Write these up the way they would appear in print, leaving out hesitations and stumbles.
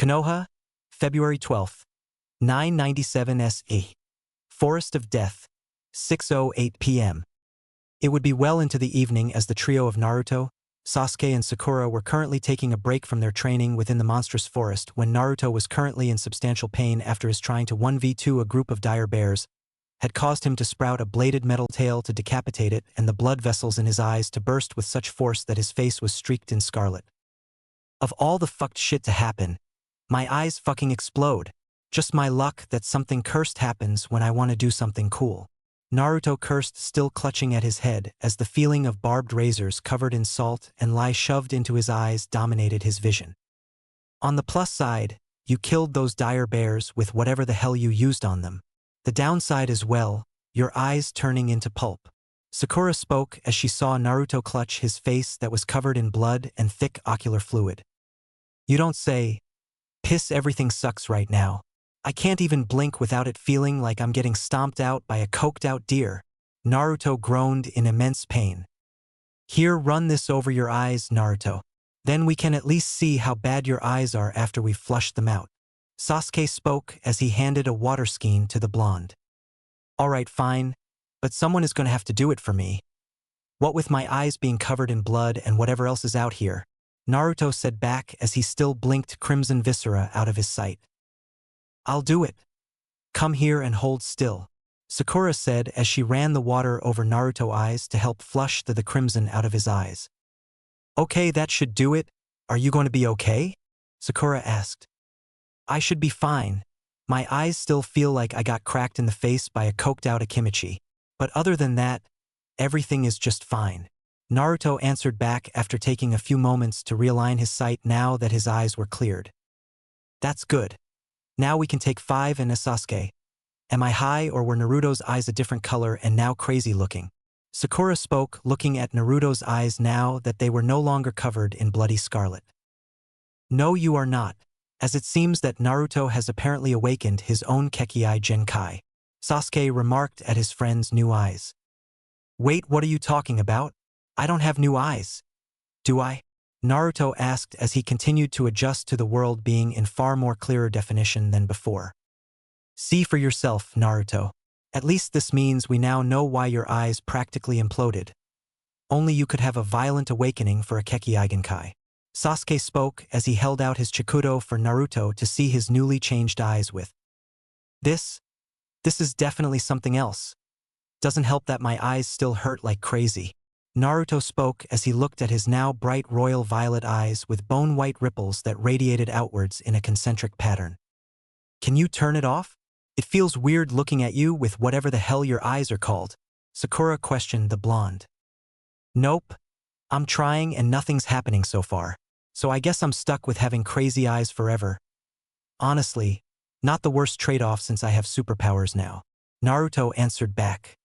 Konoha, February 12th, 997 SE. Forest of Death, 6:08 p.m. It would be well into the evening as the trio of Naruto, Sasuke and Sakura were currently taking a break from their training within the monstrous forest when Naruto was currently in substantial pain after his trying to 1v2 a group of dire bears had caused him to sprout a bladed metal tail to decapitate it and the blood vessels in his eyes to burst with such force that his face was streaked in scarlet. Of all the fucked shit to happen, my eyes fucking explode. Just my luck that something cursed happens when I want to do something cool. Naruto cursed, still clutching at his head as the feeling of barbed razors covered in salt and lye shoved into his eyes dominated his vision. On the plus side, you killed those dire bears with whatever the hell you used on them. The downside as well, your eyes turning into pulp. Sakura spoke as she saw Naruto clutch his face that was covered in blood and thick ocular fluid. You don't say. Piss, everything sucks right now. I can't even blink without it feeling like I'm getting stomped out by a coked-out deer. Naruto groaned in immense pain. Here, run this over your eyes, Naruto. Then we can at least see how bad your eyes are after we've flushed them out. Sasuke spoke as he handed a water skein to the blonde. Alright, fine, but someone is going to have to do it for me. What with my eyes being covered in blood and whatever else is out here, Naruto said back as he still blinked crimson viscera out of his sight. I'll do it. Come here and hold still, Sakura said as she ran the water over Naruto's eyes to help flush the crimson out of his eyes. Okay, that should do it. Are you going to be okay? Sakura asked. I should be fine. My eyes still feel like I got cracked in the face by a coked-out Akimichi, but other than that, everything is just fine. Naruto answered back after taking a few moments to realign his sight now that his eyes were cleared. That's good. Now we can take 5 and Sasuke. Am I high or were Naruto's eyes a different color and now crazy looking? Sakura spoke, looking at Naruto's eyes now that they were no longer covered in bloody scarlet. No, you are not, as it seems that Naruto has apparently awakened his own kekkei genkai. Sasuke remarked at his friend's new eyes. Wait, what are you talking about? I don't have new eyes. Do I? Naruto asked as he continued to adjust to the world being in far more clearer definition than before. See for yourself, Naruto. At least this means we now know why your eyes practically imploded. Only you could have a violent awakening for a kekkei genkai. Sasuke spoke as he held out his chikudo for Naruto to see his newly changed eyes with. This is definitely something else. Doesn't help that my eyes still hurt like crazy. Naruto spoke as he looked at his now bright royal violet eyes with bone-white ripples that radiated outwards in a concentric pattern. Can you turn it off? It feels weird looking at you with whatever the hell your eyes are called, Sakura questioned the blonde. Nope. I'm trying and nothing's happening so far, so I guess I'm stuck with having crazy eyes forever. Honestly, not the worst trade-off since I have superpowers now, Naruto answered back.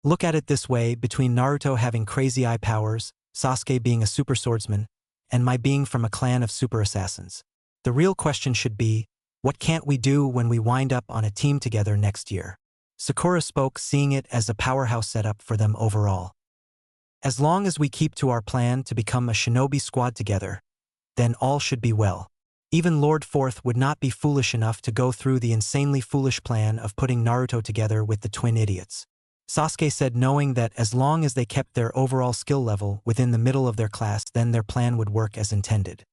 Look at it this way, between Naruto having crazy eye powers, Sasuke being a super swordsman, and my being from a clan of super assassins. The real question should be, what can't we do when we wind up on a team together next year? Sakura spoke, seeing it as a powerhouse setup for them overall. As long as we keep to our plan to become a shinobi squad together, then all should be well. Even Lord Fourth would not be foolish enough to go through the insanely foolish plan of putting Naruto together with the twin idiots. Sasuke said, knowing that as long as they kept their overall skill level within the middle of their class, then their plan would work as intended.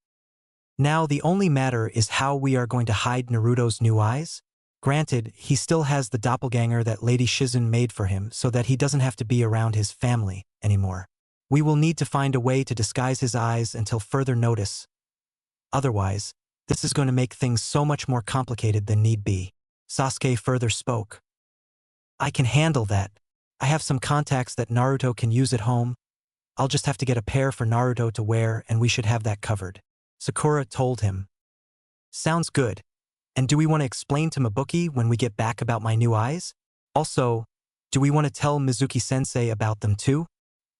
Now the only matter is how we are going to hide Naruto's new eyes. Granted, he still has the doppelganger that Lady Shizun made for him so that he doesn't have to be around his family anymore. We will need to find a way to disguise his eyes until further notice. Otherwise, this is going to make things so much more complicated than need be. Sasuke further spoke. I can handle that. I have some contacts that Naruto can use at home. I'll just have to get a pair for Naruto to wear and we should have that covered, Sakura told him. Sounds good. And do we want to explain to Mizuki when we get back about my new eyes? Also, do we want to tell Mizuki-sensei about them too?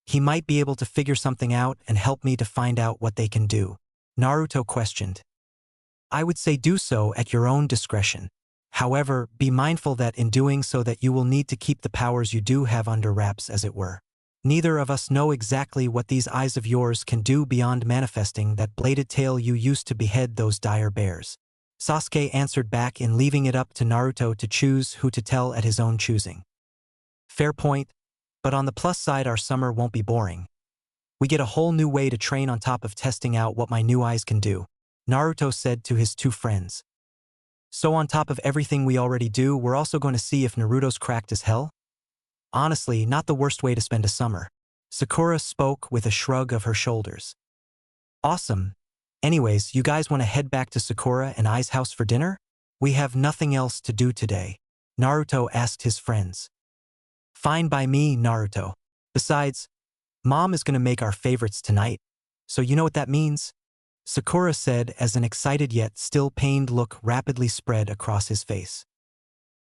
He might be able to figure something out and help me to find out what they can do, Naruto questioned. I would say do so at your own discretion. However, be mindful that in doing so that you will need to keep the powers you do have under wraps, as it were. Neither of us know exactly what these eyes of yours can do beyond manifesting that bladed tail you used to behead those dire bears. Sasuke answered back in leaving it up to Naruto to choose who to tell at his own choosing. Fair point, but on the plus side our summer won't be boring. We get a whole new way to train on top of testing out what my new eyes can do, Naruto said to his two friends. So on top of everything we already do, we're also going to see if Naruto's cracked as hell? Honestly, not the worst way to spend a summer. Sakura spoke with a shrug of her shoulders. Awesome. Anyways, you guys want to head back to Sakura and Ai's house for dinner? We have nothing else to do today, Naruto asked his friends. Fine by me, Naruto. Besides, Mom is going to make our favorites tonight, so you know what that means? Sakura said as an excited yet still pained look rapidly spread across his face.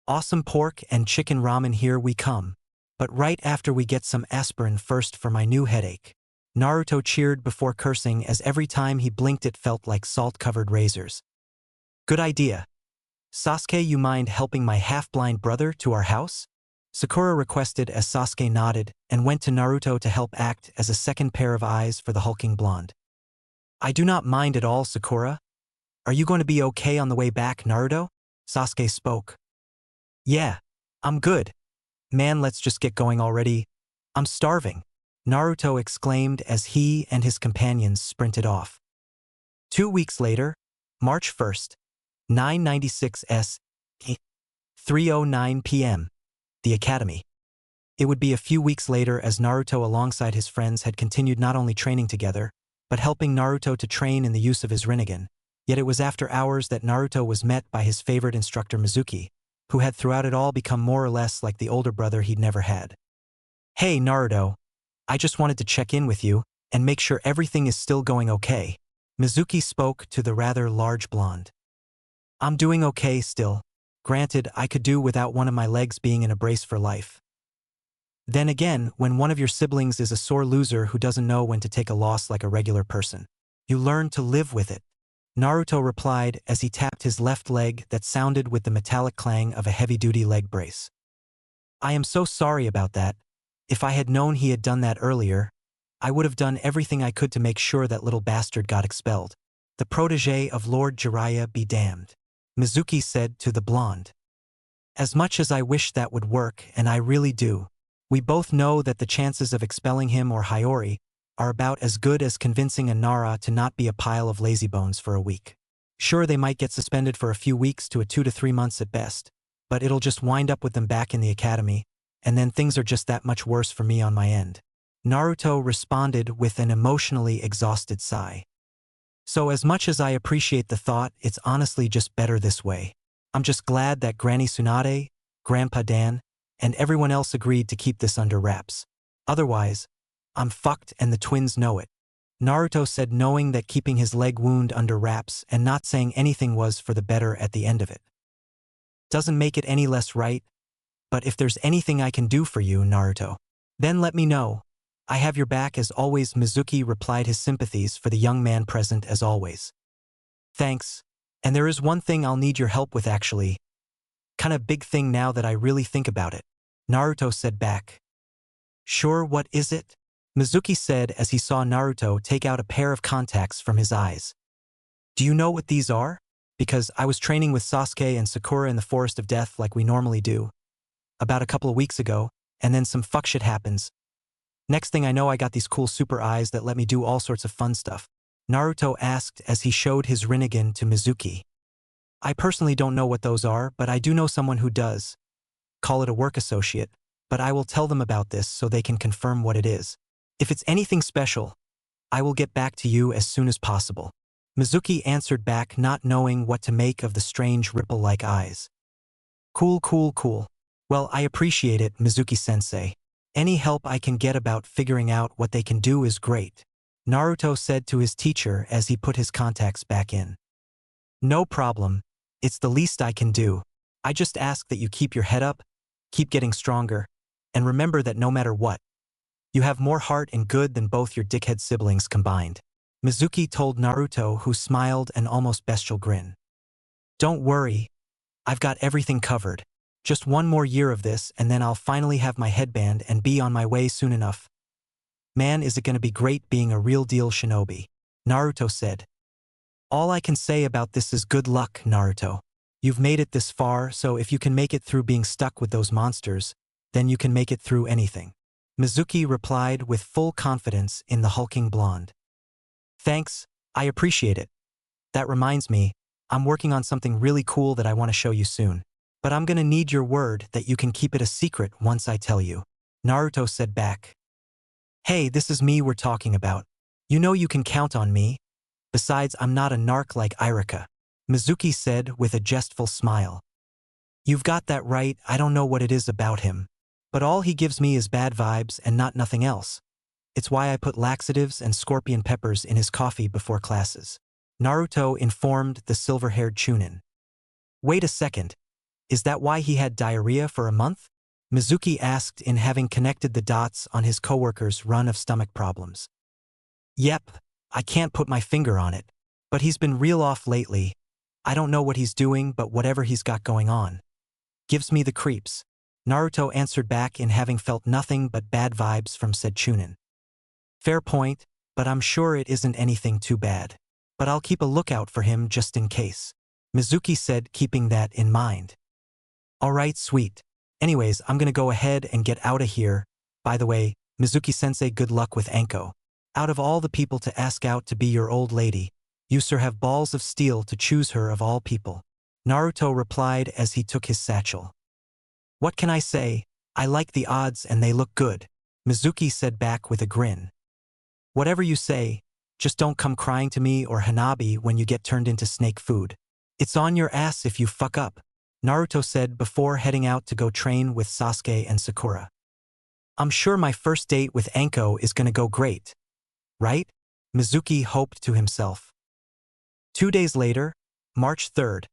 Awesome pork and chicken ramen, here we come. But right after we get some aspirin first for my new headache. Naruto cheered before cursing as every time he blinked it felt like salt-covered razors. Good idea. Sasuke, you mind helping my half-blind brother to our house? Sakura requested as Sasuke nodded and went to Naruto to help act as a second pair of eyes for the hulking blonde. I do not mind at all, Sakura. Are you going to be okay on the way back, Naruto? Sasuke spoke. Yeah, I'm good. Man, let's just get going already. I'm starving, Naruto exclaimed as he and his companions sprinted off. 2 weeks later, March 1st, 996 S. 3:09 p.m. The Academy. It would be a few weeks later as Naruto alongside his friends had continued not only training together, but helping Naruto to train in the use of his Rinnegan. Yet it was after hours that Naruto was met by his favorite instructor Mizuki, who had throughout it all become more or less like the older brother he'd never had. Hey Naruto, I just wanted to check in with you and make sure everything is still going okay. Mizuki spoke to the rather large blonde. I'm doing okay still. Granted, I could do without one of my legs being in a brace for life. Then again, when one of your siblings is a sore loser who doesn't know when to take a loss like a regular person, you learn to live with it. Naruto replied as he tapped his left leg that sounded with the metallic clang of a heavy-duty leg brace. I am so sorry about that. If I had known he had done that earlier, I would have done everything I could to make sure that little bastard got expelled. The protege of Lord Jiraiya be damned, Mizuki said to the blonde. As much as I wish that would work, and I really do, we both know that the chances of expelling him or Hiyori are about as good as convincing a Nara to not be a pile of lazybones for a week. Sure, they might get suspended for a few weeks to 2 to 3 months at best, but it'll just wind up with them back in the academy, and then things are just that much worse for me on my end. Naruto responded with an emotionally exhausted sigh. So as much as I appreciate the thought, it's honestly just better this way. I'm just glad that Granny Tsunade, Grandpa Dan, and everyone else agreed to keep this under wraps. Otherwise, I'm fucked and the twins know it. Naruto said, knowing that keeping his leg wound under wraps and not saying anything was for the better at the end of it. Doesn't make it any less right, but if there's anything I can do for you, Naruto, then let me know. I have your back as always, Mizuki replied, his sympathies for the young man present as always. Thanks, and there is one thing I'll need your help with actually. Kinda big thing now that I really think about it, Naruto said back. Sure, what is it? Mizuki said as he saw Naruto take out a pair of contacts from his eyes. Do you know what these are? Because I was training with Sasuke and Sakura in the Forest of Death like we normally do. About a couple of weeks ago, and then some fuck shit happens. Next thing I know, I got these cool super eyes that let me do all sorts of fun stuff, Naruto asked as he showed his Rinnegan to Mizuki. I personally don't know what those are, but I do know someone who does. Call it a work associate, but I will tell them about this so they can confirm what it is. If it's anything special, I will get back to you as soon as possible. Mizuki answered back, not knowing what to make of the strange ripple-like eyes. Cool, cool, cool. Well, I appreciate it, Mizuki-sensei. Any help I can get about figuring out what they can do is great, Naruto said to his teacher as he put his contacts back in. No problem. It's the least I can do. I just ask that you keep your head up, keep getting stronger, and remember that no matter what, you have more heart and good than both your dickhead siblings combined, Mizuki told Naruto, who smiled an almost bestial grin. Don't worry. I've got everything covered. Just one more year of this and then I'll finally have my headband and be on my way soon enough. Man, is it gonna be great being a real-deal shinobi. Naruto said. All I can say about this is good luck, Naruto. You've made it this far, so if you can make it through being stuck with those monsters, then you can make it through anything. Mizuki replied with full confidence in the hulking blonde. Thanks, I appreciate it. That reminds me, I'm working on something really cool that I want to show you soon. But I'm gonna need your word that you can keep it a secret once I tell you. Naruto said back. Hey, this is me we're talking about. You know you can count on me. Besides, I'm not a narc like Irika. Mizuki said with a jestful smile. You've got that right, I don't know what it is about him. But all he gives me is bad vibes and not nothing else. It's why I put laxatives and scorpion peppers in his coffee before classes. Naruto informed the silver-haired Chunin. Wait a second. Is that why he had diarrhea for a month? Mizuki asked in having connected the dots on his coworker's run of stomach problems. Yep, I can't put my finger on it. But he's been real off lately. I don't know what he's doing, but whatever he's got going on gives me the creeps. Naruto answered back in having felt nothing but bad vibes from said Chunin. Fair point, but I'm sure it isn't anything too bad. But I'll keep a lookout for him just in case. Mizuki said, keeping that in mind. Alright, sweet. Anyways, I'm gonna go ahead and get out of here. By the way, Mizuki-sensei, good luck with Anko. Out of all the people to ask out to be your old lady, you sir have balls of steel to choose her of all people. Naruto replied as he took his satchel. What can I say? I like the odds and they look good. Mizuki said back with a grin. Whatever you say, just don't come crying to me or Hanabi when you get turned into snake food. It's on your ass if you fuck up, Naruto said before heading out to go train with Sasuke and Sakura. I'm sure my first date with Anko is gonna go great. Right? Mizuki hoped to himself. 2 days later, March 3rd,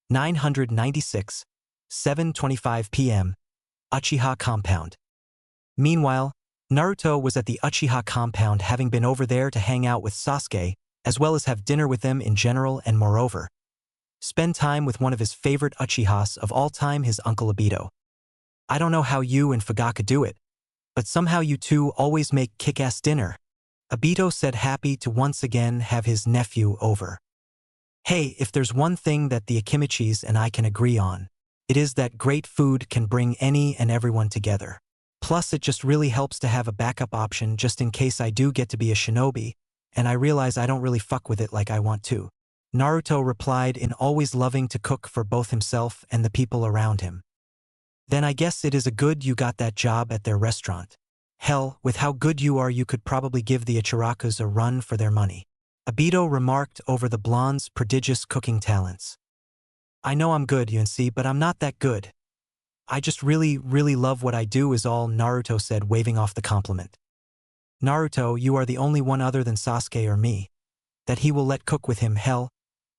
996, 7:25 p.m., Uchiha Compound. Meanwhile, Naruto was at the Uchiha Compound, having been over there to hang out with Sasuke, as well as have dinner with them in general and moreover spend time with one of his favorite Uchihas of all time, his Uncle Obito. I don't know how you and Fugaka do it, but somehow you two always make kick-ass dinner. Obito said, happy to once again have his nephew over. Hey, if there's one thing that the Akimichis and I can agree on, it is that great food can bring any and everyone together. Plus, it just really helps to have a backup option just in case I do get to be a shinobi, and I realize I don't really fuck with it like I want to. Naruto replied in always loving to cook for both himself and the people around him. Then I guess it is a good you got that job at their restaurant. Hell, with how good you are, you could probably give the Ichirakus a run for their money. Obito remarked over the blonde's prodigious cooking talents. I know I'm good, Yunsi, but I'm not that good. I just really love what I do is all, Naruto said, waving off the compliment. Naruto, you are the only one other than Sasuke or me that he will let cook with him. Hell,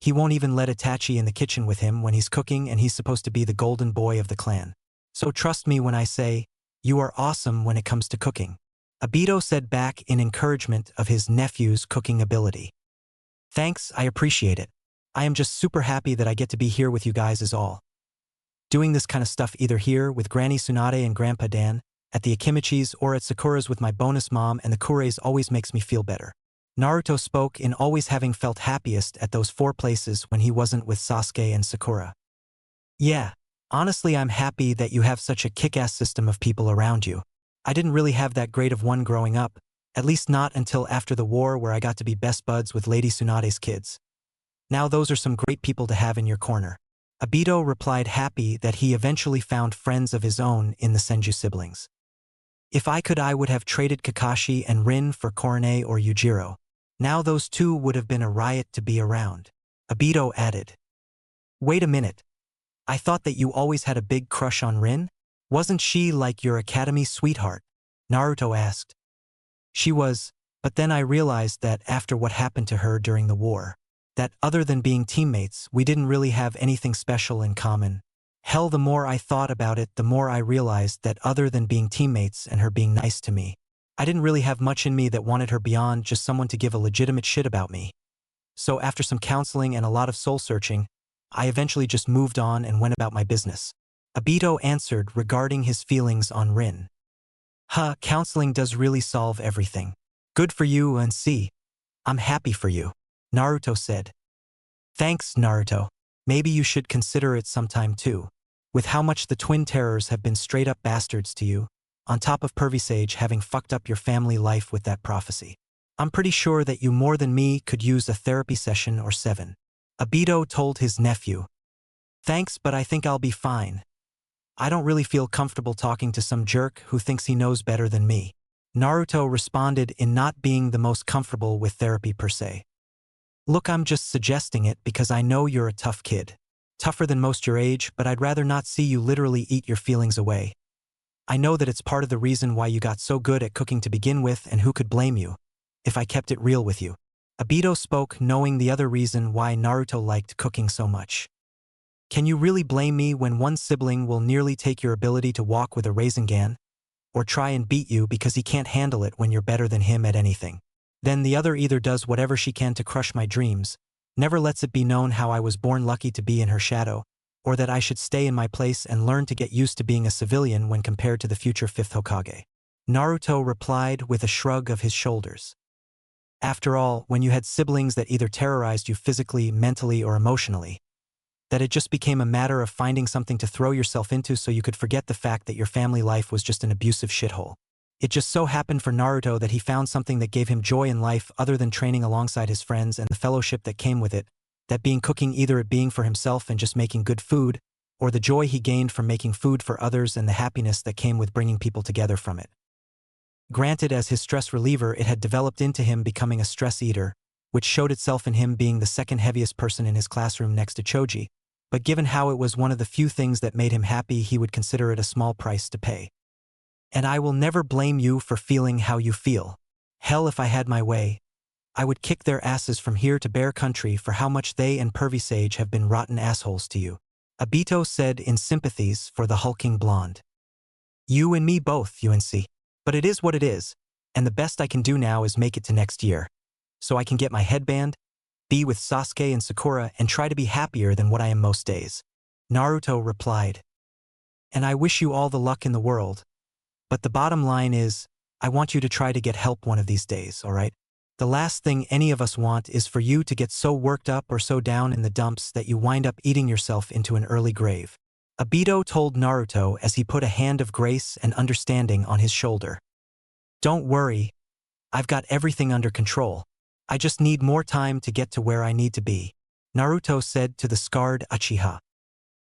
he won't even let Itachi in the kitchen with him when he's cooking, and he's supposed to be the golden boy of the clan. So trust me when I say, you are awesome when it comes to cooking. Obito said back in encouragement of his nephew's cooking ability. Thanks, I appreciate it. I am just super happy that I get to be here with you guys is all. Doing this kind of stuff either here with Granny Tsunade and Grandpa Dan, at the Akimichis, or at Sakura's with my bonus mom and the Kureis always makes me feel better. Naruto spoke in always having felt happiest at those 4 places when he wasn't with Sasuke and Sakura. Yeah, honestly I'm happy that you have such a kick-ass system of people around you. I didn't really have that great of one growing up, at least not until after the war where I got to be best buds with Lady Tsunade's kids. Now those are some great people to have in your corner. Obito replied, happy that he eventually found friends of his own in the Senju siblings. If I could, I would have traded Kakashi and Rin for Korone or Yujiro. Now those two would have been a riot to be around. Obito added. Wait a minute. I thought that you always had a big crush on Rin? Wasn't she like your academy sweetheart? Naruto asked. She was, but then I realized that after what happened to her during the war, that other than being teammates, we didn't really have anything special in common. Hell, the more I thought about it, the more I realized that other than being teammates and her being nice to me, I didn't really have much in me that wanted her beyond just someone to give a legitimate shit about me. So after some counseling and a lot of soul-searching, I eventually just moved on and went about my business. Obito answered regarding his feelings on Rin. Counseling does really solve everything. Good for you, and see. I'm happy for you, Naruto said. Thanks, Naruto. Maybe you should consider it sometime too. With how much the twin terrors have been straight-up bastards to you, on top of Pervy Sage having fucked up your family life with that prophecy. I'm pretty sure that you more than me could use a therapy session or 7. Obito told his nephew. Thanks, but I think I'll be fine. I don't really feel comfortable talking to some jerk who thinks he knows better than me. Naruto responded in not being the most comfortable with therapy per se. Look, I'm just suggesting it because I know you're a tough kid. Tougher than most your age, but I'd rather not see you literally eat your feelings away. I know that it's part of the reason why you got so good at cooking to begin with, and who could blame you, if I kept it real with you. Obito spoke, knowing the other reason why Naruto liked cooking so much. Can you really blame me when one sibling will nearly take your ability to walk with a Rasengan? Or try and beat you because he can't handle it when you're better than him at anything? Then the other either does whatever she can to crush my dreams, never lets it be known how I was born lucky to be in her shadow, or that I should stay in my place and learn to get used to being a civilian when compared to the future 5th Hokage. Naruto replied with a shrug of his shoulders. After all, when you had siblings that either terrorized you physically, mentally, or emotionally, that it just became a matter of finding something to throw yourself into so you could forget the fact that your family life was just an abusive shithole. It just so happened for Naruto that he found something that gave him joy in life other than training alongside his friends and the fellowship that came with it, that being cooking, either it being for himself and just making good food, or the joy he gained from making food for others and the happiness that came with bringing people together from it. Granted, as his stress reliever, it had developed into him becoming a stress eater, which showed itself in him being the second heaviest person in his classroom next to Choji, but given how it was one of the few things that made him happy, he would consider it a small price to pay. And I will never blame you for feeling how you feel. Hell, if I had my way, I would kick their asses from here to Bear Country for how much they and Pervy Sage have been rotten assholes to you, Obito said in sympathies for the hulking blonde. You and me both, UNC. But it is what it is, and the best I can do now is make it to next year, so I can get my headband, be with Sasuke and Sakura, and try to be happier than what I am most days. Naruto replied. And I wish you all the luck in the world. But the bottom line is, I want you to try to get help one of these days, alright? The last thing any of us want is for you to get so worked up or so down in the dumps that you wind up eating yourself into an early grave. Obito told Naruto as he put a hand of grace and understanding on his shoulder. Don't worry, I've got everything under control. I just need more time to get to where I need to be, Naruto said to the scarred Uchiha.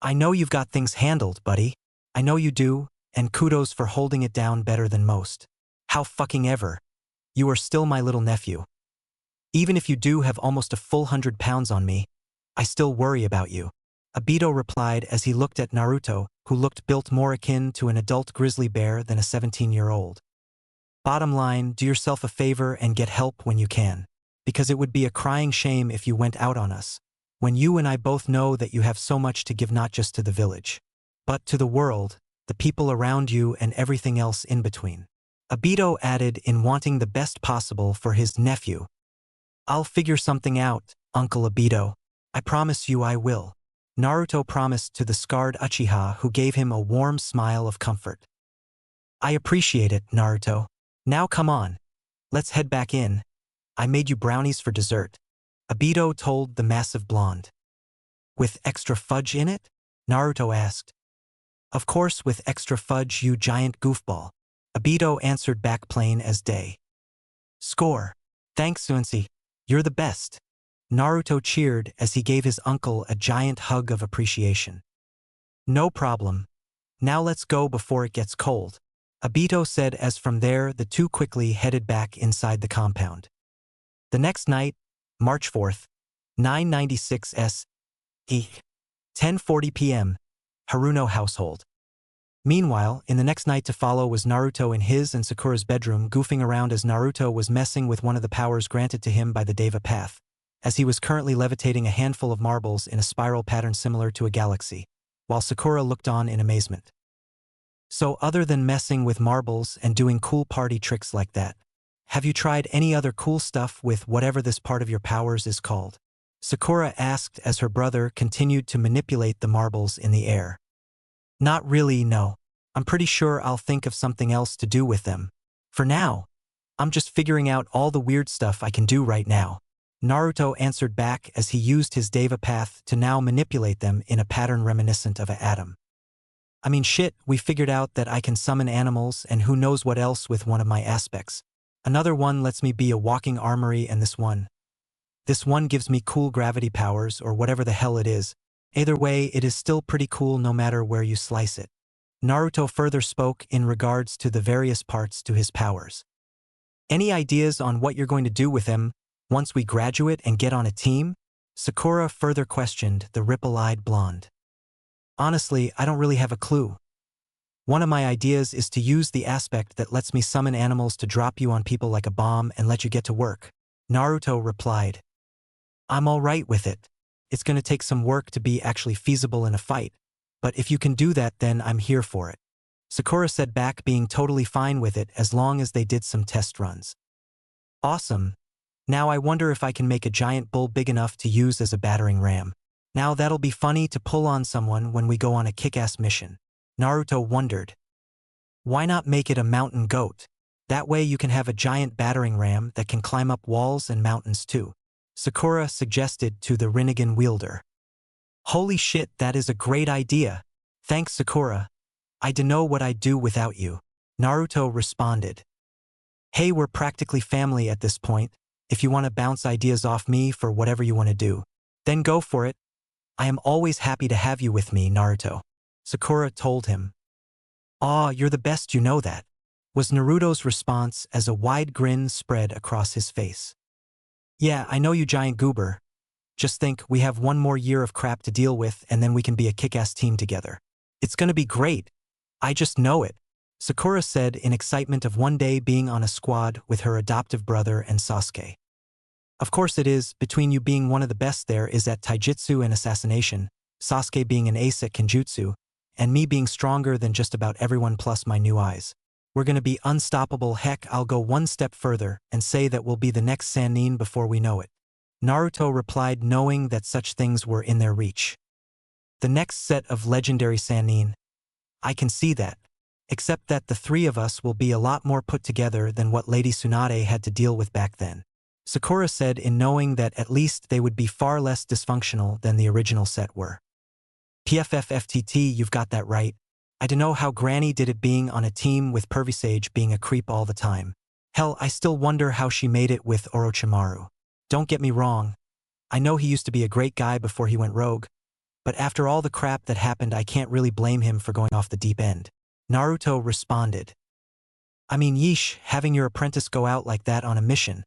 I know you've got things handled, buddy. I know you do, and kudos for holding it down better than most. How fucking ever. You are still my little nephew. Even if you do have almost a full 100 pounds on me, I still worry about you. Obito replied as he looked at Naruto, who looked built more akin to an adult grizzly bear than a 17-year-old. Bottom line, do yourself a favor and get help when you can. Because it would be a crying shame if you went out on us, when you and I both know that you have so much to give not just to the village, but to the world, the people around you, and everything else in between. Obito added in wanting the best possible for his nephew. I'll figure something out, Uncle Obito. I promise you I will. Naruto promised to the scarred Uchiha, who gave him a warm smile of comfort. I appreciate it, Naruto. Now come on. Let's head back in. I made you brownies for dessert, Obito told the massive blonde. With extra fudge in it? Naruto asked. Of course, with extra fudge, you giant goofball, Obito answered back plain as day. Score. Thanks, Sunsi. You're the best. Naruto cheered as he gave his uncle a giant hug of appreciation. No problem. Now let's go before it gets cold, Obito said as from there the two quickly headed back inside the compound. The next night, March 4th, 996 S.E. 10:40 p.m., Haruno household. Meanwhile, in the next night to follow was Naruto in his and Sakura's bedroom goofing around as Naruto was messing with one of the powers granted to him by the Deva Path, as he was currently levitating a handful of marbles in a spiral pattern similar to a galaxy, while Sakura looked on in amazement. So other than messing with marbles and doing cool party tricks like that, have you tried any other cool stuff with whatever this part of your powers is called? Sakura asked as her brother continued to manipulate the marbles in the air. Not really, no. I'm pretty sure I'll think of something else to do with them. For now, I'm just figuring out all the weird stuff I can do right now. Naruto answered back as he used his Deva path to now manipulate them in a pattern reminiscent of an atom. I mean shit, we figured out that I can summon animals and who knows what else with one of my aspects. Another one lets me be a walking armory and this one gives me cool gravity powers or whatever the hell it is. Either way, it is still pretty cool no matter where you slice it. Naruto further spoke in regards to the various parts to his powers. Any ideas on what you're going to do with him once we graduate and get on a team? Sakura further questioned the ripple-eyed blonde. Honestly, I don't really have a clue. One of my ideas is to use the aspect that lets me summon animals to drop you on people like a bomb and let you get to work. Naruto replied. I'm alright with it. It's gonna take some work to be actually feasible in a fight, but if you can do that then I'm here for it. Sakura said back, being totally fine with it as long as they did some test runs. Awesome. Now I wonder if I can make a giant bull big enough to use as a battering ram. Now that'll be funny to pull on someone when we go on a kick-ass mission. Naruto wondered. Why not make it a mountain goat? That way you can have a giant battering ram that can climb up walls and mountains too. Sakura suggested to the Rinnegan wielder. Holy shit, that is a great idea. Thanks, Sakura. I dunno what I'd do without you. Naruto responded. Hey, we're practically family at this point. If you want to bounce ideas off me for whatever you want to do, then go for it. I am always happy to have you with me, Naruto. Sakura told him. Aw, you're the best, you know that, was Naruto's response as a wide grin spread across his face. Yeah, I know you, giant goober. Just think, we have one more year of crap to deal with and then we can be a kick-ass team together. It's gonna be great. I just know it, Sakura said in excitement of one day being on a squad with her adoptive brother and Sasuke. Of course it is, between you being one of the best there is at taijutsu and assassination, Sasuke being an ace at kenjutsu, and me being stronger than just about everyone plus my new eyes. We're gonna be unstoppable. Heck, I'll go one step further and say that we'll be the next Sannin before we know it. Naruto replied, knowing that such things were in their reach. The next set of legendary Sannin. I can see that. Except that the three of us will be a lot more put together than what Lady Tsunade had to deal with back then. Sakura said, in knowing that at least they would be far less dysfunctional than the original set were. PFFFTT, you've got that right. I dunno how Granny did it being on a team with Pervisage being a creep all the time. Hell, I still wonder how she made it with Orochimaru. Don't get me wrong. I know he used to be a great guy before he went rogue, but after all the crap that happened I can't really blame him for going off the deep end. Naruto responded. I mean yeesh, having your apprentice go out like that on a mission.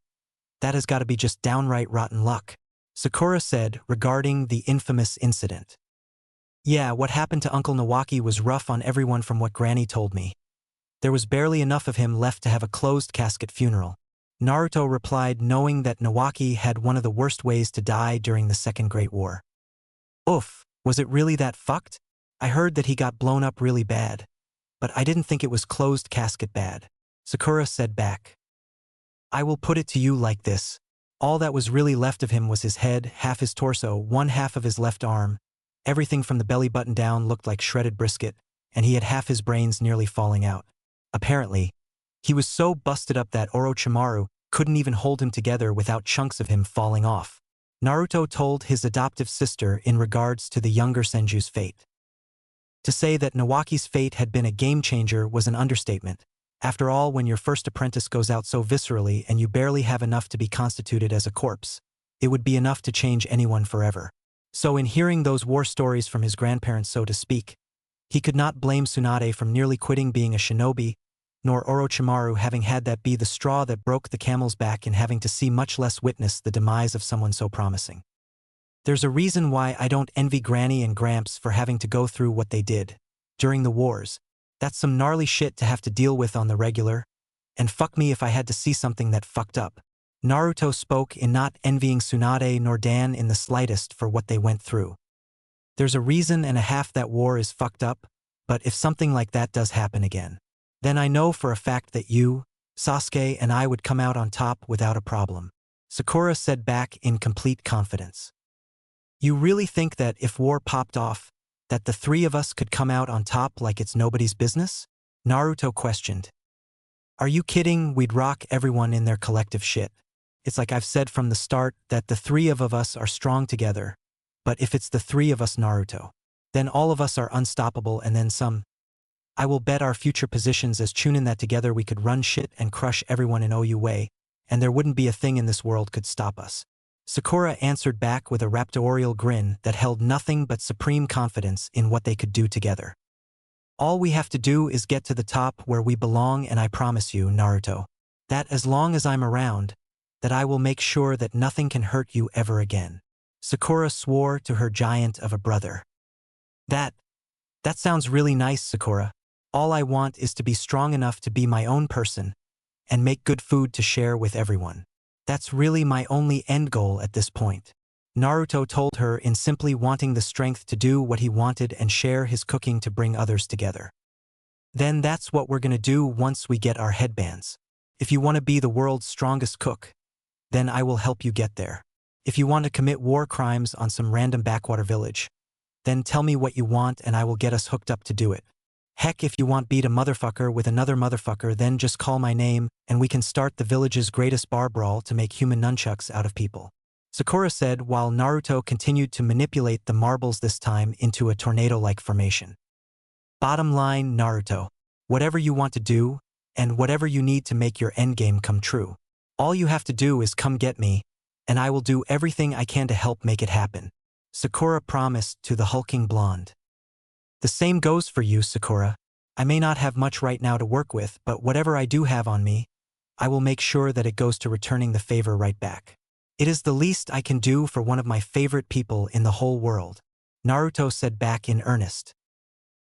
That has got to be just downright rotten luck, Sakura said regarding the infamous incident. Yeah, what happened to Uncle Nawaki was rough on everyone from what Granny told me. There was barely enough of him left to have a closed casket funeral. Naruto replied, knowing that Nawaki had one of the worst ways to die during the Second Great War. Oof, was it really that fucked? I heard that he got blown up really bad. But I didn't think it was closed casket bad, Sakura said back. I will put it to you like this. All that was really left of him was his head, half his torso, one half of his left arm. Everything from the belly button down looked like shredded brisket, and he had half his brains nearly falling out. Apparently, he was so busted up that Orochimaru couldn't even hold him together without chunks of him falling off. Naruto told his adoptive sister in regards to the younger Senju's fate. To say that Nawaki's fate had been a game-changer was an understatement. After all, when your first apprentice goes out so viscerally and you barely have enough to be constituted as a corpse, it would be enough to change anyone forever. So in hearing those war stories from his grandparents, so to speak, he could not blame Tsunade from nearly quitting being a shinobi, nor Orochimaru having had that be the straw that broke the camel's back and having to see much less witness the demise of someone so promising. There's a reason why I don't envy Granny and Gramps for having to go through what they did during the wars. That's some gnarly shit to have to deal with on the regular, and fuck me if I had to see something that fucked up. Naruto spoke in not envying Tsunade nor Dan in the slightest for what they went through. There's a reason and a half that war is fucked up, but if something like that does happen again, then I know for a fact that you, Sasuke, and I would come out on top without a problem, Sakura said back in complete confidence. You really think that if war popped off, That the three of us could come out on top like it's nobody's business? Naruto questioned. Are you kidding? We'd rock everyone in their collective shit. It's like I've said from the start that the three of us are strong together. But if it's the three of us, Naruto, then all of us are unstoppable and then some. I will bet our future positions as Chunin that together we could run shit and crush everyone in OU way, and there wouldn't be a thing in this world could stop us. Sakura answered back with a raptorial grin that held nothing but supreme confidence in what they could do together. All we have to do is get to the top where we belong, and I promise you, Naruto, that as long as I'm around, that I will make sure that nothing can hurt you ever again. Sakura swore to her giant of a brother. That sounds really nice, Sakura. All I want is to be strong enough to be my own person and make good food to share with everyone. That's really my only end goal at this point. Naruto told her in simply wanting the strength to do what he wanted and share his cooking to bring others together. Then that's what we're gonna do once we get our headbands. If you want to be the world's strongest cook, then I will help you get there. If you want to commit war crimes on some random backwater village, then tell me what you want and I will get us hooked up to do it. Heck, if you want beat a motherfucker with another motherfucker, then just call my name and we can start the village's greatest bar brawl to make human nunchucks out of people. Sakura said while Naruto continued to manipulate the marbles, this time into a tornado-like formation. Bottom line, Naruto, whatever you want to do and whatever you need to make your endgame come true, all you have to do is come get me and I will do everything I can to help make it happen. Sakura promised to the hulking blonde. The same goes for you, Sakura. I may not have much right now to work with, but whatever I do have on me, I will make sure that it goes to returning the favor right back. It is the least I can do for one of my favorite people in the whole world. Naruto said back in earnest.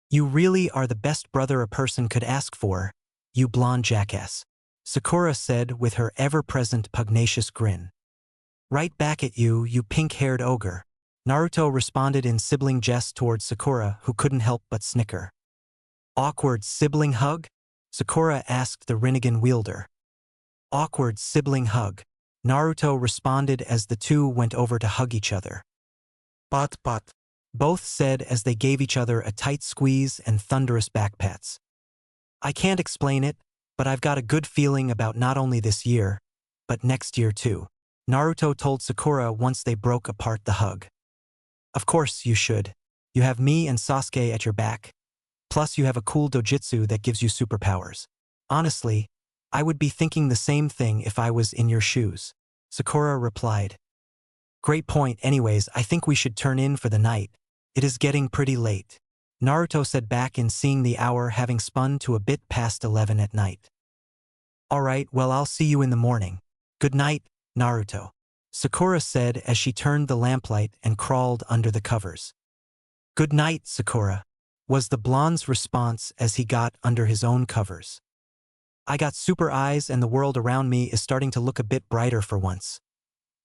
You really are the best brother a person could ask for, you blonde jackass. Sakura said with her ever-present pugnacious grin. Right back at you, you pink-haired ogre. Naruto responded in sibling jest towards Sakura, who couldn't help but snicker. Awkward sibling hug? Sakura asked the Rinnegan wielder. Awkward sibling hug. Naruto responded as the two went over to hug each other. But. Both said as they gave each other a tight squeeze and thunderous backpats. I can't explain it, but I've got a good feeling about not only this year, but next year too. Naruto told Sakura once they broke apart the hug. Of course you should. You have me and Sasuke at your back. Plus you have a cool dojutsu that gives you superpowers. Honestly, I would be thinking the same thing if I was in your shoes. Sakura replied. Great point. Anyways, I think we should turn in for the night. It is getting pretty late. Naruto said back in seeing the hour having spun to a bit past 11 at night. Alright, well I'll see you in the morning. Good night, Naruto. Sakura said as she turned the lamplight and crawled under the covers. Good night, Sakura, was the blonde's response as he got under his own covers. I got super eyes and the world around me is starting to look a bit brighter for once.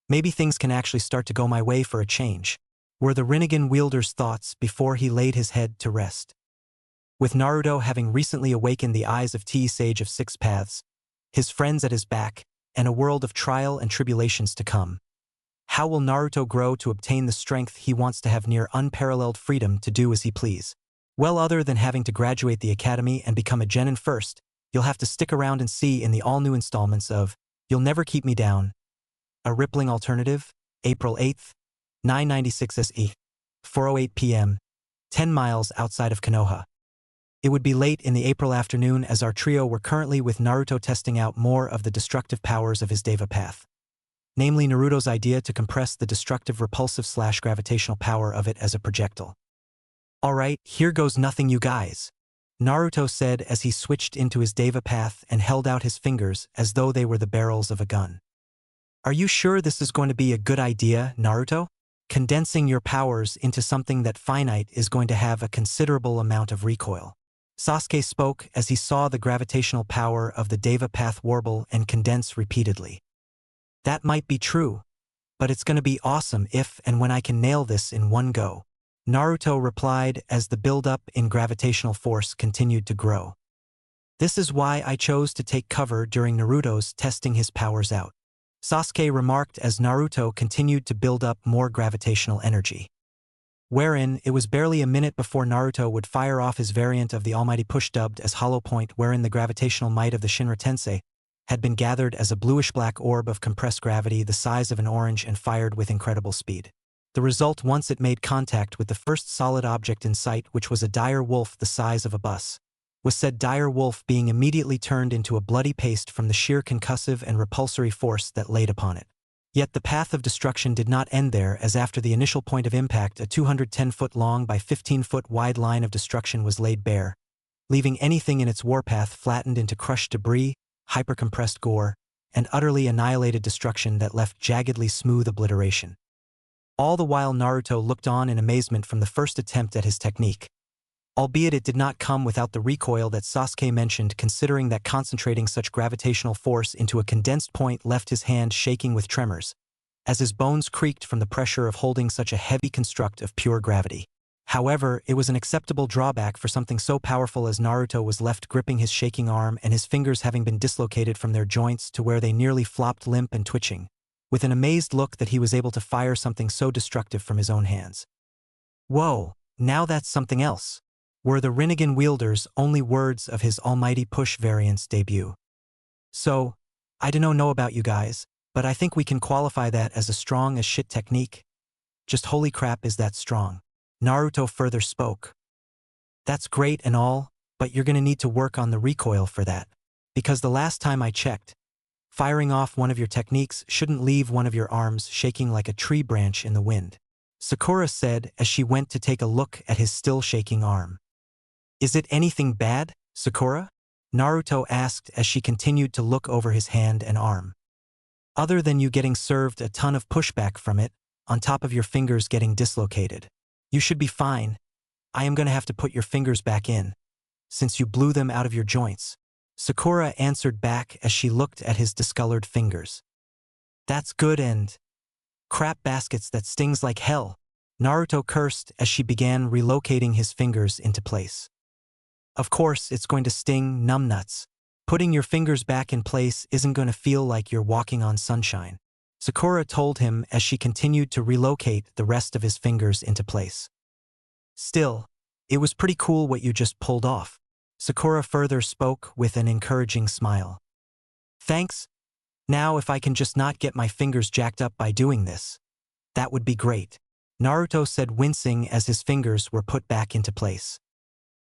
Maybe things can actually start to go my way for a change, were the Rinnegan wielder's thoughts before he laid his head to rest. With Naruto having recently awakened the eyes of T-Sage of Six Paths, his friends at his back, and a world of trial and tribulations to come, how will Naruto grow to obtain the strength he wants to have near unparalleled freedom to do as he please? Well, other than having to graduate the academy and become a genin first, you'll have to stick around and see in the all-new installments of You'll Never Keep Me Down, A Rippling Alternative, April 8th, 996 SE, 4:08 p.m., 10 miles outside of Konoha. It would be late in the April afternoon as our trio were currently with Naruto testing out more of the destructive powers of his Deva path. Namely Naruto's idea to compress the destructive repulsive/gravitational power of it as a projectile. Alright, here goes nothing you guys, Naruto said as he switched into his Deva path and held out his fingers as though they were the barrels of a gun. Are you sure this is going to be a good idea, Naruto? Condensing your powers into something that finite is going to have a considerable amount of recoil. Sasuke spoke as he saw the gravitational power of the Deva path warble and condense repeatedly. That might be true, but it's gonna be awesome if and when I can nail this in one go, Naruto replied as the buildup in gravitational force continued to grow. This is why I chose to take cover during Naruto's testing his powers out, Sasuke remarked as Naruto continued to build up more gravitational energy. wherein it was barely a minute before Naruto would fire off his variant of the almighty push dubbed as Hollow Point, wherein the gravitational might of the Shinra Tensei had been gathered as a bluish-black orb of compressed gravity the size of an orange and fired with incredible speed. The result, once it made contact with the first solid object in sight, which was a dire wolf the size of a bus, was said dire wolf being immediately turned into a bloody paste from the sheer concussive and repulsory force that laid upon it. Yet the path of destruction did not end there, as after the initial point of impact a 210-foot-long by 15-foot-wide line of destruction was laid bare, leaving anything in its warpath flattened into crushed debris, hypercompressed gore, and utterly annihilated destruction that left jaggedly smooth obliteration. All the while Naruto looked on in amazement from the first attempt at his technique, albeit it did not come without the recoil that Sasuke mentioned, considering that concentrating such gravitational force into a condensed point left his hand shaking with tremors, as his bones creaked from the pressure of holding such a heavy construct of pure gravity. However, it was an acceptable drawback, for something so powerful as Naruto was left gripping his shaking arm, and his fingers having been dislocated from their joints to where they nearly flopped limp and twitching, with an amazed look that he was able to fire something so destructive from his own hands. "Whoa, now that's something else," were the Rinnegan wielder's only words of his almighty push variant's debut. "So, I don't know about you guys, but I think we can qualify that as a strong as shit technique. Just holy crap, is that strong." Naruto further spoke. "That's great and all, but you're gonna need to work on the recoil for that. Because the last time I checked, firing off one of your techniques shouldn't leave one of your arms shaking like a tree branch in the wind," Sakura said as she went to take a look at his still shaking arm. "Is it anything bad, Sakura?" Naruto asked as she continued to look over his hand and arm. "Other than you getting served a ton of pushback from it, on top of your fingers getting dislocated. You should be fine. I am gonna have to put your fingers back in, since you blew them out of your joints," Sakura answered back as she looked at his discolored fingers. "That's good, and crap baskets, that stings like hell," Naruto cursed as she began relocating his fingers into place. "Of course it's going to sting, numbnuts. Putting your fingers back in place isn't going to feel like you're walking on sunshine," Sakura told him as she continued to relocate the rest of his fingers into place. "Still, it was pretty cool what you just pulled off," Sakura further spoke with an encouraging smile. "Thanks. Now if I can just not get my fingers jacked up by doing this, that would be great," Naruto said, wincing as his fingers were put back into place.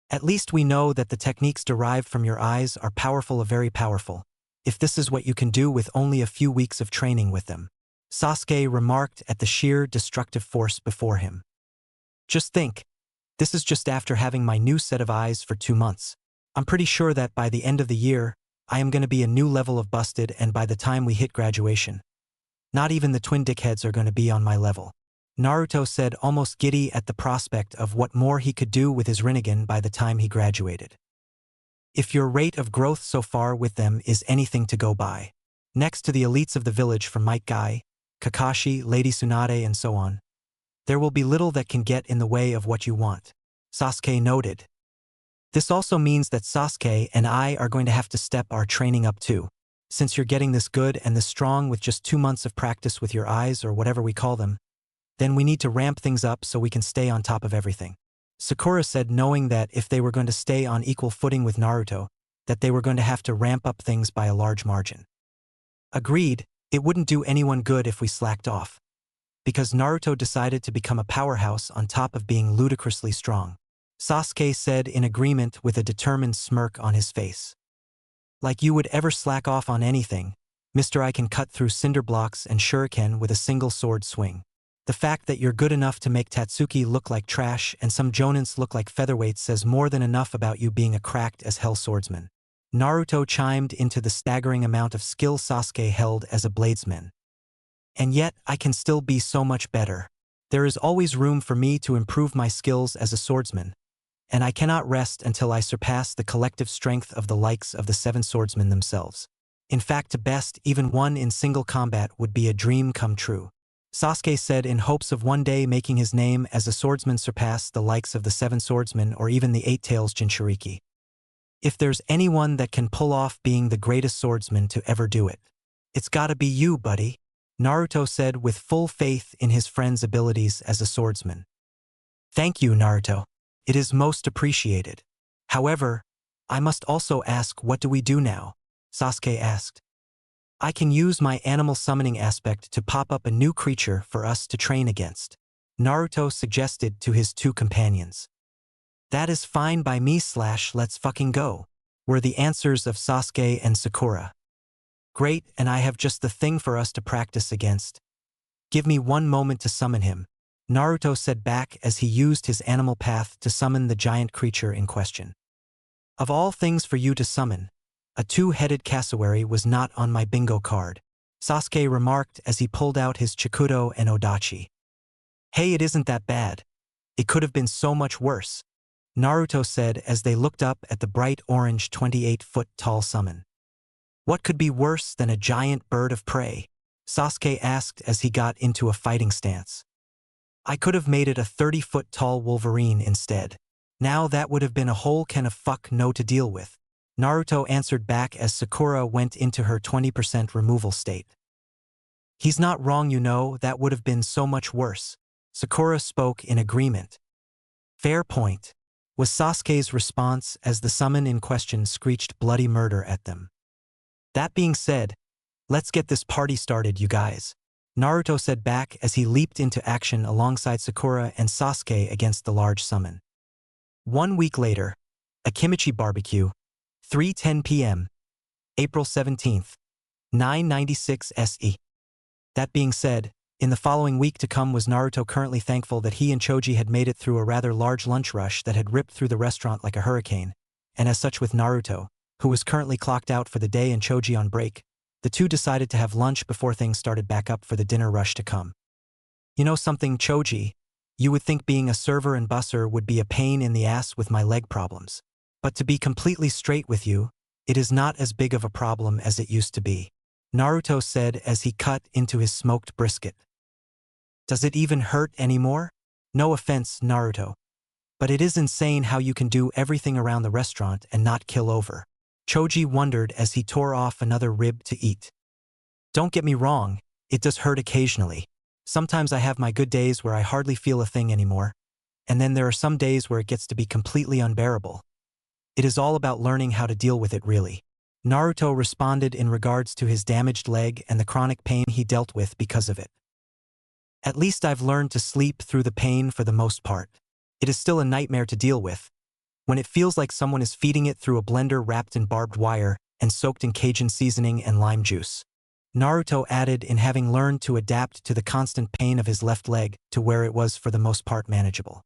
"At least we know that the techniques derived from your eyes are powerful, very powerful, if this is what you can do with only a few weeks of training with them," Sasuke remarked at the sheer destructive force before him. "Just think, this is just after having my new set of eyes for 2 months. I'm pretty sure that by the end of the year, I am going to be a new level of busted, and by the time we hit graduation, not even the twin dickheads are going to be on my level," Naruto said, almost giddy at the prospect of what more he could do with his Rinnegan by the time he graduated. "If your rate of growth so far with them is anything to go by, next to the elites of the village from Might Guy, Kakashi, Lady Tsunade and so on, there will be little that can get in the way of what you want," Sasuke noted. "This also means that Sasuke and I are going to have to step our training up too. Since you're getting this good and this strong with just 2 months of practice with your eyes, or whatever we call them, then we need to ramp things up so we can stay on top of everything," Sakura said, knowing that if they were going to stay on equal footing with Naruto, that they were going to have to ramp up things by a large margin. "Agreed, it wouldn't do anyone good if we slacked off, because Naruto decided to become a powerhouse on top of being ludicrously strong," Sasuke said in agreement with a determined smirk on his face. "Like you would ever slack off on anything, Mr. I can cut through cinder blocks and shuriken with a single sword swing. The fact that you're good enough to make Tatsuki look like trash and some jonins look like featherweights says more than enough about you being a cracked as hell swordsman," Naruto chimed into the staggering amount of skill Sasuke held as a bladesman. "And yet I can still be so much better. There is always room for me to improve my skills as a swordsman, and I cannot rest until I surpass the collective strength of the likes of the 7 swordsmen themselves. In fact, to best even one in single combat would be a dream come true," Sasuke said, in hopes of one day making his name as a swordsman surpass the likes of the 7 swordsmen or even the 8 tails Jinchuriki. "If there's anyone that can pull off being the greatest swordsman to ever do it, it's gotta be you, buddy," Naruto said with full faith in his friend's abilities as a swordsman. Thank you, Naruto. It is most appreciated. However, I must also ask, what do we do now? Sasuke asked. I can use my animal summoning aspect to pop up a new creature for us to train against, Naruto suggested to his two companions. That is fine by me / let's fucking go, were the answers of Sasuke and Sakura. Great, and I have just the thing for us to practice against. Give me one moment to summon him, Naruto said back as he used his animal path to summon the giant creature in question. Of all things for you to summon, a two-headed cassowary was not on my bingo card, Sasuke remarked as he pulled out his Chikudo and Odachi. Hey, it isn't that bad. It could have been so much worse, Naruto said as they looked up at the bright orange 28-foot-tall summon. What could be worse than a giant bird of prey? Sasuke asked as he got into a fighting stance. I could have made it a 30-foot-tall Wolverine instead. Now that would have been a whole can of fuck no to deal with, Naruto answered back as Sakura went into her 20% removal state. He's not wrong, you know, that would have been so much worse, Sakura spoke in agreement. Fair point, was Sasuke's response as the summon in question screeched bloody murder at them. That being said, let's get this party started, you guys, Naruto said back as he leaped into action alongside Sakura and Sasuke against the large summon. 1 week later, a kimchi barbecue, 3:10 p.m., April 17th, 996 SE. That being said, in the following week to come was Naruto currently thankful that he and Choji had made it through a rather large lunch rush that had ripped through the restaurant like a hurricane, and as such with Naruto, who was currently clocked out for the day and Choji on break, the two decided to have lunch before things started back up for the dinner rush to come. You know something, Choji? You would think being a server and busser would be a pain in the ass with my leg problems. But to be completely straight with you, it is not as big of a problem as it used to be, Naruto said as he cut into his smoked brisket. Does it even hurt anymore? No offense, Naruto, but it is insane how you can do everything around the restaurant and not kill over, Choji wondered as he tore off another rib to eat. Don't get me wrong, it does hurt occasionally. Sometimes I have my good days where I hardly feel a thing anymore, and then there are some days where it gets to be completely unbearable. It is all about learning how to deal with it, really, Naruto responded in regards to his damaged leg and the chronic pain he dealt with because of it. At least I've learned to sleep through the pain for the most part. It is still a nightmare to deal with, when it feels like someone is feeding it through a blender wrapped in barbed wire and soaked in Cajun seasoning and lime juice, Naruto added, in having learned to adapt to the constant pain of his left leg to where it was for the most part manageable.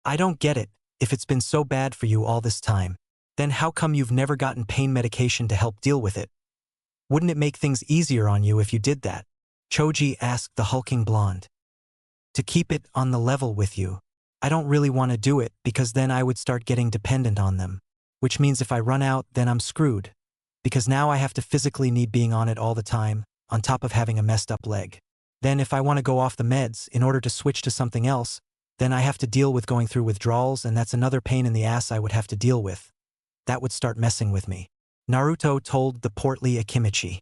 I don't get it. If it's been so bad for you all this time, then how come you've never gotten pain medication to help deal with it? Wouldn't it make things easier on you if you did that? Choji asked the hulking blonde. To keep it on the level with you, I don't really want to do it because then I would start getting dependent on them, which means if I run out, then I'm screwed, because now I have to physically need being on it all the time, on top of having a messed up leg. Then if I want to go off the meds in order to switch to something else, then I have to deal with going through withdrawals, and that's another pain in the ass I would have to deal with. That would start messing with me, Naruto told the portly Akimichi.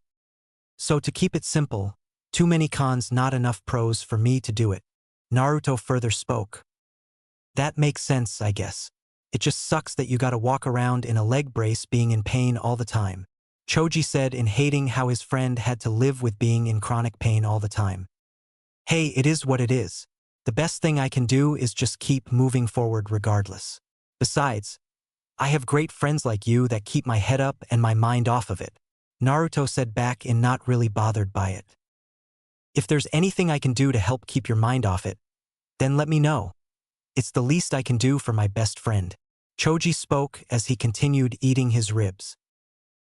So to keep it simple, too many cons, not enough pros for me to do it, Naruto further spoke. That makes sense, I guess. It just sucks that you gotta walk around in a leg brace being in pain all the time, Choji said, in hating how his friend had to live with being in chronic pain all the time. Hey, it is what it is. The best thing I can do is just keep moving forward regardless. Besides, I have great friends like you that keep my head up and my mind off of it, Naruto said back, in not really bothered by it. If there's anything I can do to help keep your mind off it, then let me know. It's the least I can do for my best friend, Choji spoke as he continued eating his ribs.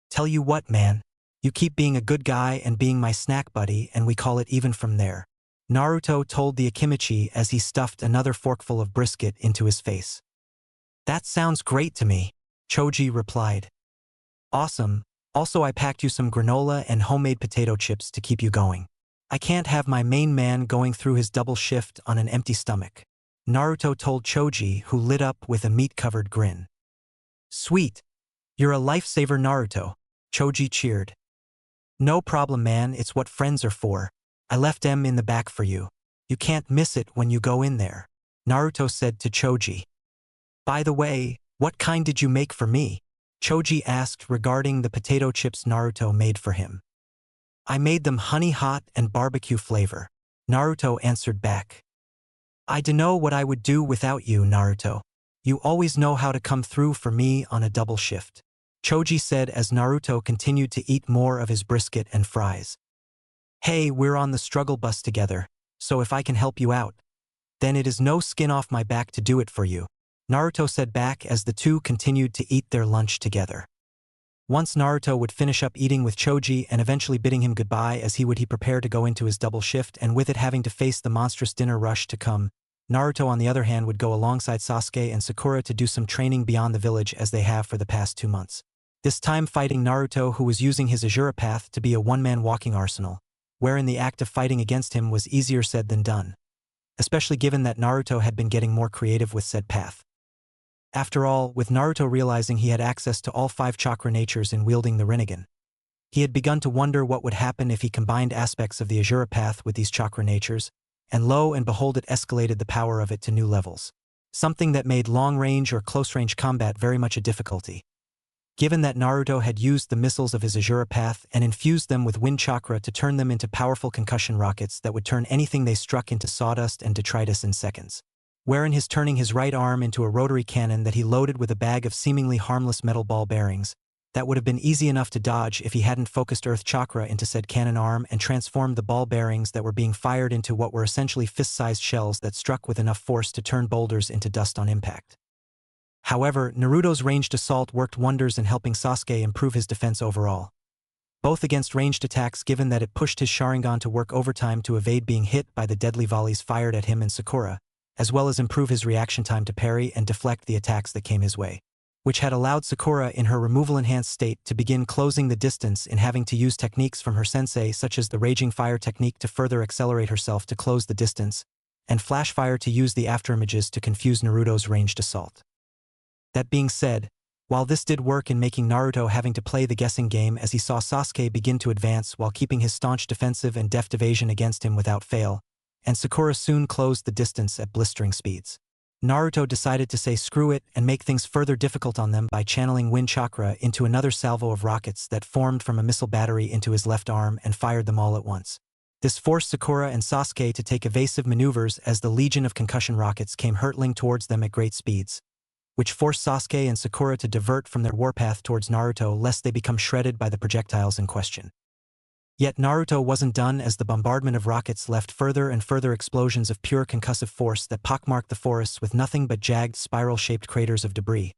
Tell you what, man, you keep being a good guy and being my snack buddy, and we call it even from there, Naruto told the Akimichi as he stuffed another forkful of brisket into his face. That sounds great to me, Choji replied. Awesome. Also, I packed you some granola and homemade potato chips to keep you going. I can't have my main man going through his double shift on an empty stomach, Naruto told Choji, who lit up with a meat-covered grin. Sweet. You're a lifesaver, Naruto, Choji cheered. No problem, man, it's what friends are for. I left them in the back for you. You can't miss it when you go in there, Naruto said to Choji. By the way, what kind did you make for me? Choji asked regarding the potato chips Naruto made for him. I made them honey hot and barbecue flavor. Naruto answered back. I dunno what I would do without you, Naruto. You always know how to come through for me on a double shift. Choji said as Naruto continued to eat more of his brisket and fries. Hey, we're on the struggle bus together, so if I can help you out, then it is no skin off my back to do it for you, Naruto said back as the two continued to eat their lunch together. Once Naruto would finish up eating with Choji and eventually bidding him goodbye as he prepare to go into his double shift, and with it having to face the monstrous dinner rush to come, Naruto on the other hand would go alongside Sasuke and Sakura to do some training beyond the village as they have for the past 2 months. This time fighting Naruto, who was using his Azura path to be a one-man walking arsenal, wherein the act of fighting against him was easier said than done, especially given that Naruto had been getting more creative with said path. After all, with Naruto realizing he had access to all 5 chakra natures in wielding the Rinnegan, he had begun to wonder what would happen if he combined aspects of the Azura path with these chakra natures, and lo and behold, it escalated the power of it to new levels. Something that made long-range or close-range combat very much a difficulty. Given that Naruto had used the missiles of his Azura path and infused them with wind chakra to turn them into powerful concussion rockets that would turn anything they struck into sawdust and detritus in seconds. Wherein his turning his right arm into a rotary cannon that he loaded with a bag of seemingly harmless metal ball bearings, that would have been easy enough to dodge if he hadn't focused earth chakra into said cannon arm and transformed the ball bearings that were being fired into what were essentially fist-sized shells that struck with enough force to turn boulders into dust on impact. However, Naruto's ranged assault worked wonders in helping Sasuke improve his defense overall, both against ranged attacks given that it pushed his Sharingan to work overtime to evade being hit by the deadly volleys fired at him and Sakura, as well as improve his reaction time to parry and deflect the attacks that came his way, which had allowed Sakura in her removal-enhanced state to begin closing the distance in having to use techniques from her sensei such as the Raging Fire technique to further accelerate herself to close the distance, and Flash Fire to use the afterimages to confuse Naruto's ranged assault. That being said, while this did work in making Naruto having to play the guessing game as he saw Sasuke begin to advance while keeping his staunch defensive and deft evasion against him without fail, and Sakura soon closed the distance at blistering speeds, Naruto decided to say screw it and make things further difficult on them by channeling wind chakra into another salvo of rockets that formed from a missile battery into his left arm and fired them all at once. This forced Sakura and Sasuke to take evasive maneuvers as the legion of concussion rockets came hurtling towards them at great speeds, which forced Sasuke and Sakura to divert from their warpath towards Naruto lest they become shredded by the projectiles in question. Yet Naruto wasn't done as the bombardment of rockets left further and further explosions of pure concussive force that pockmarked the forests with nothing but jagged spiral-shaped craters of debris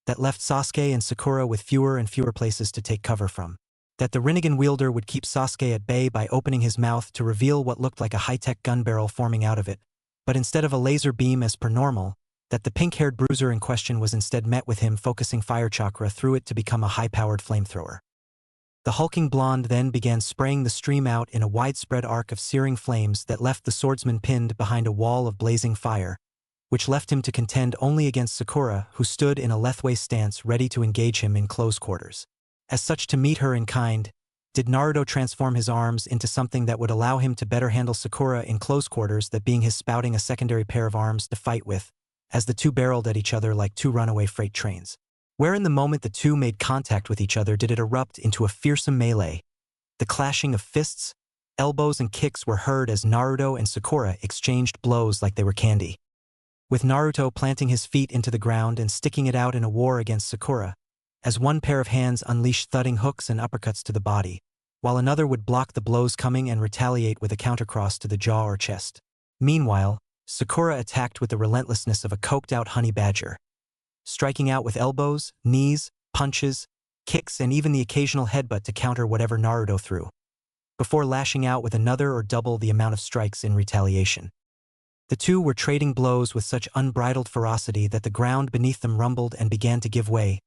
that left Sasuke and Sakura with fewer and fewer places to take cover from. That the Rinnegan wielder would keep Sasuke at bay by opening his mouth to reveal what looked like a high-tech gun barrel forming out of it, but instead of a laser beam as per normal, that the pink-haired bruiser in question was instead met with him focusing fire chakra through it to become a high-powered flamethrower. The hulking blonde then began spraying the stream out in a widespread arc of searing flames that left the swordsman pinned behind a wall of blazing fire, which left him to contend only against Sakura, who stood in a lethway stance ready to engage him in close quarters. As such, to meet her in kind, did Naruto transform his arms into something that would allow him to better handle Sakura in close quarters, that being his spouting a secondary pair of arms to fight with, as the two barreled at each other like two runaway freight trains. Wherein the moment the two made contact with each other did it erupt into a fearsome melee. The clashing of fists, elbows and kicks were heard as Naruto and Sakura exchanged blows like they were candy, with Naruto planting his feet into the ground and sticking it out in a war against Sakura, as one pair of hands unleashed thudding hooks and uppercuts to the body, while another would block the blows coming and retaliate with a countercross to the jaw or chest. Meanwhile, Sakura attacked with the relentlessness of a coked-out honey badger, striking out with elbows, knees, punches, kicks, and even the occasional headbutt to counter whatever Naruto threw, before lashing out with another or double the amount of strikes in retaliation. The two were trading blows with such unbridled ferocity that the ground beneath them rumbled and began to give way,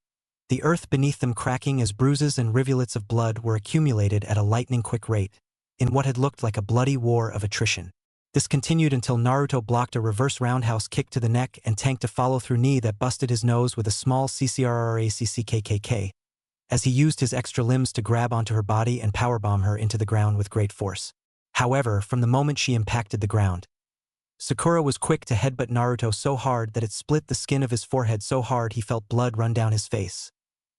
the earth beneath them cracking as bruises and rivulets of blood were accumulated at a lightning-quick rate, in what had looked like a bloody war of attrition. This continued until Naruto blocked a reverse roundhouse kick to the neck and tanked a follow-through knee that busted his nose with a small kekkei, as he used his extra limbs to grab onto her body and powerbomb her into the ground with great force. However, from the moment she impacted the ground, Sakura was quick to headbutt Naruto so hard that it split the skin of his forehead so hard he felt blood run down his face,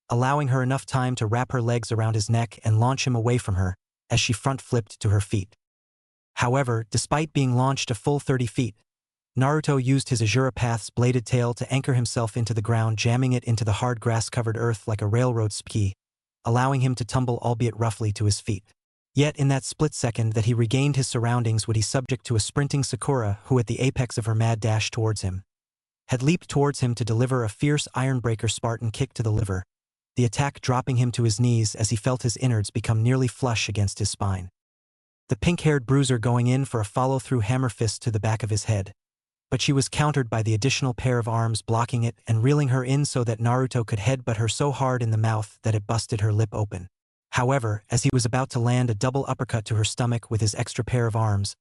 allowing her enough time to wrap her legs around his neck and launch him away from her as she front-flipped to her feet. However, despite being launched a full 30 feet, Naruto used his Azura Path's bladed tail to anchor himself into the ground, jamming it into the hard grass-covered earth like a railroad ski, allowing him to tumble albeit roughly to his feet. Yet in that split second that he regained his surroundings would he subject to a sprinting Sakura who at the apex of her mad dash towards him had leaped towards him to deliver a fierce Ironbreaker Spartan kick to the liver, the attack dropping him to his knees as he felt his innards become nearly flush against his spine. The pink-haired bruiser going in for a follow-through hammer fist to the back of his head, but she was countered by the additional pair of arms blocking it and reeling her in so that Naruto could headbutt her so hard in the mouth that it busted her lip open. However, as he was about to land a double uppercut to her stomach with his extra pair of arms,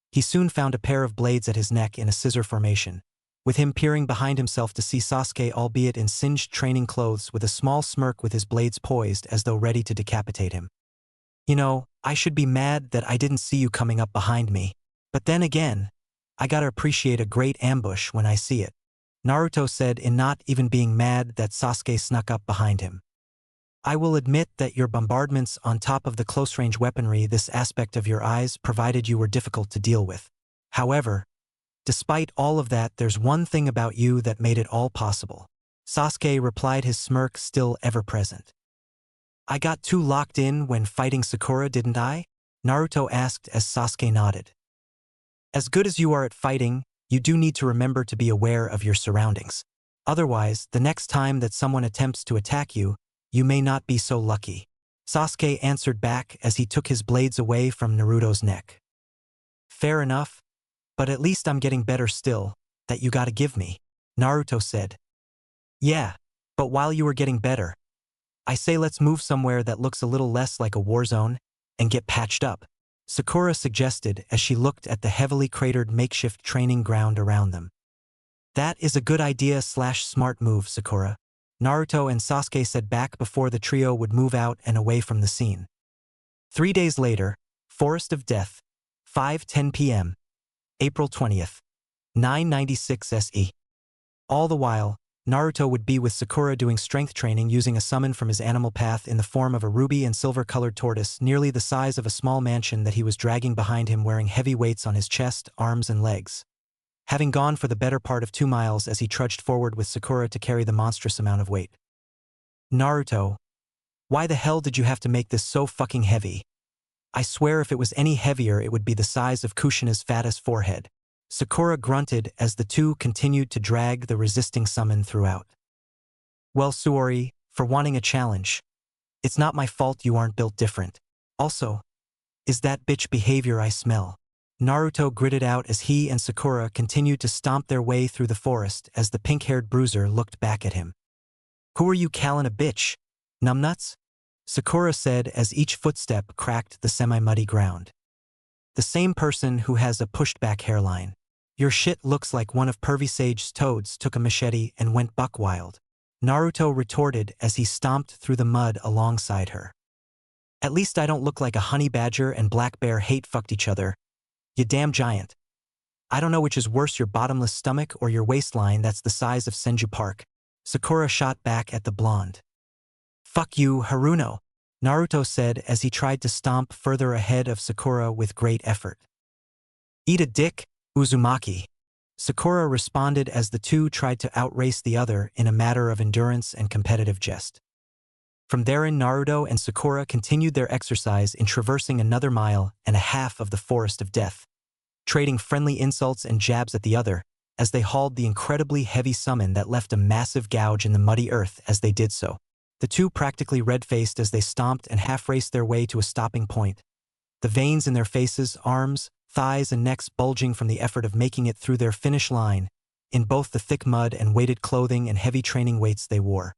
he soon found a pair of blades at his neck in a scissor formation, with him peering behind himself to see Sasuke, albeit in singed training clothes, with a small smirk with his blades poised as though ready to decapitate him. "You know, I should be mad that I didn't see you coming up behind me. But then again, I gotta appreciate a great ambush when I see it," Naruto said, in not even being mad that Sasuke snuck up behind him. "I will admit that your bombardments on top of the close-range weaponry, this aspect of your eyes, provided you were difficult to deal with. However, despite all of that, there's one thing about you that made it all possible," Sasuke replied, his smirk still ever present. "I got too locked in when fighting Sakura, didn't I?" Naruto asked as Sasuke nodded. "As good as you are at fighting, you do need to remember to be aware of your surroundings. Otherwise, the next time that someone attempts to attack you, you may not be so lucky," Sasuke answered back as he took his blades away from Naruto's neck. "Fair enough, but at least I'm getting better still, that you gotta give me," Naruto said. "Yeah, but while you were getting better, I say let's move somewhere that looks a little less like a war zone and get patched up," Sakura suggested as she looked at the heavily cratered makeshift training ground around them. "That is a good idea/smart move, Sakura," Naruto and Sasuke said back before the trio would move out and away from the scene. 3 days later, Forest of Death, 5:10 p.m., April 20th, 996 SE. All the while, Naruto would be with Sakura doing strength training using a summon from his animal path in the form of a ruby and silver-colored tortoise nearly the size of a small mansion that he was dragging behind him, wearing heavy weights on his chest, arms, and legs. Having gone for the better part of 2 miles as he trudged forward with Sakura to carry the monstrous amount of weight. "Naruto, why the hell did you have to make this so fucking heavy? I swear if it was any heavier it would be the size of Kushina's fattest forehead," Sakura grunted as the two continued to drag the resisting summon throughout. "Well, Suori, for wanting a challenge. It's not my fault you aren't built different. Also, is that bitch behavior I smell?" Naruto gritted out as he and Sakura continued to stomp their way through the forest as the pink-haired bruiser looked back at him. "Who are you calling a bitch, numbnuts?" Sakura said as each footstep cracked the semi-muddy ground. "The same person who has a pushed-back hairline. Your shit looks like one of Pervy Sage's toads took a machete and went buck wild," Naruto retorted as he stomped through the mud alongside her. "At least I don't look like a honey badger and black bear hate-fucked each other, you damn giant. I don't know which is worse, your bottomless stomach or your waistline that's the size of Senju Park," Sakura shot back at the blonde. "Fuck you, Haruno," Naruto said as he tried to stomp further ahead of Sakura with great effort. "Eat a dick, Uzumaki," Sakura responded as the two tried to outrace the other in a matter of endurance and competitive jest. From therein, Naruto and Sakura continued their exercise in traversing another 1.5 miles of the Forest of Death, trading friendly insults and jabs at the other as they hauled the incredibly heavy summon that left a massive gouge in the muddy earth as they did so. The two practically red-faced as they stomped and half-raced their way to a stopping point, the veins in their faces, arms, thighs, and necks bulging from the effort of making it through their finish line, in both the thick mud and weighted clothing and heavy training weights they wore.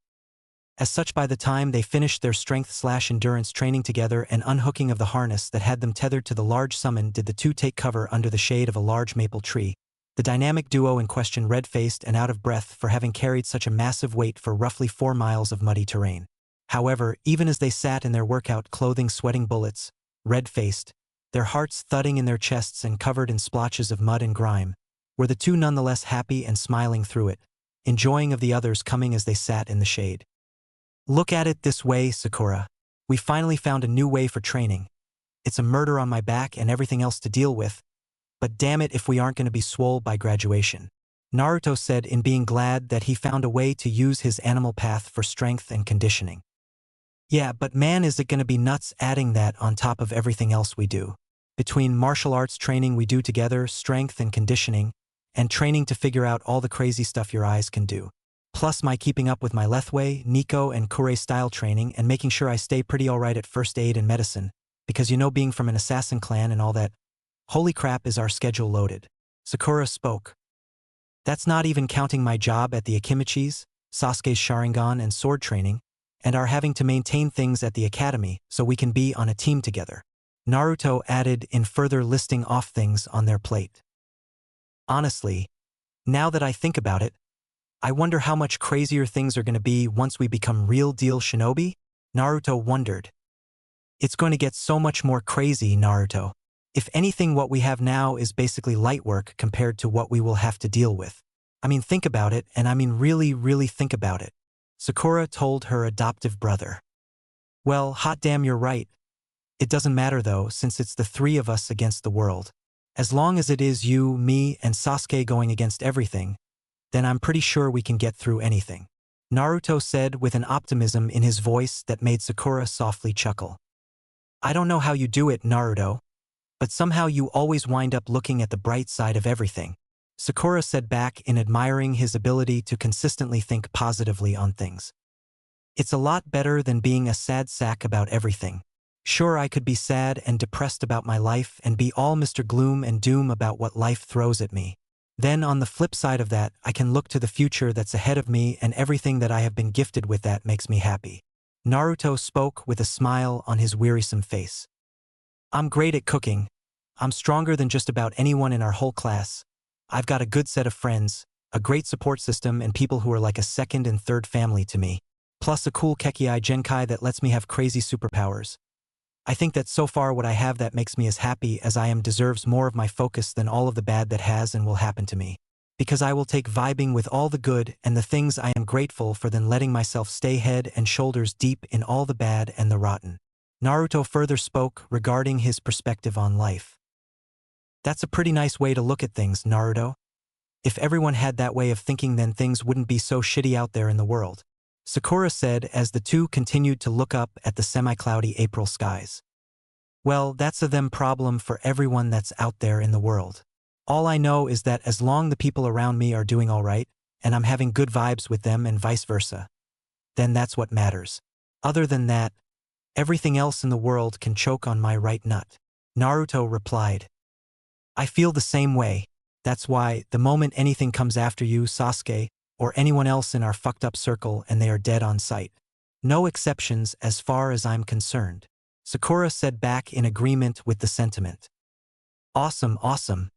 As such, by the time they finished their strength/endurance training together and unhooking of the harness that had them tethered to the large summon, did the two take cover under the shade of a large maple tree, the dynamic duo in question red-faced and out of breath for having carried such a massive weight for roughly 4 miles of muddy terrain. However, even as they sat in their workout clothing sweating bullets, red-faced, their hearts thudding in their chests and covered in splotches of mud and grime, were the two nonetheless happy and smiling through it, enjoying of the others coming as they sat in the shade. Look at it this way, Sakura. We finally found a new way for training. It's a murder on my back and everything else to deal with, but damn it if we aren't going to be swole by graduation. Naruto said in being glad that he found a way to use his animal path for strength and conditioning. Yeah, but man, is it going to be nuts adding that on top of everything else we do. Between martial arts training we do together, strength and conditioning, and training to figure out all the crazy stuff your eyes can do. Plus my keeping up with my Lethway, Nico and Kure style training and making sure I stay pretty alright at first aid and medicine, because you know being from an assassin clan and all that. Holy crap, is our schedule loaded. Sakura spoke. That's not even counting my job at the Akimichis, Sasuke's Sharingan and sword training, and our having to maintain things at the academy so we can be on a team together. Naruto added in further listing off things on their plate. Honestly, now that I think about it, I wonder how much crazier things are going to be once we become real-deal shinobi? Naruto wondered. It's going to get so much more crazy, Naruto. If anything, what we have now is basically light work compared to what we will have to deal with. I mean, think about it, and I mean really, really think about it. Sakura told her adoptive brother. Well, hot damn, you're right. It doesn't matter though, since it's the three of us against the world. As long as it is you, me, and Sasuke going against everything, then I'm pretty sure we can get through anything. Naruto said with an optimism in his voice that made Sakura softly chuckle. I don't know how you do it, Naruto, but somehow you always wind up looking at the bright side of everything. Sakura said back in admiring his ability to consistently think positively on things. It's a lot better than being a sad sack about everything. Sure, I could be sad and depressed about my life and be all Mr. Gloom and Doom about what life throws at me. Then on the flip side of that, I can look to the future that's ahead of me and everything that I have been gifted with that makes me happy. Naruto spoke with a smile on his wearisome face. I'm great at cooking. I'm stronger than just about anyone in our whole class. I've got a good set of friends, a great support system and people who are like a second and third family to me. Plus a cool kekkei genkai that lets me have crazy superpowers. I think that so far what I have that makes me as happy as I am deserves more of my focus than all of the bad that has and will happen to me. Because I will take vibing with all the good and the things I am grateful for than letting myself stay head and shoulders deep in all the bad and the rotten. Naruto further spoke regarding his perspective on life. That's a pretty nice way to look at things, Naruto. If everyone had that way of thinking, then things wouldn't be so shitty out there in the world. Sakura said as the two continued to look up at the semi-cloudy April skies. Well, that's a them problem for everyone that's out there in the world. All I know is that as long the people around me are doing all right, and I'm having good vibes with them and vice versa, then that's what matters. Other than that, everything else in the world can choke on my right nut. Naruto replied. I feel the same way. That's why, the moment anything comes after you, Sasuke, or anyone else in our fucked up circle and they are dead on sight. No exceptions as far as I'm concerned. Sakura said back in agreement with the sentiment. Awesome, awesome.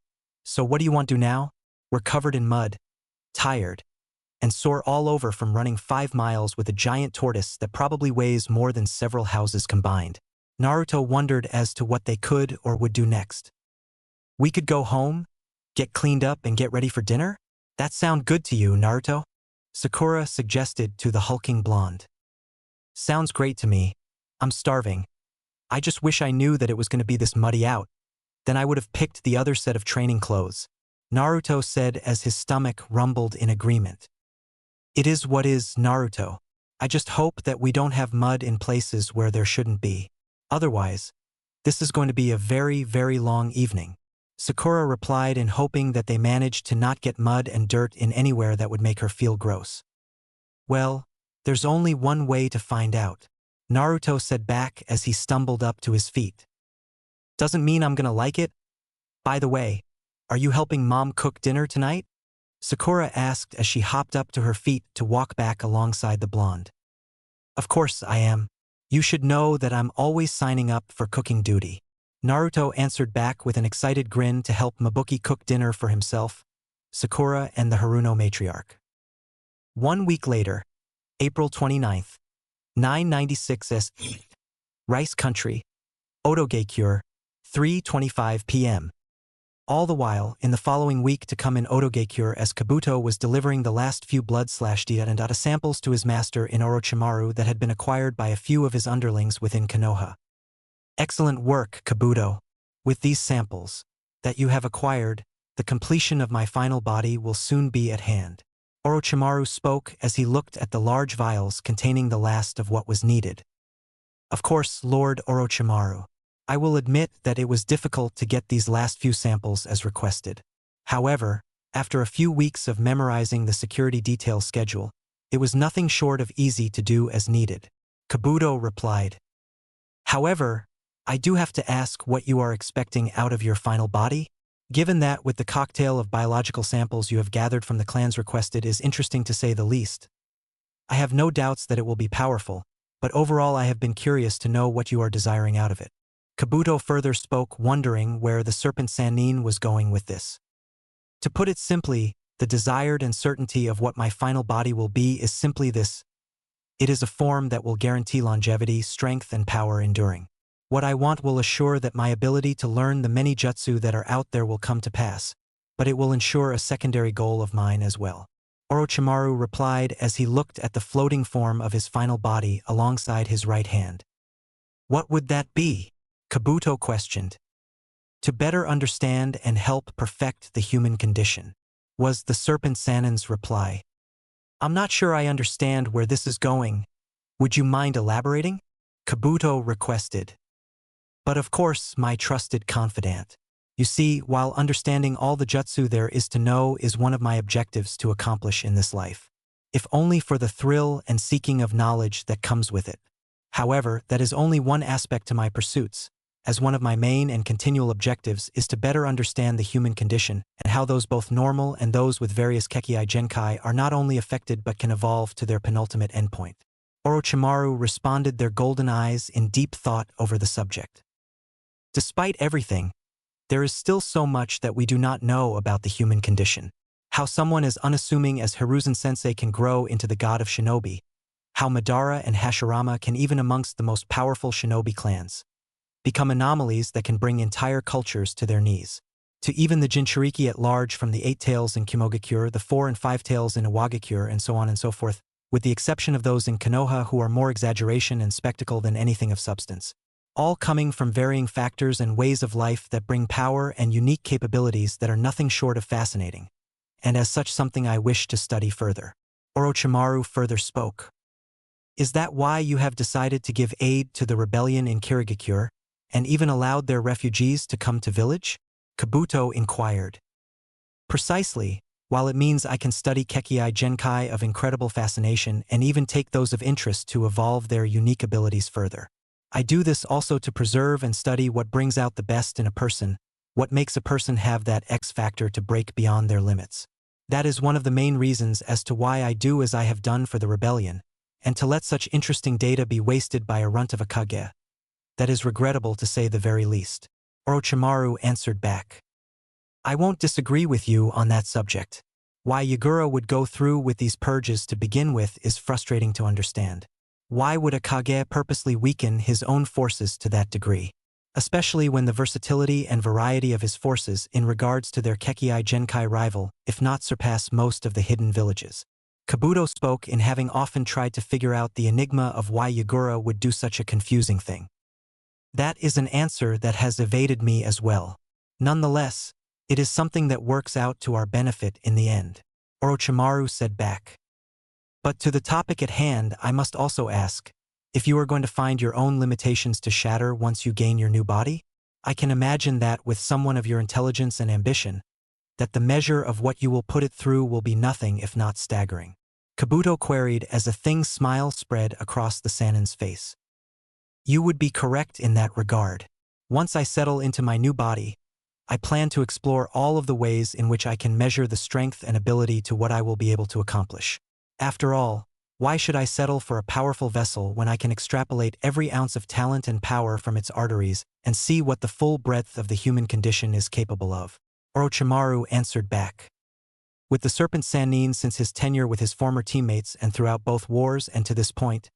So what do you want to do now? We're covered in mud, tired, and sore all over from running 5 miles with a giant tortoise that probably weighs more than several houses combined. Naruto wondered as to what they could or would do next. We could go home, get cleaned up and get ready for dinner? That sound good to you, Naruto? Sakura suggested to the hulking blonde. Sounds great to me. I'm starving. I just wish I knew that it was going to be this muddy out. Then I would have picked the other set of training clothes. Naruto said as his stomach rumbled in agreement. It is what is, Naruto. I just hope that we don't have mud in places where there shouldn't be. Otherwise, this is going to be a very, very long evening. Sakura replied in hoping that they managed to not get mud and dirt in anywhere that would make her feel gross. Well, there's only one way to find out. Naruto said back as he stumbled up to his feet. Doesn't mean I'm gonna like it. By the way, are you helping Mom cook dinner tonight? Sakura asked as she hopped up to her feet to walk back alongside the blonde. Of course I am. You should know that I'm always signing up for cooking duty. Naruto answered back with an excited grin to help Mizuki cook dinner for himself, Sakura, and the Haruno matriarch. 1 week later, April 29th, 996 S. Rice Country, Otogakure, 3:25 p.m. All the while, in the following week to come in Otogekure as Kabuto was delivering the last few blood/data samples to his master in Orochimaru that had been acquired by a few of his underlings within Konoha. Excellent work, Kabuto. With these samples that you have acquired, the completion of my final body will soon be at hand. Orochimaru spoke as he looked at the large vials containing the last of what was needed. Of course, Lord Orochimaru. I will admit that it was difficult to get these last few samples as requested. However, after a few weeks of memorizing the security detail schedule, it was nothing short of easy to do as needed. Kabuto replied. However, I do have to ask what you are expecting out of your final body? Given that with the cocktail of biological samples you have gathered from the clans requested is interesting to say the least. I have no doubts that it will be powerful, but overall I have been curious to know what you are desiring out of it. Kabuto further spoke, wondering where the Serpent Sannin was going with this. To put it simply, the desired and certainty of what my final body will be is simply this. It is a form that will guarantee longevity, strength, and power enduring. What I want will assure that my ability to learn the many jutsu that are out there will come to pass, but it will ensure a secondary goal of mine as well. Orochimaru replied as he looked at the floating form of his final body alongside his right hand. What would that be? Kabuto questioned. To better understand and help perfect the human condition, was the Serpent Sannin's reply. I'm not sure I understand where this is going. Would you mind elaborating? Kabuto requested. But of course, my trusted confidant. You see, while understanding all the jutsu there is to know is one of my objectives to accomplish in this life. If only for the thrill and seeking of knowledge that comes with it. However, that is only one aspect to my pursuits, as one of my main and continual objectives is to better understand the human condition and how those both normal and those with various kekkei genkai are not only affected but can evolve to their penultimate endpoint. Orochimaru responded, their golden eyes in deep thought over the subject. Despite everything, there is still so much that we do not know about the human condition. How someone as unassuming as Hiruzen-sensei can grow into the god of shinobi. How Madara and Hashirama can, even amongst the most powerful shinobi clans, become anomalies that can bring entire cultures to their knees. To even the Jinchuriki at large, from the 8 tails in Kimogakure, the 4 and 5 tails in Iwagakure, and so on and so forth, with the exception of those in Konoha who are more exaggeration and spectacle than anything of substance. All coming from varying factors and ways of life that bring power and unique capabilities that are nothing short of fascinating, and as such something I wish to study further. Orochimaru further spoke. Is that why you have decided to give aid to the rebellion in Kirigakure, and even allowed their refugees to come to village? Kabuto inquired. Precisely, while it means I can study kekkei genkai of incredible fascination and even take those of interest to evolve their unique abilities further. I do this also to preserve and study what brings out the best in a person, what makes a person have that X factor to break beyond their limits. That is one of the main reasons as to why I do as I have done for the rebellion, and to let such interesting data be wasted by a runt of a kage. That is regrettable to say the very least. Orochimaru answered back. I won't disagree with you on that subject. Why Yagura would go through with these purges to begin with is frustrating to understand. Why would a kage purposely weaken his own forces to that degree? Especially when the versatility and variety of his forces in regards to their kekkei genkai rival, if not surpass most of the hidden villages. Kabuto spoke in having often tried to figure out the enigma of why Yagura would do such a confusing thing. That is an answer that has evaded me as well. Nonetheless, it is something that works out to our benefit in the end. Orochimaru said back. But to the topic at hand, I must also ask, if you are going to find your own limitations to shatter once you gain your new body? I can imagine that with someone of your intelligence and ambition, that the measure of what you will put it through will be nothing if not staggering. Kabuto queried as a thin smile spread across the Sannin's face. You would be correct in that regard. Once I settle into my new body, I plan to explore all of the ways in which I can measure the strength and ability to what I will be able to accomplish. After all, why should I settle for a powerful vessel when I can extrapolate every ounce of talent and power from its arteries and see what the full breadth of the human condition is capable of? Orochimaru answered back. With the Serpent Sannin, since his tenure with his former teammates and throughout both wars and to this point,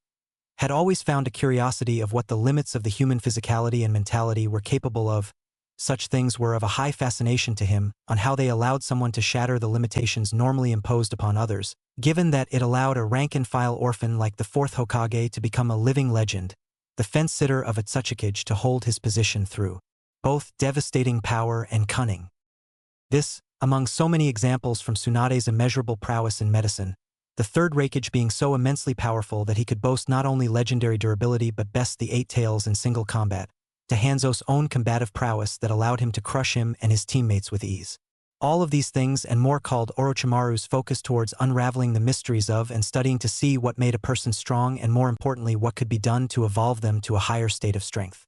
had always found a curiosity of what the limits of the human physicality and mentality were capable of, Such things were of a high fascination to him, on how they allowed someone to shatter the limitations normally imposed upon others, given that it allowed a rank-and-file orphan like the fourth Hokage to become a living legend, the fence-sitter of Itsutsuki to hold his position through both devastating power and cunning. This, among so many examples from Tsunade's immeasurable prowess in medicine, the third Raikage being so immensely powerful that he could boast not only legendary durability but best the 8 tails in single combat, to Hanzo's own combative prowess that allowed him to crush him and his teammates with ease. All of these things and more called Orochimaru's focus towards unraveling the mysteries of and studying to see what made a person strong and more importantly what could be done to evolve them to a higher state of strength.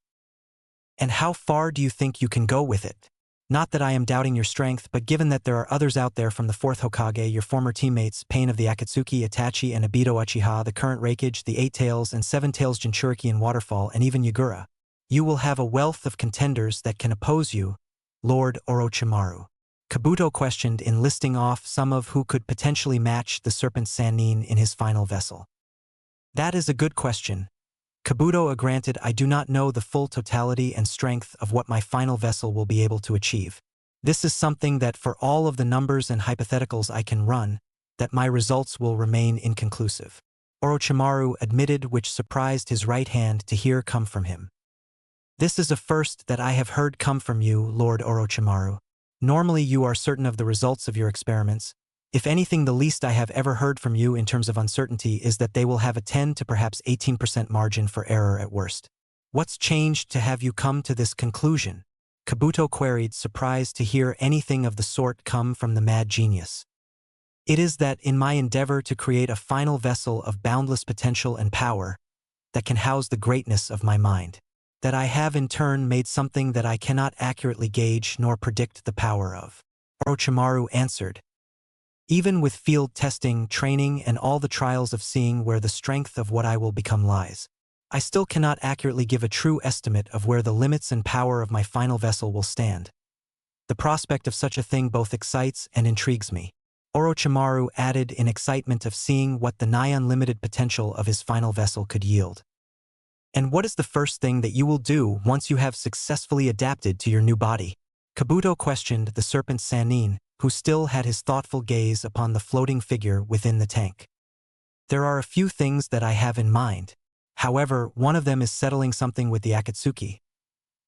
And how far do you think you can go with it? Not that I am doubting your strength, but given that there are others out there from the fourth Hokage, your former teammates, Pain of the Akatsuki, Itachi and Obito Uchiha, the current Raikage, the 8 tails and 7 tails Jinchuriki and Waterfall, and even Yagura, you will have a wealth of contenders that can oppose you, Lord Orochimaru. Kabuto questioned in listing off some of who could potentially match the Serpent Sannin in his final vessel. That is a good question. Kabuto granted, I do not know the full totality and strength of what my final vessel will be able to achieve. This is something that for all of the numbers and hypotheticals I can run, that my results will remain inconclusive. Orochimaru admitted, which surprised his right hand to hear come from him. This is a first that I have heard come from you, Lord Orochimaru. Normally you are certain of the results of your experiments. If anything, the least I have ever heard from you in terms of uncertainty is that they will have a 10 to perhaps 18% margin for error at worst. What's changed to have you come to this conclusion? Kabuto queried, surprised to hear anything of the sort come from the mad genius. It is that in my endeavor to create a final vessel of boundless potential and power that can house the greatness of my mind, that I have in turn made something that I cannot accurately gauge nor predict the power of. Orochimaru answered. Even with field testing, training, and all the trials of seeing where the strength of what I will become lies, I still cannot accurately give a true estimate of where the limits and power of my final vessel will stand. The prospect of such a thing both excites and intrigues me. Orochimaru added in excitement of seeing what the nigh unlimited potential of his final vessel could yield. And what is the first thing that you will do once you have successfully adapted to your new body? Kabuto questioned the Serpent Sannin, who still had his thoughtful gaze upon the floating figure within the tank. There are a few things that I have in mind. However, one of them is settling something with the Akatsuki.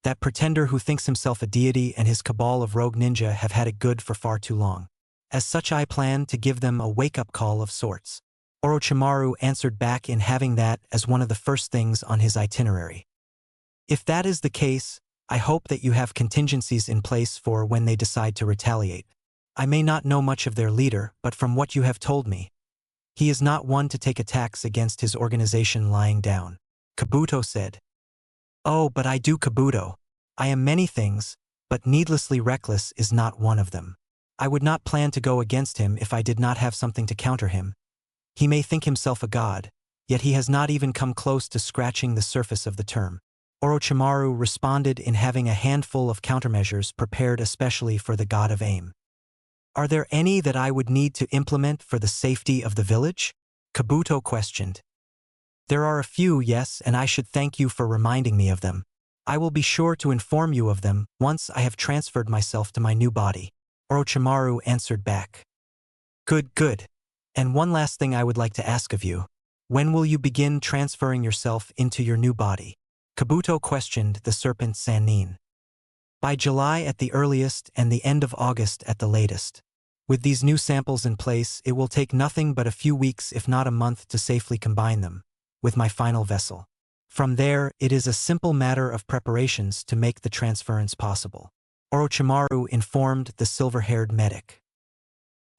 That pretender who thinks himself a deity and his cabal of rogue ninja have had it good for far too long. As such, I plan to give them a wake-up call of sorts. Orochimaru answered back in having that as one of the first things on his itinerary. If that is the case, I hope that you have contingencies in place for when they decide to retaliate. I may not know much of their leader, but from what you have told me, he is not one to take attacks against his organization lying down. Kabuto said. Oh, but I do, Kabuto. I am many things, but needlessly reckless is not one of them. I would not plan to go against him if I did not have something to counter him. He may think himself a god, yet he has not even come close to scratching the surface of the term. Orochimaru responded in having a handful of countermeasures prepared especially for the god of aim. Are there any that I would need to implement for the safety of the village? Kabuto questioned. There are a few, yes, and I should thank you for reminding me of them. I will be sure to inform you of them once I have transferred myself to my new body. Orochimaru answered back. Good, good. And one last thing I would like to ask of you. When will you begin transferring yourself into your new body? Kabuto questioned the Serpent Sannin. By July at the earliest and the end of August at the latest. With these new samples in place, it will take nothing but a few weeks if not a month to safely combine them with my final vessel. From there, it is a simple matter of preparations to make the transference possible. Orochimaru informed the silver-haired medic.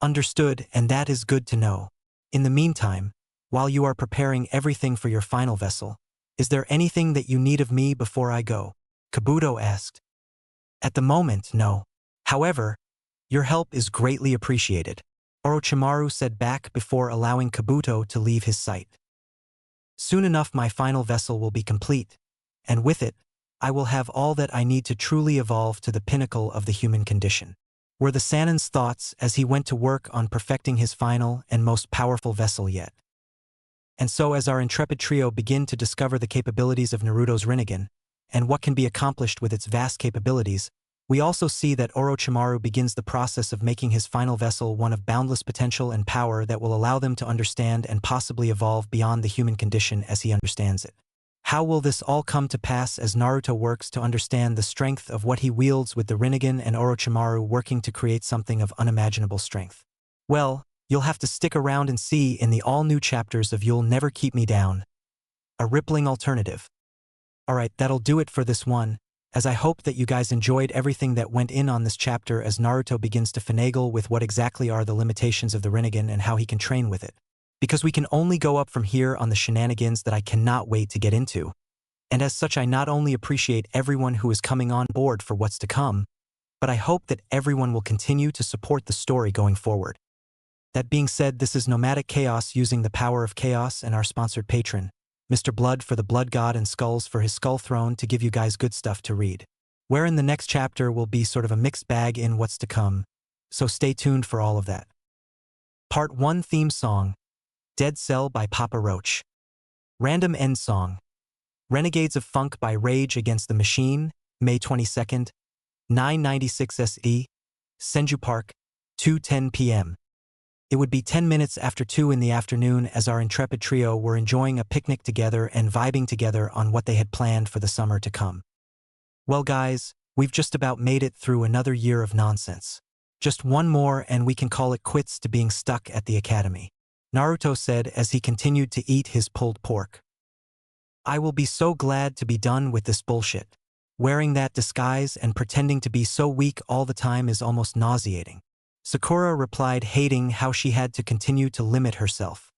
Understood, and that is good to know. In the meantime, while you are preparing everything for your final vessel, is there anything that you need of me before I go? Kabuto asked. At the moment, no. However, your help is greatly appreciated, Orochimaru said back before allowing Kabuto to leave his sight. Soon enough my final vessel will be complete, and with it, I will have all that I need to truly evolve to the pinnacle of the human condition. Were the Sannin's thoughts as he went to work on perfecting his final and most powerful vessel yet. And so as our intrepid trio begin to discover the capabilities of Naruto's Rinnegan, and what can be accomplished with its vast capabilities, We also see that Orochimaru begins the process of making his final vessel one of boundless potential and power that will allow them to understand and possibly evolve beyond the human condition as he understands it. How will this all come to pass as Naruto works to understand the strength of what he wields with the Rinnegan and Orochimaru working to create something of unimaginable strength? Well, you'll have to stick around and see in the all-new chapters of You'll Never Keep Me Down. A rippling alternative. Alright, that'll do it for this one, as I hope that you guys enjoyed everything that went in on this chapter as Naruto begins to finagle with what exactly are the limitations of the Rinnegan and how he can train with it. Because we can only go up from here on the shenanigans that I cannot wait to get into. And as such, I not only appreciate everyone who is coming on board for what's to come, but I hope that everyone will continue to support the story going forward. That being said, this is Nomadic Chaos using the power of chaos and our sponsored patron, Mr. Blood for the Blood God and Skulls for his Skull Throne to give you guys good stuff to read. Wherein the next chapter will be sort of a mixed bag in what's to come, so stay tuned for all of that. Part 1 Theme Song, Dead Cell by Papa Roach. Random End Song, Renegades of Funk by Rage Against the Machine, May 22nd, 996 SE, Senju Park, 2:10 p.m. It would be 10 minutes after 2 in the afternoon as our intrepid trio were enjoying a picnic together and vibing together on what they had planned for the summer to come. Well guys, we've just about made it through another year of nonsense. Just one more and we can call it quits to being stuck at the academy, Naruto said as he continued to eat his pulled pork. I will be so glad to be done with this bullshit. Wearing that disguise and pretending to be so weak all the time is almost nauseating. Sakura replied, hating how she had to continue to limit herself.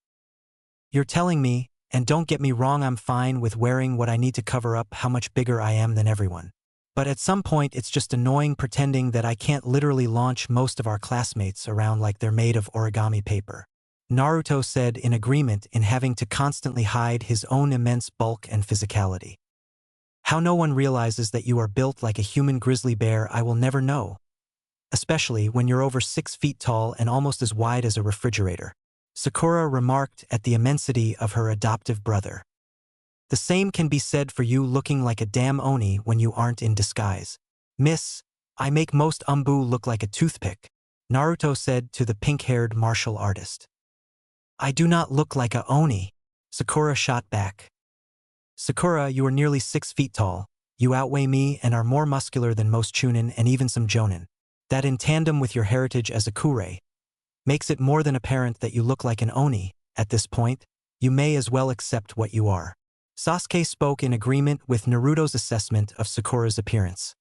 You're telling me, and don't get me wrong, I'm fine with wearing what I need to cover up how much bigger I am than everyone. But at some point it's just annoying pretending that I can't literally launch most of our classmates around like they're made of origami paper. Naruto said in agreement in having to constantly hide his own immense bulk and physicality. How no one realizes that you are built like a human grizzly bear I will never know. Especially when you're over 6 feet tall and almost as wide as a refrigerator. Sakura remarked at the immensity of her adoptive brother. The same can be said for you looking like a damn Oni when you aren't in disguise. Miss, I make most Umbu look like a toothpick, Naruto said to the pink-haired martial artist. I do not look like a Oni, Sakura shot back. Sakura, you are nearly 6 feet tall, you outweigh me and are more muscular than most Chunin and even some Jonin. That in tandem with your heritage as a Kurei, makes it more than apparent that you look like an Oni. At this point, you may as well accept what you are. Sasuke spoke in agreement with Naruto's assessment of Sakura's appearance.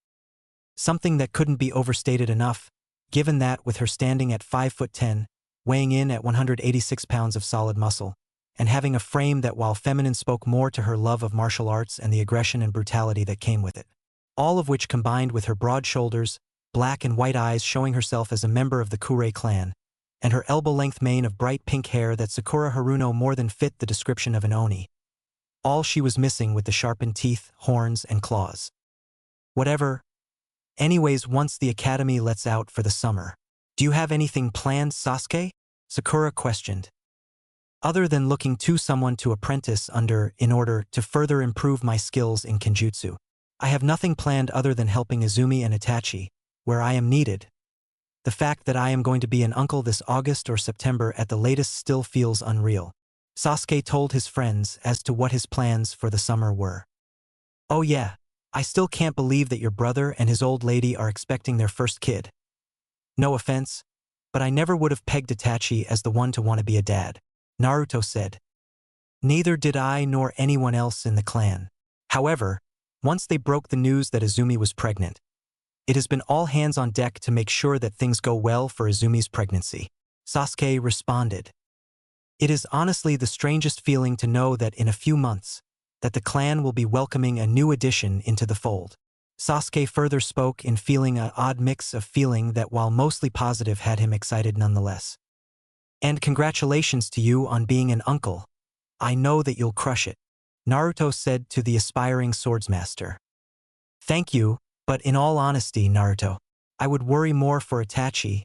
Something that couldn't be overstated enough, given that with her standing at 5'10", weighing in at 186 pounds of solid muscle, and having a frame that while feminine spoke more to her love of martial arts and the aggression and brutality that came with it. All of which combined with her broad shoulders, black and white eyes showing herself as a member of the Kurei clan, and her elbow-length mane of bright pink hair that Sakura Haruno more than fit the description of an Oni. All she was missing with the sharpened teeth, horns, and claws. Whatever. Anyways, once the academy lets out for the summer. Do you have anything planned, Sasuke? Sakura questioned. Other than looking to someone to apprentice under in order to further improve my skills in Kenjutsu. I have nothing planned other than helping Izumi and Itachi, where I am needed. The fact that I am going to be an uncle this August or September at the latest still feels unreal. Sasuke told his friends as to what his plans for the summer were. Oh yeah, I still can't believe that your brother and his old lady are expecting their first kid. No offense, but I never would have pegged Itachi as the one to want to be a dad, Naruto said. Neither did I nor anyone else in the clan. However, once they broke the news that Izumi was pregnant, it has been all hands on deck to make sure that things go well for Izumi's pregnancy. Sasuke responded. It is honestly the strangest feeling to know that in a few months, that the clan will be welcoming a new addition into the fold. Sasuke further spoke in feeling an odd mix of feeling that while mostly positive had him excited nonetheless. And congratulations to you on being an uncle. I know that you'll crush it, Naruto said to the aspiring swordsmaster. Thank you. But in all honesty, Naruto, I would worry more for Itachi.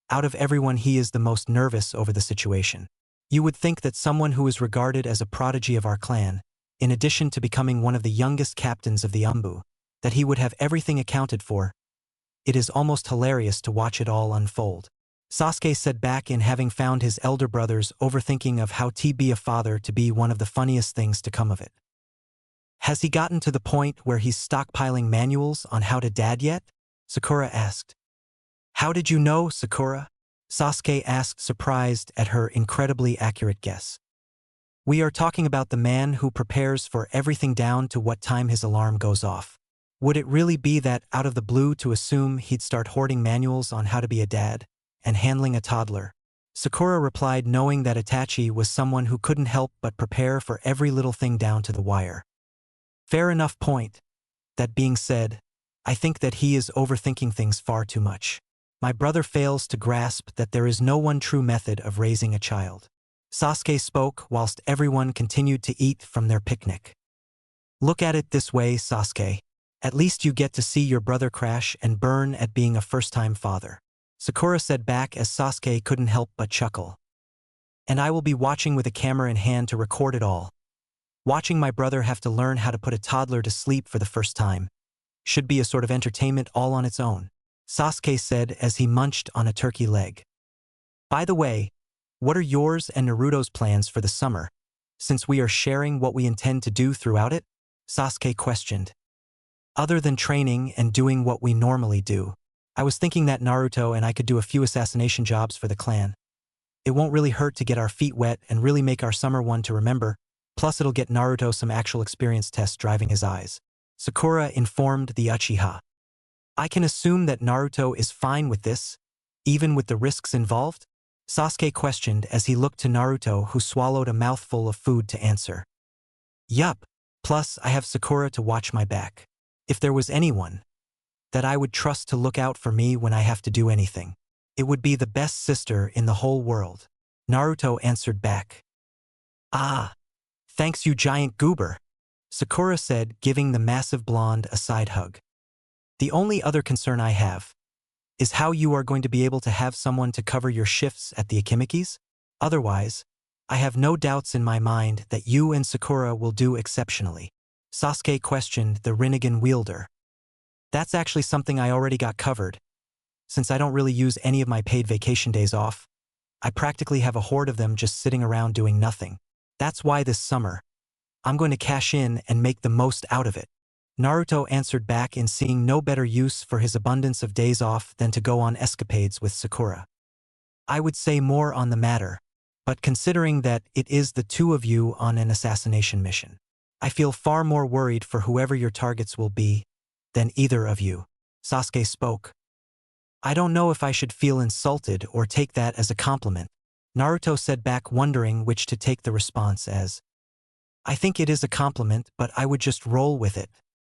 Out of everyone, he is the most nervous over the situation. You would think that someone who is regarded as a prodigy of our clan, in addition to becoming one of the youngest captains of the Umbu, that he would have everything accounted for. it is almost hilarious to watch it all unfold. Sasuke said back in having found his elder brothers overthinking of how to be a father to be one of the funniest things to come of it. Has he gotten to the point where he's stockpiling manuals on how to dad yet? Sakura asked. How did you know, Sakura? Sasuke asked, surprised at her incredibly accurate guess. We are talking about the man who prepares for everything down to what time his alarm goes off. Would it really be that out of the blue to assume he'd start hoarding manuals on how to be a dad and handling a toddler? Sakura replied, knowing that Itachi was someone who couldn't help but prepare for every little thing down to the wire. Fair enough point. That being said, I think that he is overthinking things far too much. My brother fails to grasp that there is no one true method of raising a child. Sasuke spoke whilst everyone continued to eat from their picnic. Look at it this way, Sasuke. At least you get to see your brother crash and burn at being a first-time father. Sakura said back as Sasuke couldn't help but chuckle. And I will be watching with a camera in hand to record it all. Watching my brother have to learn how to put a toddler to sleep for the first time should be a sort of entertainment all on its own, Sasuke said as he munched on a turkey leg. By the way, what are yours and Naruto's plans for the summer, since we are sharing what we intend to do throughout it? Sasuke questioned. Other than training and doing what we normally do, I was thinking that Naruto and I could do a few assassination jobs for the clan. It won't really hurt to get our feet wet and really make our summer one to remember, plus it'll get Naruto some actual experience tests driving his eyes. Sakura informed the Uchiha. I can assume that Naruto is fine with this, even with the risks involved? Sasuke questioned as he looked to Naruto, who swallowed a mouthful of food to answer. Yup, plus I have Sakura to watch my back. If there was anyone that I would trust to look out for me when I have to do anything, it would be the best sister in the whole world. Naruto answered back. Ah, thanks you giant goober, Sakura said, giving the massive blonde a side hug. The only other concern I have is how you are going to be able to have someone to cover your shifts at the Akimikis. Otherwise, I have no doubts in my mind that you and Sakura will do exceptionally. Sasuke questioned the Rinnegan wielder. That's actually something I already got covered. Since I don't really use any of my paid vacation days off, I practically have a horde of them just sitting around doing nothing. That's why this summer, I'm going to cash in and make the most out of it. Naruto answered back in seeing no better use for his abundance of days off than to go on escapades with Sakura. I would say more on the matter, but considering that it is the two of you on an assassination mission, I feel far more worried for whoever your targets will be than either of you. Sasuke spoke. I don't know if I should feel insulted or take that as a compliment. Naruto said back, wondering which to take the response as. I think it is a compliment, but I would just roll with it.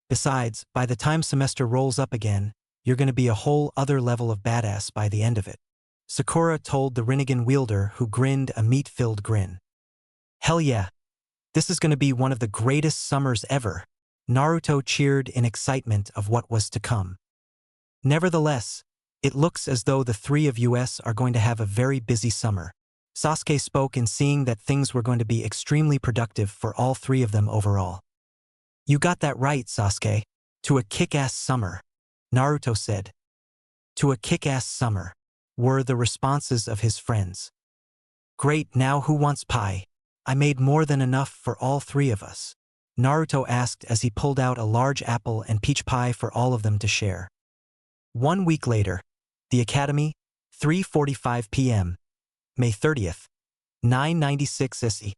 Besides, by the time semester rolls up again, you're going to be a whole other level of badass by the end of it. Sakura told the Rinnegan wielder, who grinned a meat-filled grin. Hell yeah. This is going to be one of the greatest summers ever. Naruto cheered in excitement of what was to come. Nevertheless, it looks as though the three of us are going to have a very busy summer. Sasuke spoke in seeing that things were going to be extremely productive for all three of them overall. You got that right, Sasuke. To a kick-ass summer, Naruto said. To a kick-ass summer, were the responses of his friends. Great, now who wants pie? I made more than enough for all three of us, Naruto asked as he pulled out a large apple and peach pie for all of them to share. 1 week later, the Academy, 3:45 p.m., May 30th, 996 SE.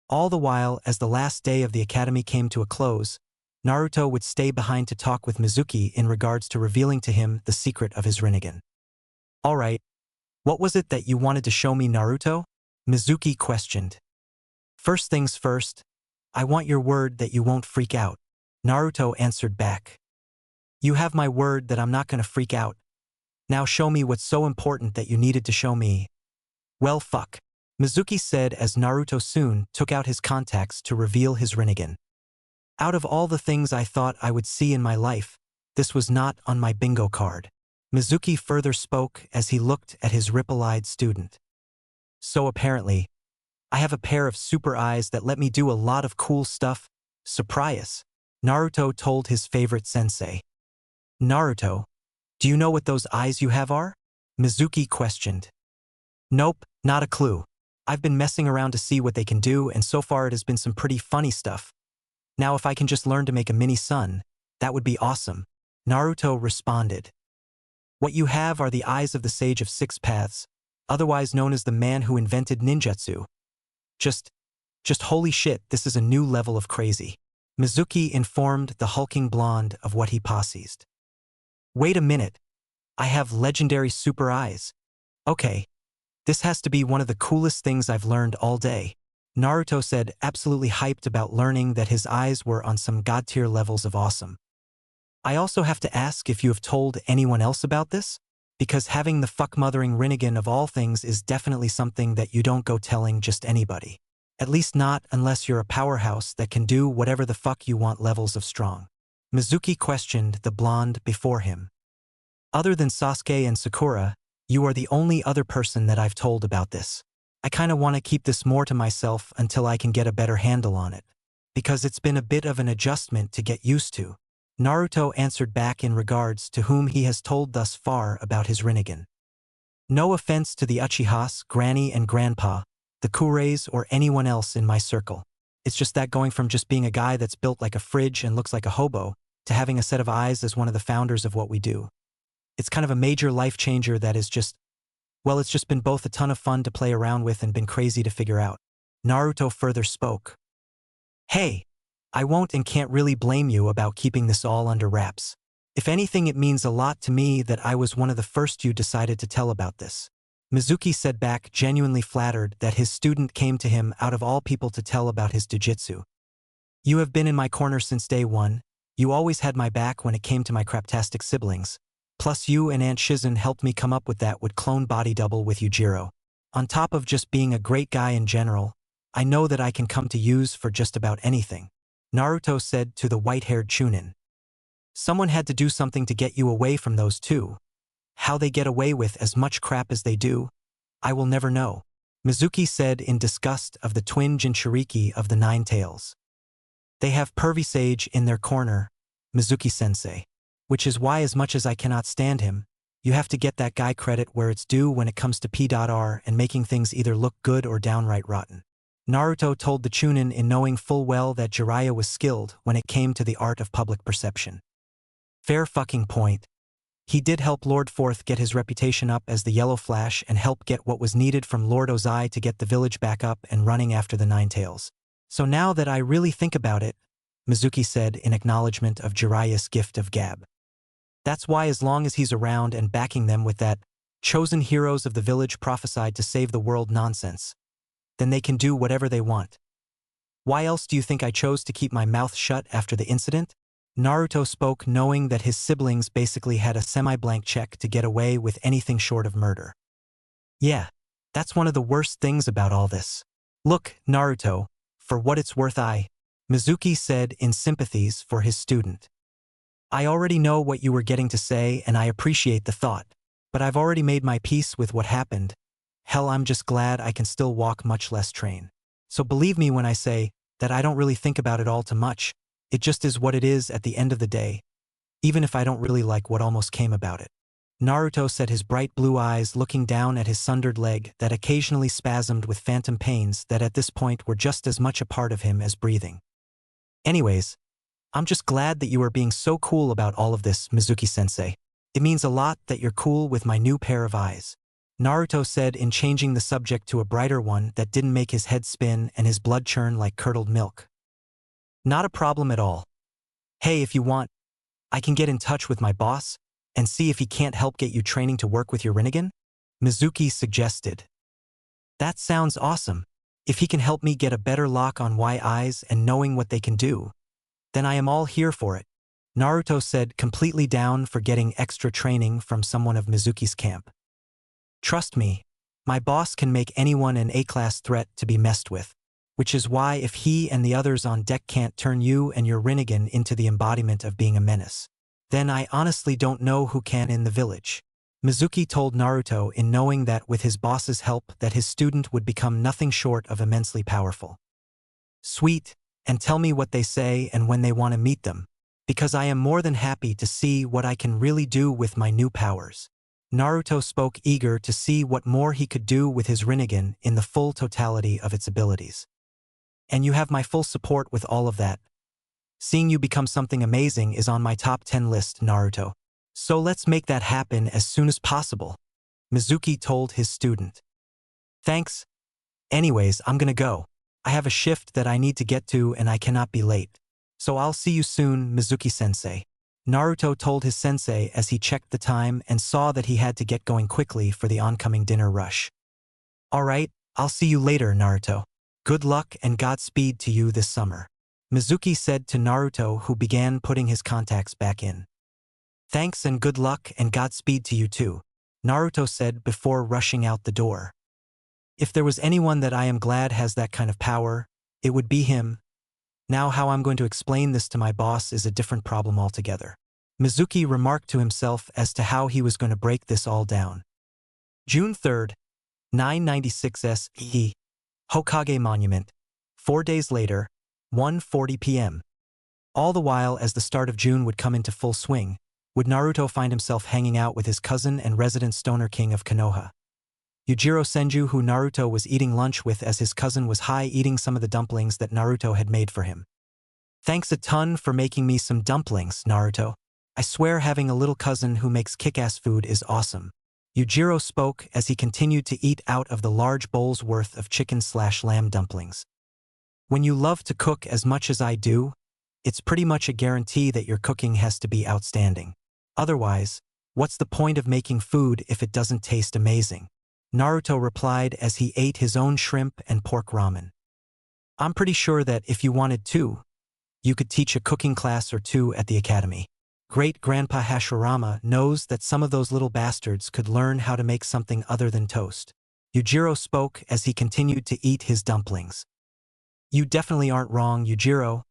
All the while, as the last day of the Academy came to a close, Naruto would stay behind to talk with Mizuki in regards to revealing to him the secret of his Rinnegan. Alright, what was it that you wanted to show me, Naruto? Mizuki questioned. First things first, I want your word that you won't freak out, Naruto answered back. You have my word that I'm not going to freak out. Now show me what's so important that you needed to show me. Well, fuck, Mizuki said as Naruto soon took out his contacts to reveal his Rinnegan. Out of all the things I thought I would see in my life, this was not on my bingo card. Mizuki further spoke as he looked at his ripple-eyed student. So apparently, I have a pair of super eyes that let me do a lot of cool stuff. Surprise, Naruto told his favorite sensei. Naruto, Do you know what those eyes you have are? Mizuki questioned. Nope, not a clue. I've been messing around to see what they can do, and so far it has been some pretty funny stuff. Now if I can just learn to make a mini sun, that would be awesome. Naruto responded. What you have are the eyes of the Sage of Six Paths, otherwise known as the man who invented ninjutsu. Just holy shit, this is a new level of crazy. Mizuki informed the hulking blonde of what he possessed. Wait a minute. I have legendary super eyes. Okay. This has to be one of the coolest things I've learned all day. Naruto said, absolutely hyped about learning that his eyes were on some god-tier levels of awesome. I also have to ask if you have told anyone else about this? Because having the fuck-mothering Rinnegan of all things is definitely something that you don't go telling just anybody. At least not unless you're a powerhouse that can do whatever the fuck you want levels of strong. Mizuki questioned the blonde before him. Other than Sasuke and Sakura, you are the only other person that I've told about this. I kinda wanna keep this more to myself until I can get a better handle on it. Because it's been a bit of an adjustment to get used to. Naruto answered back in regards to whom he has told thus far about his Rinnegan. No offense to the Uchihas, Granny and Grandpa, the Kureis or anyone else in my circle. It's just that going from just being a guy that's built like a fridge and looks like a hobo, to having a set of eyes as one of the founders of what we do. It's kind of a major life changer that is just, well, it's just been both a ton of fun to play around with and been crazy to figure out. Naruto further spoke. Hey, I won't and can't really blame you about keeping this all under wraps. If anything, it means a lot to me that I was one of the first you decided to tell about this. Mizuki said back, genuinely flattered that his student came to him out of all people to tell about his jujitsu. You have been in my corner since day one. You always had my back when it came to my craptastic siblings. Plus you and Aunt Shizen helped me come up with that would clone body double with Yujiro. On top of just being a great guy in general, I know that I can come to use for just about anything. Naruto said to the white-haired Chunin. Someone had to do something to get you away from those two. How they get away with as much crap as they do, I will never know. Mizuki said in disgust of the twin Jinchuriki of the Nine Tails. They have Pervy Sage in their corner, Mizuki-sensei. Which is why, as much as I cannot stand him, you have to get that guy credit where it's due when it comes to P.R. and making things either look good or downright rotten. Naruto told the Chunin in knowing full well that Jiraiya was skilled when it came to the art of public perception. Fair fucking point. He did help Lord Fourth get his reputation up as the Yellow Flash and help get what was needed from Lord Ozai to get the village back up and running after the Nine Tails. So now that I really think about it, Mizuki said in acknowledgement of Jiraiya's gift of gab. That's why as long as he's around and backing them with that chosen heroes of the village prophesied to save the world nonsense, then they can do whatever they want. Why else do you think I chose to keep my mouth shut after the incident? Naruto spoke knowing that his siblings basically had a semi-blank check to get away with anything short of murder. Yeah, that's one of the worst things about all this. Look, Naruto, for what it's worth Mizuki said in sympathies for his student. I already know what you were getting to say and I appreciate the thought, but I've already made my peace with what happened. Hell, I'm just glad I can still walk, much less train. So believe me when I say that I don't really think about it all too much. It just is what it is at the end of the day, even if I don't really like what almost came about it. Naruto said, his bright blue eyes looking down at his sundered leg that occasionally spasmed with phantom pains that at this point were just as much a part of him as breathing. Anyways, I'm just glad that you are being so cool about all of this, Mizuki-sensei. It means a lot that you're cool with my new pair of eyes. Naruto said in changing the subject to a brighter one that didn't make his head spin and his blood churn like curdled milk. Not a problem at all. Hey, if you want, I can get in touch with my boss and see if he can't help get you training to work with your Rinnegan? Mizuki suggested. That sounds awesome. If he can help me get a better lock on Y eyes and knowing what they can do, then I am all here for it. Naruto said, completely down for getting extra training from someone of Mizuki's camp. Trust me, my boss can make anyone an A-class threat to be messed with, which is why if he and the others on deck can't turn you and your Rinnegan into the embodiment of being a menace, then I honestly don't know who can in the village. Mizuki told Naruto in knowing that with his boss's help that his student would become nothing short of immensely powerful. Sweet, and tell me what they say and when they want to meet them. Because I am more than happy to see what I can really do with my new powers. Naruto spoke, eager to see what more he could do with his Rinnegan in the full totality of its abilities. And you have my full support with all of that. Seeing you become something amazing is on my top 10 list, Naruto. So let's make that happen as soon as possible, Mizuki told his student. Thanks. Anyways, I'm gonna go. I have a shift that I need to get to and I cannot be late. So I'll see you soon, Mizuki-sensei. Naruto told his sensei as he checked the time and saw that he had to get going quickly for the oncoming dinner rush. Alright, I'll see you later, Naruto. Good luck and Godspeed to you this summer, Mizuki said to Naruto, who began putting his contacts back in. Thanks and good luck and Godspeed to you too, Naruto said before rushing out the door. If there was anyone that I am glad has that kind of power, it would be him. Now how I'm going to explain this to my boss is a different problem altogether. Mizuki remarked to himself as to how he was going to break this all down. June 3rd, 996 SE. Hokage Monument. 4 days later, 1:40 p.m. All the while as the start of June would come into full swing, would Naruto find himself hanging out with his cousin and resident stoner king of Konoha, Yujiro Senju, who Naruto was eating lunch with as his cousin was high eating some of the dumplings that Naruto had made for him. Thanks a ton for making me some dumplings, Naruto. I swear having a little cousin who makes kick-ass food is awesome. Yujiro spoke as he continued to eat out of the large bowl's worth of chicken/lamb dumplings. When you love to cook as much as I do, it's pretty much a guarantee that your cooking has to be outstanding. Otherwise, what's the point of making food if it doesn't taste amazing? Naruto replied as he ate his own shrimp and pork ramen. I'm pretty sure that if you wanted to, you could teach a cooking class or two at the academy. Great-grandpa Hashirama knows that some of those little bastards could learn how to make something other than toast. Yujiro spoke as he continued to eat his dumplings. You definitely aren't wrong, Yujiro.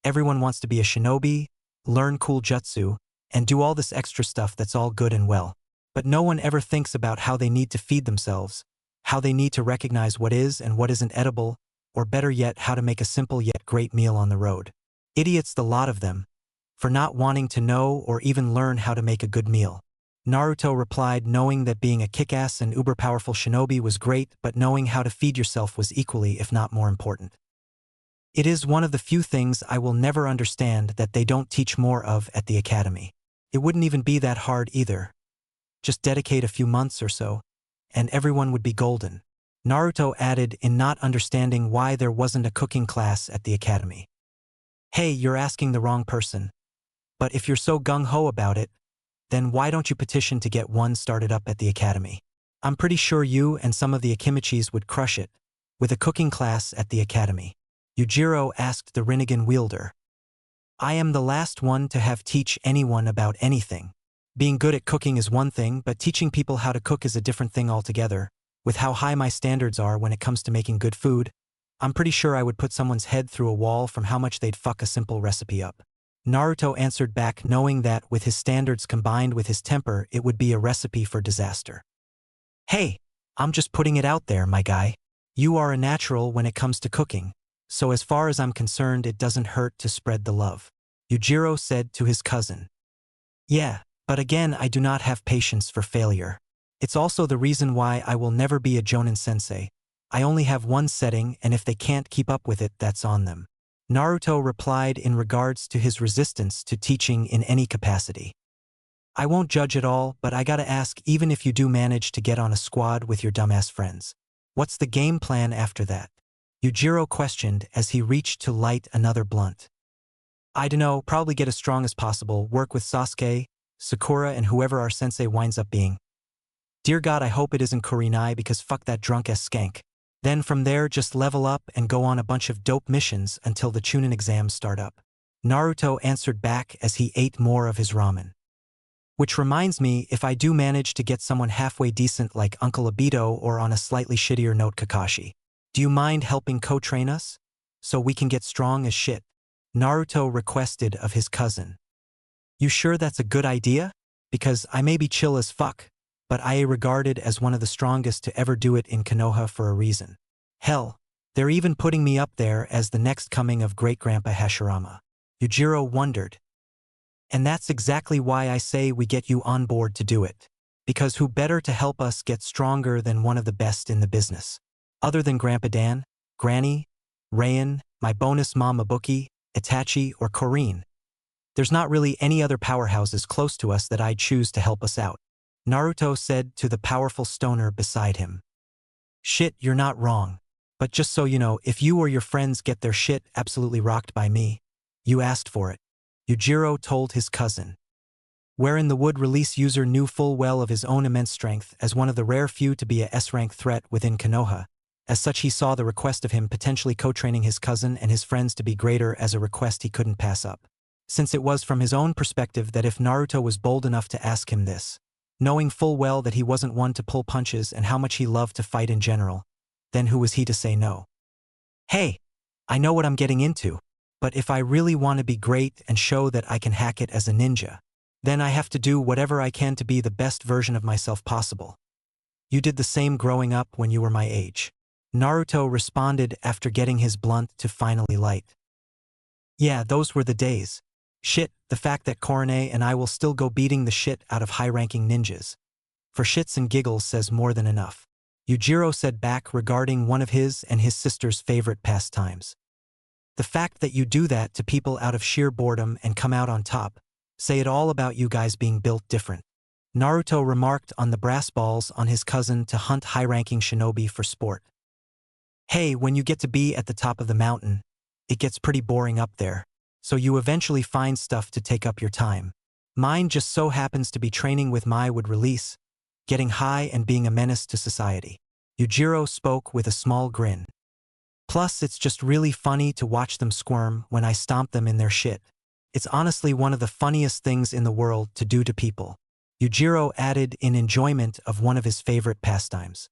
Everyone wants to be a shinobi, learn cool jutsu, and do all this extra stuff that's all good and well. But no one ever thinks about how they need to feed themselves, how they need to recognize what is and what isn't edible, or better yet, how to make a simple yet great meal on the road. Idiots, the lot of them, for not wanting to know or even learn how to make a good meal. Naruto replied, knowing that being a kick-ass and uber-powerful shinobi was great, but knowing how to feed yourself was equally, if not more important. It is one of the few things I will never understand that they don't teach more of at the academy. It wouldn't even be that hard either. Just dedicate a few months or so, and everyone would be golden. Naruto added, in not understanding why there wasn't a cooking class at the academy. Hey, you're asking the wrong person. But if you're so gung-ho about it, then why don't you petition to get one started up at the academy? I'm pretty sure you and some of the Akimichis would crush it, with a cooking class at the academy. Yujiro asked the Rinnegan wielder. I am the last one to have teach anyone about anything. Being good at cooking is one thing, but teaching people how to cook is a different thing altogether. With how high my standards are when it comes to making good food, I'm pretty sure I would put someone's head through a wall from how much they'd fuck a simple recipe up. Naruto answered back, knowing that with his standards combined with his temper, it would be a recipe for disaster. Hey, I'm just putting it out there, my guy. You are a natural when it comes to cooking, so as far as I'm concerned, it doesn't hurt to spread the love, Yujiro said to his cousin. Yeah. But again, I do not have patience for failure. It's also the reason why I will never be a Jonin sensei. I only have one setting, and if they can't keep up with it, that's on them. Naruto replied in regards to his resistance to teaching in any capacity. I won't judge at all, but I gotta ask, even if you do manage to get on a squad with your dumbass friends, what's the game plan after that? Yujiro questioned as he reached to light another blunt. I dunno, probably get as strong as possible, work with Sasuke, Sakura, and whoever our sensei winds up being. Dear God, I hope it isn't Kurenai, because fuck that drunk-ass skank. Then from there, just level up and go on a bunch of dope missions until the Chunin exams start up. Naruto answered back as he ate more of his ramen. Which reminds me, if I do manage to get someone halfway decent like Uncle Obito, or on a slightly shittier note Kakashi, do you mind helping co-train us? So we can get strong as shit? Naruto requested of his cousin. You sure that's a good idea? Because I may be chill as fuck, but I am regarded as one of the strongest to ever do it in Konoha for a reason. Hell, they're even putting me up there as the next coming of Great-Grandpa Hashirama. Yujiro wondered, And that's exactly why I say we get you on board to do it. Because who better to help us get stronger than one of the best in the business? Other than Grandpa Dan, Granny, Rayan, my bonus mom Ibuki, Itachi, or Korine. There's not really any other powerhouses close to us that I'd choose to help us out. Naruto said to the powerful stoner beside him. Shit, you're not wrong. But just so you know, if you or your friends get their shit absolutely rocked by me, you asked for it. Yujiro told his cousin. Wherein the Wood Release user knew full well of his own immense strength as one of the rare few to be a S-rank threat within Konoha. As such, he saw the request of him potentially co-training his cousin and his friends to be greater as a request he couldn't pass up. Since it was from his own perspective that if Naruto was bold enough to ask him this, knowing full well that he wasn't one to pull punches and how much he loved to fight in general, then who was he to say no? Hey, I know what I'm getting into, but if I really want to be great and show that I can hack it as a ninja, then I have to do whatever I can to be the best version of myself possible. You did the same growing up when you were my age. Naruto responded after getting his blunt to finally light. Yeah, those were the days. Shit, the fact that Korine and I will still go beating the shit out of high-ranking ninjas. For shits and giggles says more than enough. Yujiro said back regarding one of his and his sister's favorite pastimes. The fact that you do that to people out of sheer boredom and come out on top, say it all about you guys being built different. Naruto remarked on the brass balls on his cousin to hunt high-ranking shinobi for sport. Hey, when you get to be at the top of the mountain, it gets pretty boring up there, so you eventually find stuff to take up your time. Mine just so happens to be training with my Wood Release, getting high and being a menace to society. Yujiro spoke with a small grin. Plus, it's just really funny to watch them squirm when I stomp them in their shit. It's honestly one of the funniest things in the world to do to people. Yujiro added in enjoyment of one of his favorite pastimes.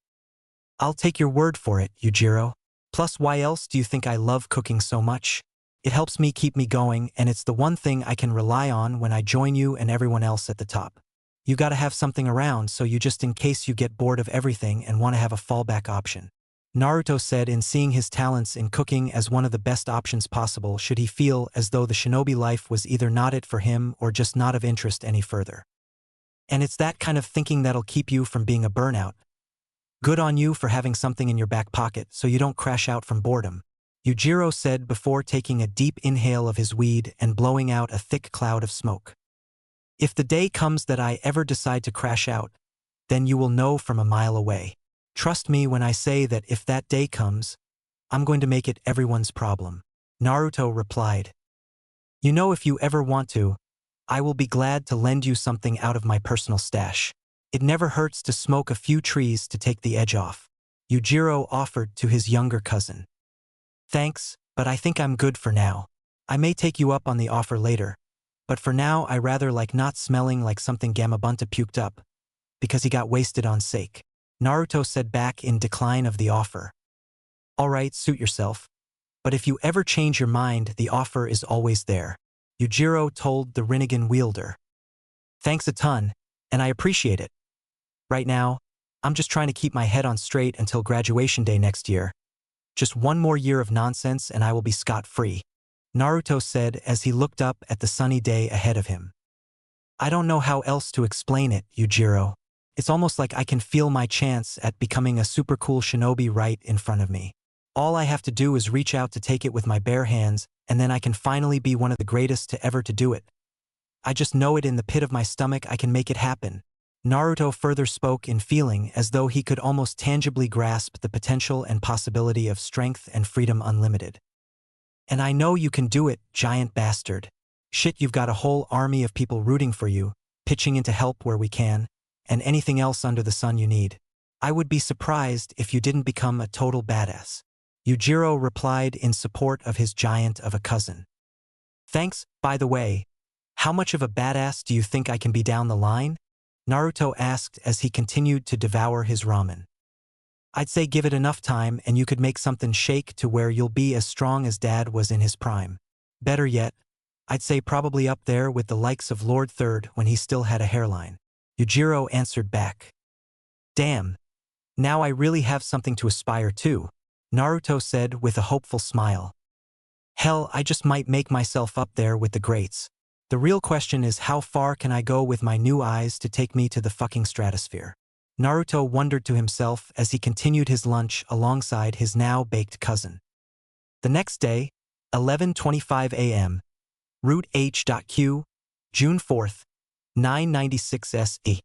I'll take your word for it, Yujiro. Plus, why else do you think I love cooking so much? It helps me keep me going, and it's the one thing I can rely on when I join you and everyone else at the top. You gotta have something around so you just in case you get bored of everything and want to have a fallback option. Naruto said in seeing his talents in cooking as one of the best options possible should he feel as though the shinobi life was either not it for him or just not of interest any further. And it's that kind of thinking that'll keep you from being a burnout. Good on you for having something in your back pocket so you don't crash out from boredom, Yujiro said before taking a deep inhale of his weed and blowing out a thick cloud of smoke. If the day comes that I ever decide to crash out, then you will know from a mile away. Trust me when I say that if that day comes, I'm going to make it everyone's problem. Naruto replied. You know, if you ever want to, I will be glad to lend you something out of my personal stash. It never hurts to smoke a few trees to take the edge off. Yujiro offered to his younger cousin. Thanks, but I think I'm good for now. I may take you up on the offer later, but for now I rather like not smelling like something Gamabunta puked up, because he got wasted on sake. Naruto said back in decline of the offer. Alright, suit yourself. But if you ever change your mind, the offer is always there. Yujiro told the Rinnegan wielder. Thanks a ton, and I appreciate it. Right now, I'm just trying to keep my head on straight until graduation day next year. Just one more year of nonsense and I will be scot-free, Naruto said as he looked up at the sunny day ahead of him. I don't know how else to explain it, Yujiro. It's almost like I can feel my chance at becoming a super cool shinobi right in front of me. All I have to do is reach out to take it with my bare hands, and then I can finally be one of the greatest to ever to do it. I just know it in the pit of my stomach I can make it happen. Naruto further spoke in feeling as though he could almost tangibly grasp the potential and possibility of strength and freedom unlimited. And I know you can do it, giant bastard. Shit, you've got a whole army of people rooting for you, pitching in to help where we can, and anything else under the sun you need. I would be surprised if you didn't become a total badass. Yujiro replied in support of his giant of a cousin. Thanks, by the way. How much of a badass do you think I can be down the line? Naruto asked as he continued to devour his ramen. I'd say give it enough time and you could make something shake to where you'll be as strong as Dad was in his prime. Better yet, I'd say probably up there with the likes of Lord Third when he still had a hairline. Yujiro answered back. Damn. Now I really have something to aspire to, Naruto said with a hopeful smile. Hell, I just might make myself up there with the greats. The real question is, how far can I go with my new eyes to take me to the fucking stratosphere? Naruto wondered to himself as he continued his lunch alongside his now-baked cousin. The next day, 11:25 a.m., Route H.Q., June 4th, 996 SE.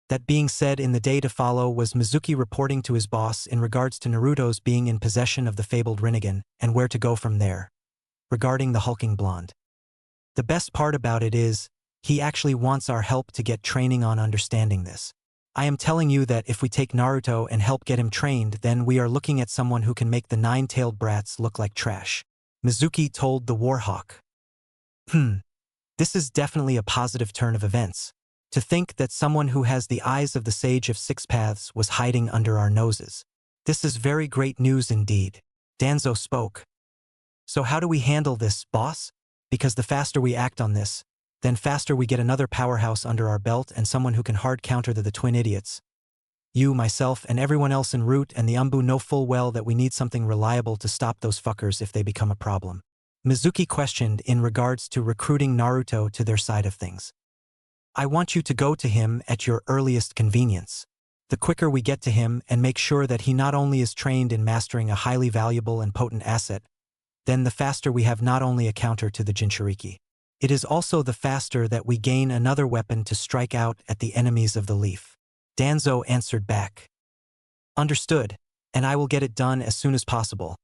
That being said, in the day to follow was Mizuki reporting to his boss in regards to Naruto's being in possession of the fabled Rinnegan and where to go from there. Regarding the hulking blonde. The best part about it is, he actually wants our help to get training on understanding this. I am telling you that if we take Naruto and help get him trained, then we are looking at someone who can make the nine-tailed brats look like trash. Mizuki told the Warhawk. This is definitely a positive turn of events. To think that someone who has the eyes of the Sage of Six Paths was hiding under our noses. This is very great news indeed. Danzo spoke. So how do we handle this, boss? Because the faster we act on this, then faster we get another powerhouse under our belt and someone who can hard counter the twin idiots. You, myself, and everyone else en route and the Umbu know full well that we need something reliable to stop those fuckers if they become a problem. Mizuki questioned in regards to recruiting Naruto to their side of things. I want you to go to him at your earliest convenience. The quicker we get to him and make sure that he not only is trained in mastering a highly valuable and potent asset, then the faster we have not only a counter to the Jinchuriki. It is also the faster that we gain another weapon to strike out at the enemies of the leaf. Danzo answered back. Understood, and I will get it done as soon as possible.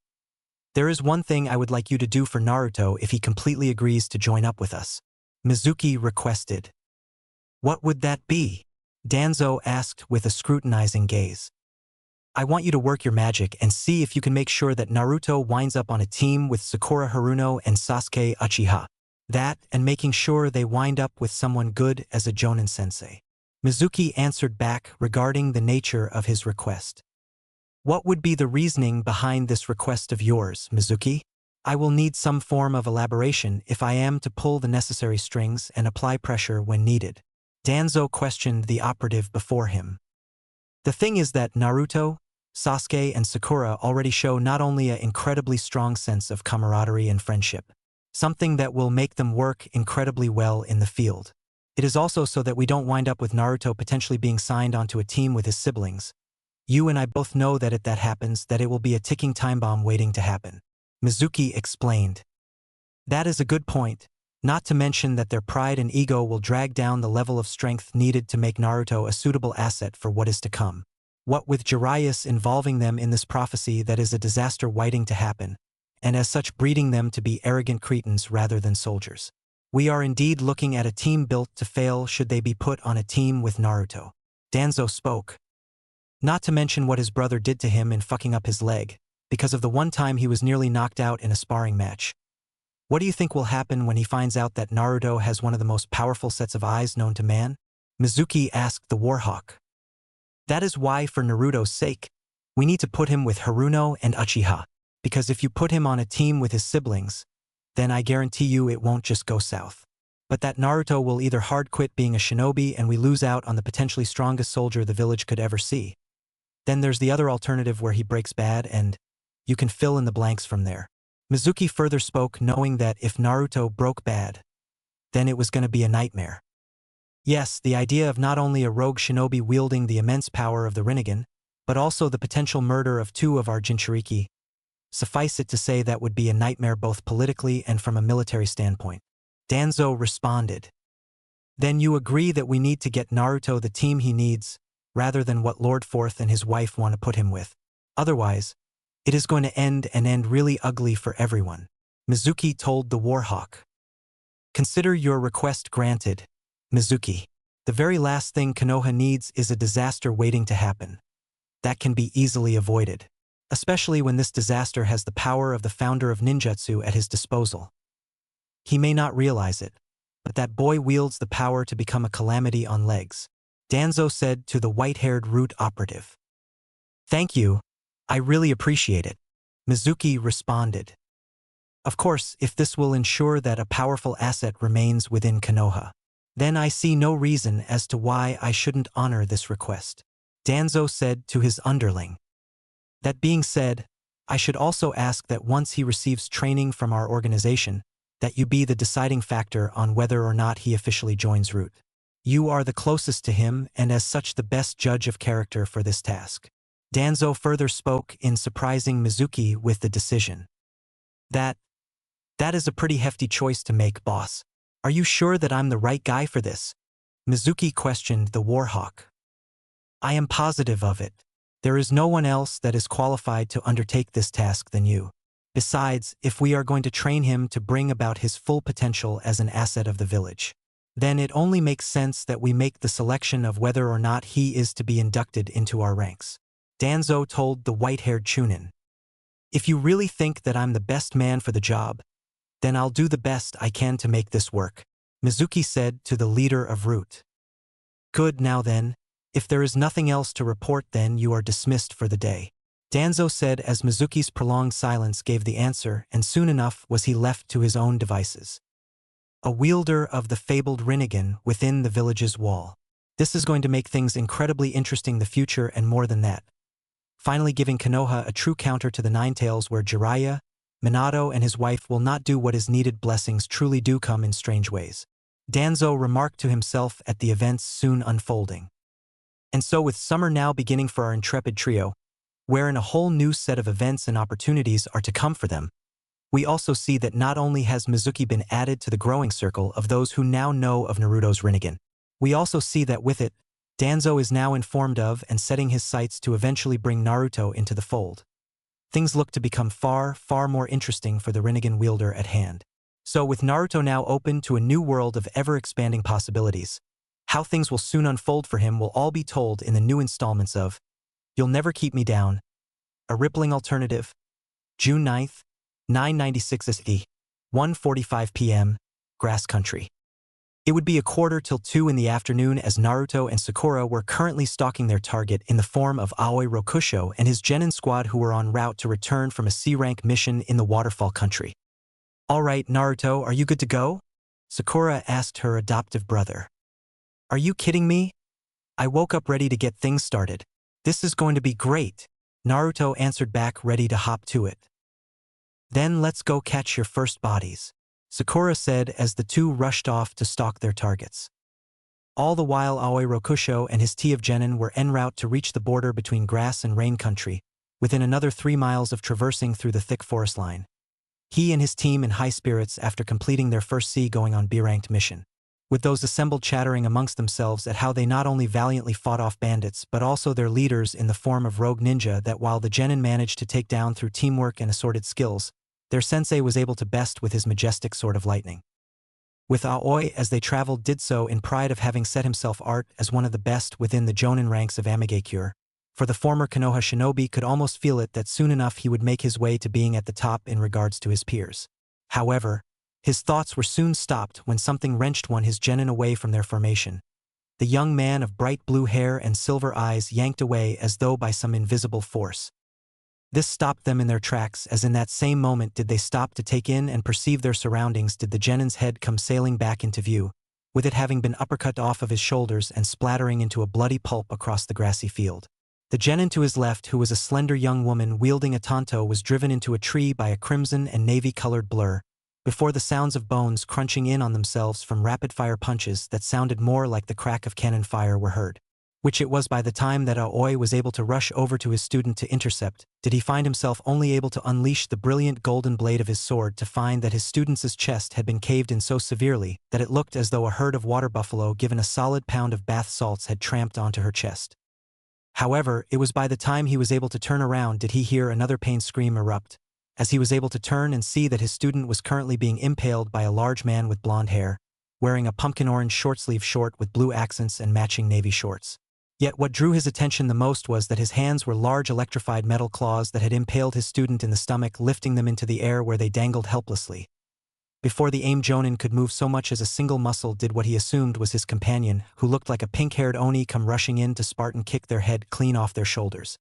There is one thing I would like you to do for Naruto if he completely agrees to join up with us. Mizuki requested. What would that be? Danzo asked with a scrutinizing gaze. I want you to work your magic and see if you can make sure that Naruto winds up on a team with Sakura Haruno and Sasuke Uchiha. That, and making sure they wind up with someone good as a Jonin sensei. Mizuki answered back regarding the nature of his request. What would be the reasoning behind this request of yours, Mizuki? I will need some form of elaboration if I am to pull the necessary strings and apply pressure when needed. Danzo questioned the operative before him. The thing is that Naruto, Sasuke, and Sakura already show not only an incredibly strong sense of camaraderie and friendship, something that will make them work incredibly well in the field. It is also so that we don't wind up with Naruto potentially being signed onto a team with his siblings. You and I both know that if that happens, that it will be a ticking time bomb waiting to happen. Mizuki explained. That is a good point, not to mention that their pride and ego will drag down the level of strength needed to make Naruto a suitable asset for what is to come. What with Jiraiya involving them in this prophecy that is a disaster waiting to happen, and as such breeding them to be arrogant cretins rather than soldiers. We are indeed looking at a team built to fail should they be put on a team with Naruto. Danzo spoke. Not to mention what his brother did to him in fucking up his leg, because of the one time he was nearly knocked out in a sparring match. What do you think will happen when he finds out that Naruto has one of the most powerful sets of eyes known to man? Mizuki asked the Warhawk. That is why, for Naruto's sake, we need to put him with Haruno and Uchiha, because if you put him on a team with his siblings, then I guarantee you it won't just go south. But that Naruto will either hard quit being a shinobi and we lose out on the potentially strongest soldier the village could ever see. Then there's the other alternative where he breaks bad and you can fill in the blanks from there. Mizuki further spoke, knowing that if Naruto broke bad, then it was going to be a nightmare. Yes, the idea of not only a rogue shinobi wielding the immense power of the Rinnegan, but also the potential murder of two of our Jinchuriki. Suffice it to say that would be a nightmare both politically and from a military standpoint. Danzo responded. Then you agree that we need to get Naruto the team he needs, rather than what Lord Fourth and his wife want to put him with. Otherwise, it is going to end really ugly for everyone. Mizuki told the Warhawk. Consider your request granted, Mizuki. The very last thing Konoha needs is a disaster waiting to happen. That can be easily avoided, especially when this disaster has the power of the founder of ninjutsu at his disposal. He may not realize it, but that boy wields the power to become a calamity on legs, Danzo said to the white-haired root operative. Thank you. I really appreciate it, Mizuki responded. Of course, if this will ensure that a powerful asset remains within Konoha, then I see no reason as to why I shouldn't honor this request, Danzo said to his underling. That being said, I should also ask that once he receives training from our organization, that you be the deciding factor on whether or not he officially joins Root. You are the closest to him and as such the best judge of character for this task. Danzo further spoke in surprising Mizuki with the decision. That is a pretty hefty choice to make, boss. Are you sure that I'm the right guy for this? Mizuki questioned the Warhawk. I am positive of it. There is no one else that is qualified to undertake this task than you. Besides, if we are going to train him to bring about his full potential as an asset of the village, then it only makes sense that we make the selection of whether or not he is to be inducted into our ranks. Danzo told the white-haired Chunin. If you really think that I'm the best man for the job, then I'll do the best I can to make this work, Mizuki said to the leader of Root. Good, now then, if there is nothing else to report, then you are dismissed for the day, Danzo said as Mizuki's prolonged silence gave the answer, and soon enough was he left to his own devices. A wielder of the fabled Rinnegan within the village's wall. This is going to make things incredibly interesting in the future, and more than that, finally giving Konoha a true counter to the Ninetales where Jiraiya, Minato and his wife will not do what is needed. Blessings truly do come in strange ways, Danzo remarked to himself at the events soon unfolding. And so with summer now beginning for our intrepid trio, wherein a whole new set of events and opportunities are to come for them, we also see that not only has Mizuki been added to the growing circle of those who now know of Naruto's Rinnegan, we also see that with it, Danzo is now informed of and setting his sights to eventually bring Naruto into the fold. Things look to become far, far more interesting for the Rinnegan wielder at hand. So with Naruto now open to a new world of ever-expanding possibilities, how things will soon unfold for him will all be told in the new installments of You'll Never Keep Me Down, A Rippling Alternative, June 9th, 996 SE, 1:45 p.m., Grass Country. It would be 1:45 in the afternoon as Naruto and Sakura were currently stalking their target in the form of Aoi Rokusho and his genin squad, who were en route to return from a C-rank mission in the Waterfall Country. Alright, Naruto, are you good to go? Sakura asked her adoptive brother. Are you kidding me? I woke up ready to get things started. This is going to be great, Naruto answered back, ready to hop to it. Then let's go catch your first bodies, Sakura said as the two rushed off to stalk their targets. All the while Aoi Rokusho and his tea of genin were en route to reach the border between grass and rain country, within another 3 miles of traversing through the thick forest line. He and his team in high spirits after completing their first sea-going on B-ranked mission, with those assembled chattering amongst themselves at how they not only valiantly fought off bandits but also their leaders in the form of rogue ninja that while the genin managed to take down through teamwork and assorted skills, their sensei was able to best with his majestic sword of lightning. With Aoi as they traveled did so in pride of having set himself art as one of the best within the Jonin ranks of Amigakure, for the former Konoha shinobi could almost feel it that soon enough he would make his way to being at the top in regards to his peers. However, his thoughts were soon stopped when something wrenched his genin away from their formation. The young man of bright blue hair and silver eyes yanked away as though by some invisible force. This stopped them in their tracks, as in that same moment did they stop to take in and perceive their surroundings did the genin's head come sailing back into view, with it having been uppercut off of his shoulders and splattering into a bloody pulp across the grassy field. The genin to his left, who was a slender young woman wielding a tanto, was driven into a tree by a crimson and navy-colored blur, before the sounds of bones crunching in on themselves from rapid-fire punches that sounded more like the crack of cannon fire were heard. Which it was by the time that Aoi was able to rush over to his student to intercept, did he find himself only able to unleash the brilliant golden blade of his sword to find that his student's chest had been caved in so severely that it looked as though a herd of water buffalo given a solid pound of bath salts had tramped onto her chest. However, it was by the time he was able to turn around did he hear another pain scream erupt, as he was able to turn and see that his student was currently being impaled by a large man with blonde hair, wearing a pumpkin orange short-sleeve short with blue accents and matching navy shorts. Yet what drew his attention the most was that his hands were large electrified metal claws that had impaled his student in the stomach, lifting them into the air where they dangled helplessly. Before the aimed Jonin could move so much as a single muscle did what he assumed was his companion, who looked like a pink-haired Oni, come rushing in to Spartan kick their head clean off their shoulders.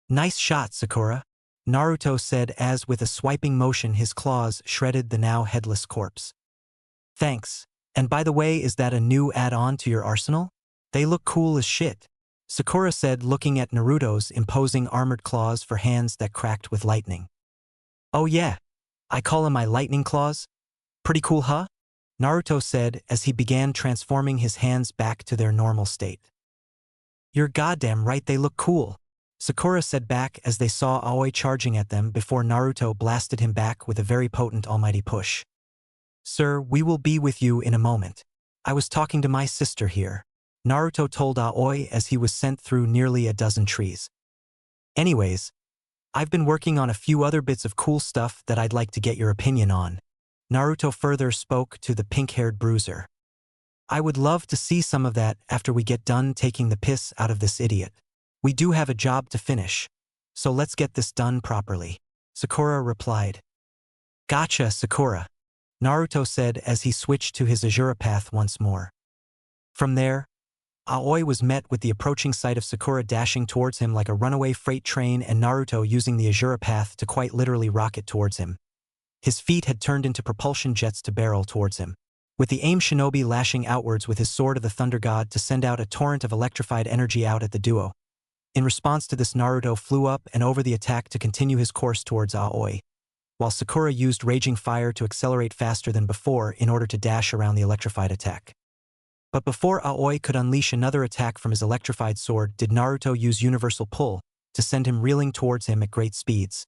Nice shot, Sakura, Naruto said as with a swiping motion his claws shredded the now headless corpse. Thanks. And by the way, is that a new add-on to your arsenal? They look cool as shit, Sakura said, looking at Naruto's imposing armored claws for hands that cracked with lightning. Oh yeah, I call them my lightning claws. Pretty cool, huh? Naruto said as he began transforming his hands back to their normal state. You're goddamn right, they look cool, Sakura said back as they saw Aoi charging at them before Naruto blasted him back with a very potent almighty push. Sir, we will be with you in a moment. I was talking to my sister here, Naruto told Aoi as he was sent through nearly a dozen trees. Anyways, I've been working on a few other bits of cool stuff that I'd like to get your opinion on. Naruto further spoke to the pink-haired bruiser. I would love to see some of that after we get done taking the piss out of this idiot. We do have a job to finish, so let's get this done properly, Sakura replied. Gotcha, Sakura, Naruto said as he switched to his Azura path once more. From there, Aoi was met with the approaching sight of Sakura dashing towards him like a runaway freight train and Naruto using the Azura path to quite literally rocket towards him. His feet had turned into propulsion jets to barrel towards him, with the aim shinobi lashing outwards with his sword of the Thunder God to send out a torrent of electrified energy out at the duo. In response to this, Naruto flew up and over the attack to continue his course towards Aoi, while Sakura used Raging Fire to accelerate faster than before in order to dash around the electrified attack. But before Aoi could unleash another attack from his electrified sword did Naruto use Universal Pull to send him reeling towards him at great speeds.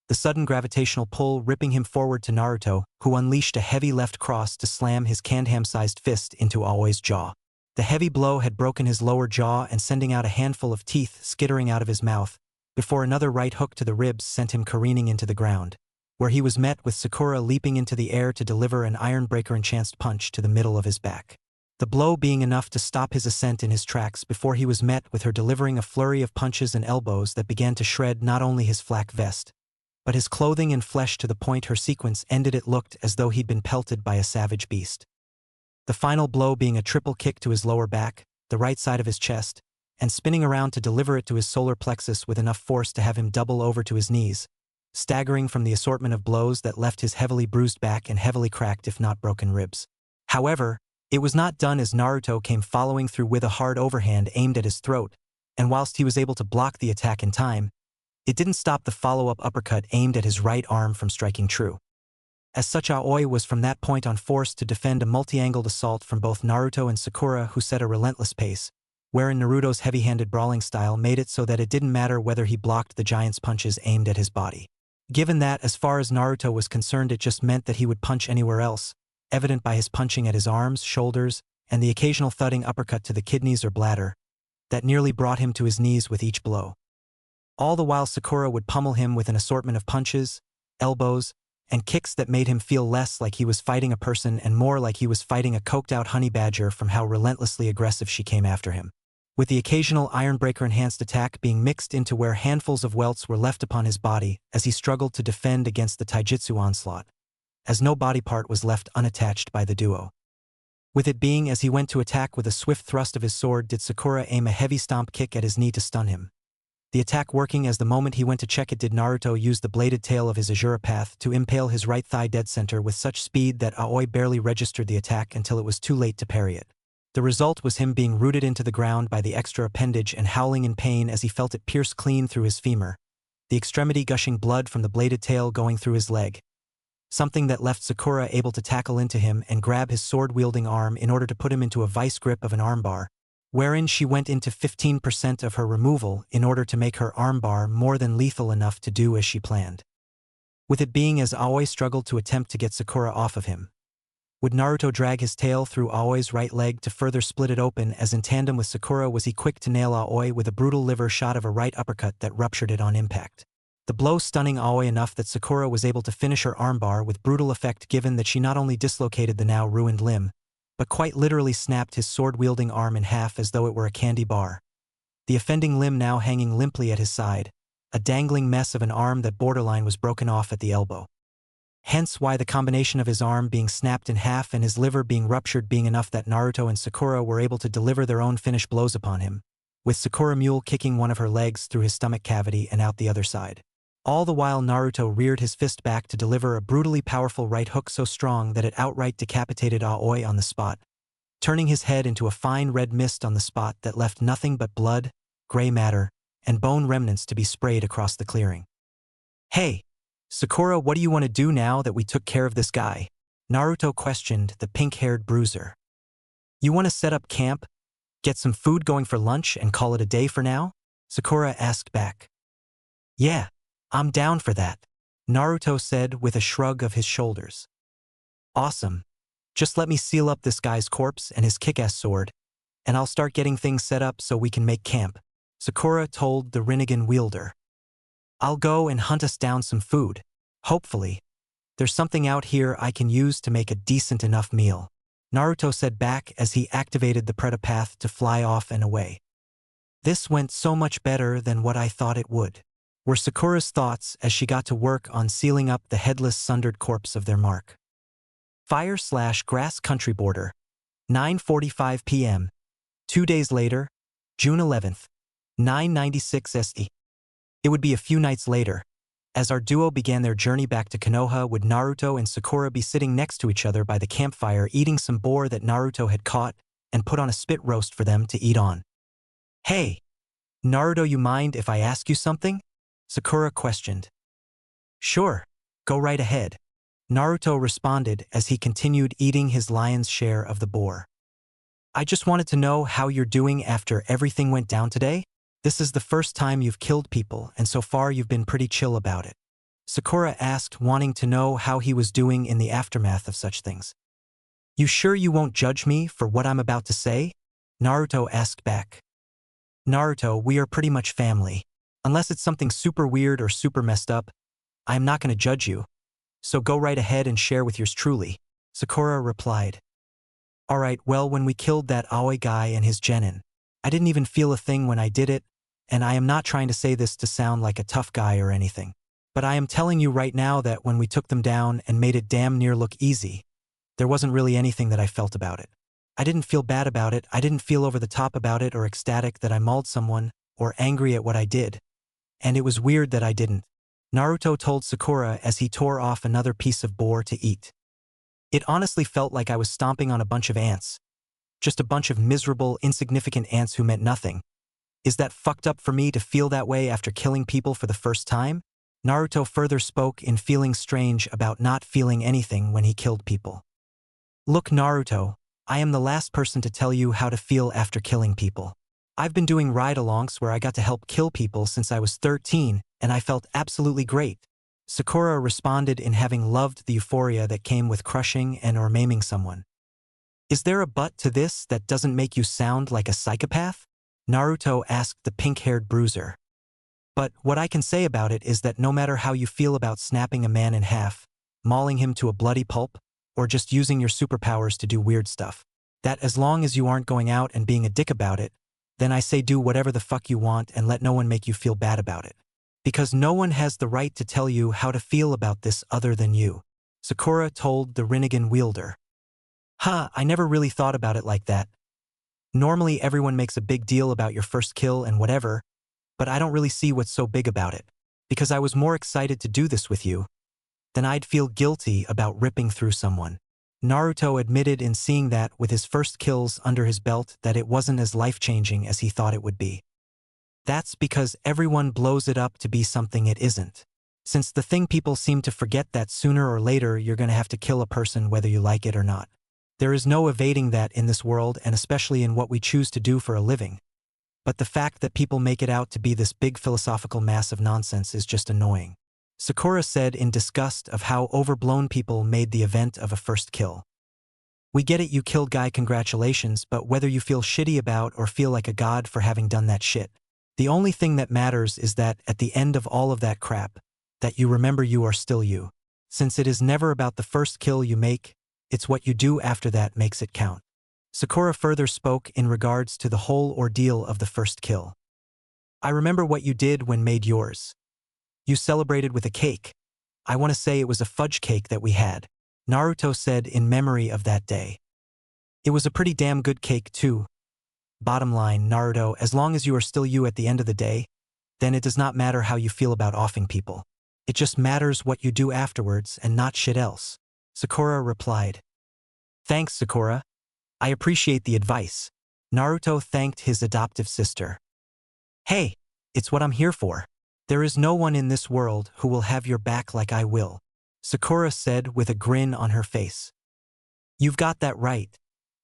The sudden gravitational pull ripping him forward to Naruto, who unleashed a heavy left cross to slam his canned ham-sized fist into Aoi's jaw. The heavy blow had broken his lower jaw and sending out a handful of teeth skittering out of his mouth, before another right hook to the ribs sent him careening into the ground, where he was met with Sakura leaping into the air to deliver an Iron Breaker enhanced punch to the middle of his back. The blow being enough to stop his ascent in his tracks before he was met with her delivering a flurry of punches and elbows that began to shred not only his flak vest, but his clothing and flesh to the point her sequence ended. It looked as though he'd been pelted by a savage beast. The final blow being a triple kick to his lower back, the right side of his chest, and spinning around to deliver it to his solar plexus with enough force to have him double over to his knees, staggering from the assortment of blows that left his heavily bruised back and heavily cracked if not broken ribs. However, it was not done as Naruto came following through with a hard overhand aimed at his throat, and whilst he was able to block the attack in time, it didn't stop the follow-up uppercut aimed at his right arm from striking true. As such, Aoi was from that point on forced to defend a multi-angled assault from both Naruto and Sakura, who set a relentless pace, wherein Naruto's heavy-handed brawling style made it so that it didn't matter whether he blocked the giant's punches aimed at his body. Given that, as far as Naruto was concerned, it just meant that he would punch anywhere else, evident by his punching at his arms, shoulders, and the occasional thudding uppercut to the kidneys or bladder, that nearly brought him to his knees with each blow. All the while Sakura would pummel him with an assortment of punches, elbows, and kicks that made him feel less like he was fighting a person and more like he was fighting a coked-out honey badger from how relentlessly aggressive she came after him, with the occasional Iron Breaker enhanced attack being mixed into where handfuls of welts were left upon his body as he struggled to defend against the taijutsu onslaught, as no body part was left unattached by the duo. With it being as he went to attack with a swift thrust of his sword did Sakura aim a heavy stomp kick at his knee to stun him. The attack working as the moment he went to check it did Naruto use the bladed tail of his Azura path to impale his right thigh dead center with such speed that Aoi barely registered the attack until it was too late to parry it. The result was him being rooted into the ground by the extra appendage and howling in pain as he felt it pierce clean through his femur, the extremity gushing blood from the bladed tail going through his leg, something that left Sakura able to tackle into him and grab his sword-wielding arm in order to put him into a vice grip of an armbar, wherein she went into 15% of her removal in order to make her armbar more than lethal enough to do as she planned. With it being as Aoi struggled to attempt to get Sakura off of him, would Naruto drag his tail through Aoi's right leg to further split it open as in tandem with Sakura was he quick to nail Aoi with a brutal liver shot of a right uppercut that ruptured it on impact. The blow stunning Aoi enough that Sakura was able to finish her armbar with brutal effect given that she not only dislocated the now ruined limb, but quite literally snapped his sword-wielding arm in half as though it were a candy bar, the offending limb now hanging limply at his side, a dangling mess of an arm that borderline was broken off at the elbow. Hence why the combination of his arm being snapped in half and his liver being ruptured being enough that Naruto and Sakura were able to deliver their own finish blows upon him, with Sakura mule kicking one of her legs through his stomach cavity and out the other side. All the while Naruto reared his fist back to deliver a brutally powerful right hook so strong that it outright decapitated Aoi on the spot, turning his head into a fine red mist on the spot that left nothing but blood, gray matter, and bone remnants to be sprayed across the clearing. "Hey, Sakura, what do you want to do now that we took care of this guy?" Naruto questioned the pink-haired bruiser. You want to set up camp, get some food going for lunch and call it a day for now? Sakura asked back. Yeah, I'm down for that, Naruto said with a shrug of his shoulders. Awesome. Just let me seal up this guy's corpse and his kick-ass sword, and I'll start getting things set up so we can make camp, Sakura told the Rinnegan wielder. I'll go and hunt us down some food. Hopefully, there's something out here I can use to make a decent enough meal, Naruto said back as he activated the Predapath to fly off and away. This went so much better than what I thought it would, were Sakura's thoughts as she got to work on sealing up the headless sundered corpse of their mark. Fire/grass country border, 9:45 p.m. 2 days later, June 11th, 996 SE. It would be a few nights later. As our duo began their journey back to Konoha, would Naruto and Sakura be sitting next to each other by the campfire eating some boar that Naruto had caught and put on a spit roast for them to eat on. Hey, Naruto, you mind if I ask you something? Sakura questioned. Sure, go right ahead, Naruto responded as he continued eating his lion's share of the boar. I just wanted to know how you're doing after everything went down today. This is the first time you've killed people, and so far you've been pretty chill about it, Sakura asked, wanting to know how he was doing in the aftermath of such things. You sure you won't judge me for what I'm about to say? Naruto asked back. Naruto, we are pretty much family. Unless it's something super weird or super messed up, I am not going to judge you. So go right ahead and share with yours truly, Sakura replied. Alright, well, when we killed that Aoi guy and his genin, I didn't even feel a thing when I did it, and I am not trying to say this to sound like a tough guy or anything. But I am telling you right now that when we took them down and made it damn near look easy, there wasn't really anything that I felt about it. I didn't feel bad about it, I didn't feel over the top about it or ecstatic that I mauled someone, or angry at what I did. And it was weird that I didn't, Naruto told Sakura as he tore off another piece of boar to eat. It honestly felt like I was stomping on a bunch of ants. Just a bunch of miserable, insignificant ants who meant nothing. Is that fucked up for me to feel that way after killing people for the first time? Naruto further spoke in feeling strange about not feeling anything when he killed people. Look, Naruto, I am the last person to tell you how to feel after killing people. I've been doing ride-alongs where I got to help kill people since I was 13, and I felt absolutely great. Sakura responded in having loved the euphoria that came with crushing and or maiming someone. Is there a but to this that doesn't make you sound like a psychopath? Naruto asked the pink-haired bruiser. But what I can say about it is that no matter how you feel about snapping a man in half, mauling him to a bloody pulp, or just using your superpowers to do weird stuff, that as long as you aren't going out and being a dick about it, then I say do whatever the fuck you want and let no one make you feel bad about it. Because no one has the right to tell you how to feel about this other than you, Sakura told the Rinnegan wielder. I never really thought about it like that. Normally everyone makes a big deal about your first kill and whatever, but I don't really see what's so big about it. Because I was more excited to do this with you than I'd feel guilty about ripping through someone. Naruto admitted in seeing that with his first kills under his belt that it wasn't as life-changing as he thought it would be. That's because everyone blows it up to be something it isn't. Since the thing people seem to forget that sooner or later you're going to have to kill a person whether you like it or not. There is no evading that in this world and especially in what we choose to do for a living. But the fact that people make it out to be this big philosophical mass of nonsense is just annoying. Sakura said in disgust of how overblown people made the event of a first kill. We get it, you killed guy, congratulations, but whether you feel shitty about or feel like a god for having done that shit, the only thing that matters is that at the end of all of that crap, that you remember you are still you. Since it is never about the first kill you make, it's what you do after that makes it count. Sakura further spoke in regards to the whole ordeal of the first kill. I remember what you did when made yours. You celebrated with a cake. I want to say it was a fudge cake that we had, Naruto said in memory of that day. It was a pretty damn good cake too. Bottom line, Naruto, as long as you are still you at the end of the day, then it does not matter how you feel about offing people. It just matters what you do afterwards and not shit else, Sakura replied. Thanks, Sakura. I appreciate the advice. Naruto thanked his adoptive sister. Hey, it's what I'm here for. There is no one in this world who will have your back like I will, Sakura said with a grin on her face. You've got that right.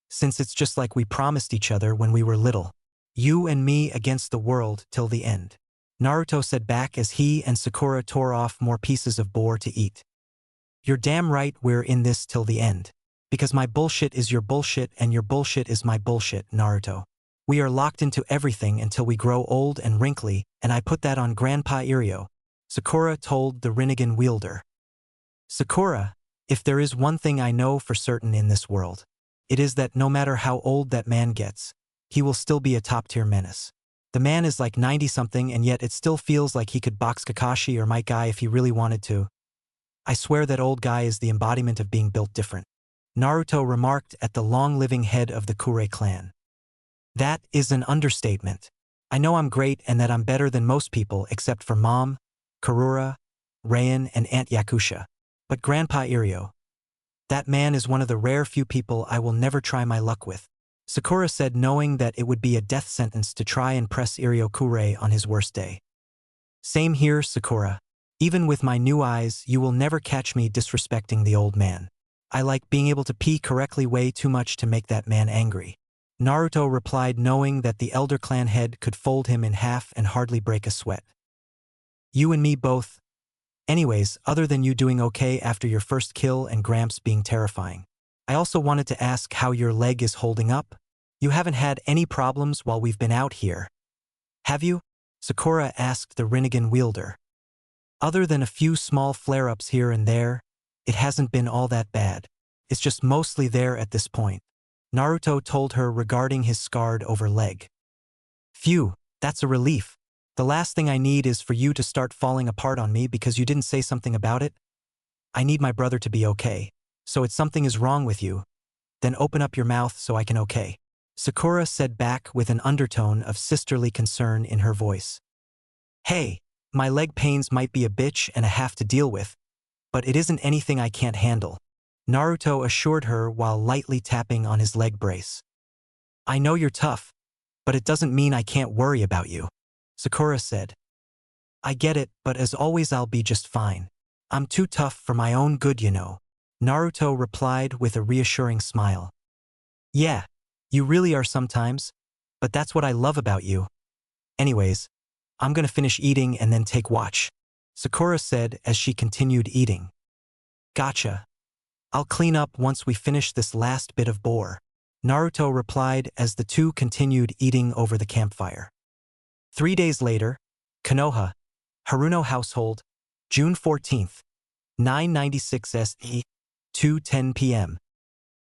Since it's just like we promised each other when we were little. You and me against the world till the end. Naruto said back as he and Sakura tore off more pieces of boar to eat. You're damn right we're in this till the end. Because my bullshit is your bullshit and your bullshit is my bullshit, Naruto. We are locked into everything until we grow old and wrinkly, and I put that on Grandpa Irio, Sakura told the Rinnegan wielder. Sakura, if there is one thing I know for certain in this world, it is that no matter how old that man gets, he will still be a top-tier menace. The man is like 90-something and yet it still feels like he could box Kakashi or Might Guy if he really wanted to. I swear that old guy is the embodiment of being built different. Naruto remarked at the long-living head of the Kure clan. That is an understatement. I know I'm great and that I'm better than most people except for Mom, Karura, Rayan, and Aunt Yakusha. But Grandpa Irio, that man is one of the rare few people I will never try my luck with, Sakura said, knowing that it would be a death sentence to try and press Irio Kure on his worst day. Same here, Sakura. Even with my new eyes, you will never catch me disrespecting the old man. I like being able to pee correctly way too much to make that man angry. Naruto replied, knowing that the elder clan head could fold him in half and hardly break a sweat. You and me both. Anyways, other than you doing okay after your first kill and Gramps being terrifying, I also wanted to ask how your leg is holding up. You haven't had any problems while we've been out here, have you? Sakura asked the Rinnegan wielder. Other than a few small flare-ups here and there, it hasn't been all that bad. It's just mostly there at this point, Naruto told her regarding his scarred over leg. Phew, that's a relief. The last thing I need is for you to start falling apart on me because you didn't say something about it. I need my brother to be okay. So if something is wrong with you, then open up your mouth so I can okay. Sakura said back with an undertone of sisterly concern in her voice. Hey, my leg pains might be a bitch and a half to deal with, but it isn't anything I can't handle, Naruto assured her while lightly tapping on his leg brace. I know you're tough, but it doesn't mean I can't worry about you, Sakura said. I get it, but as always I'll be just fine. I'm too tough for my own good, you know, Naruto replied with a reassuring smile. Yeah, you really are sometimes, but that's what I love about you. Anyways, I'm gonna finish eating and then take watch, Sakura said as she continued eating. Gotcha. I'll clean up once we finish this last bit of boar, Naruto replied as the two continued eating over the campfire. 3 days later, Konoha, Haruno household, June 14th, 996 SE, 2:10 p.m.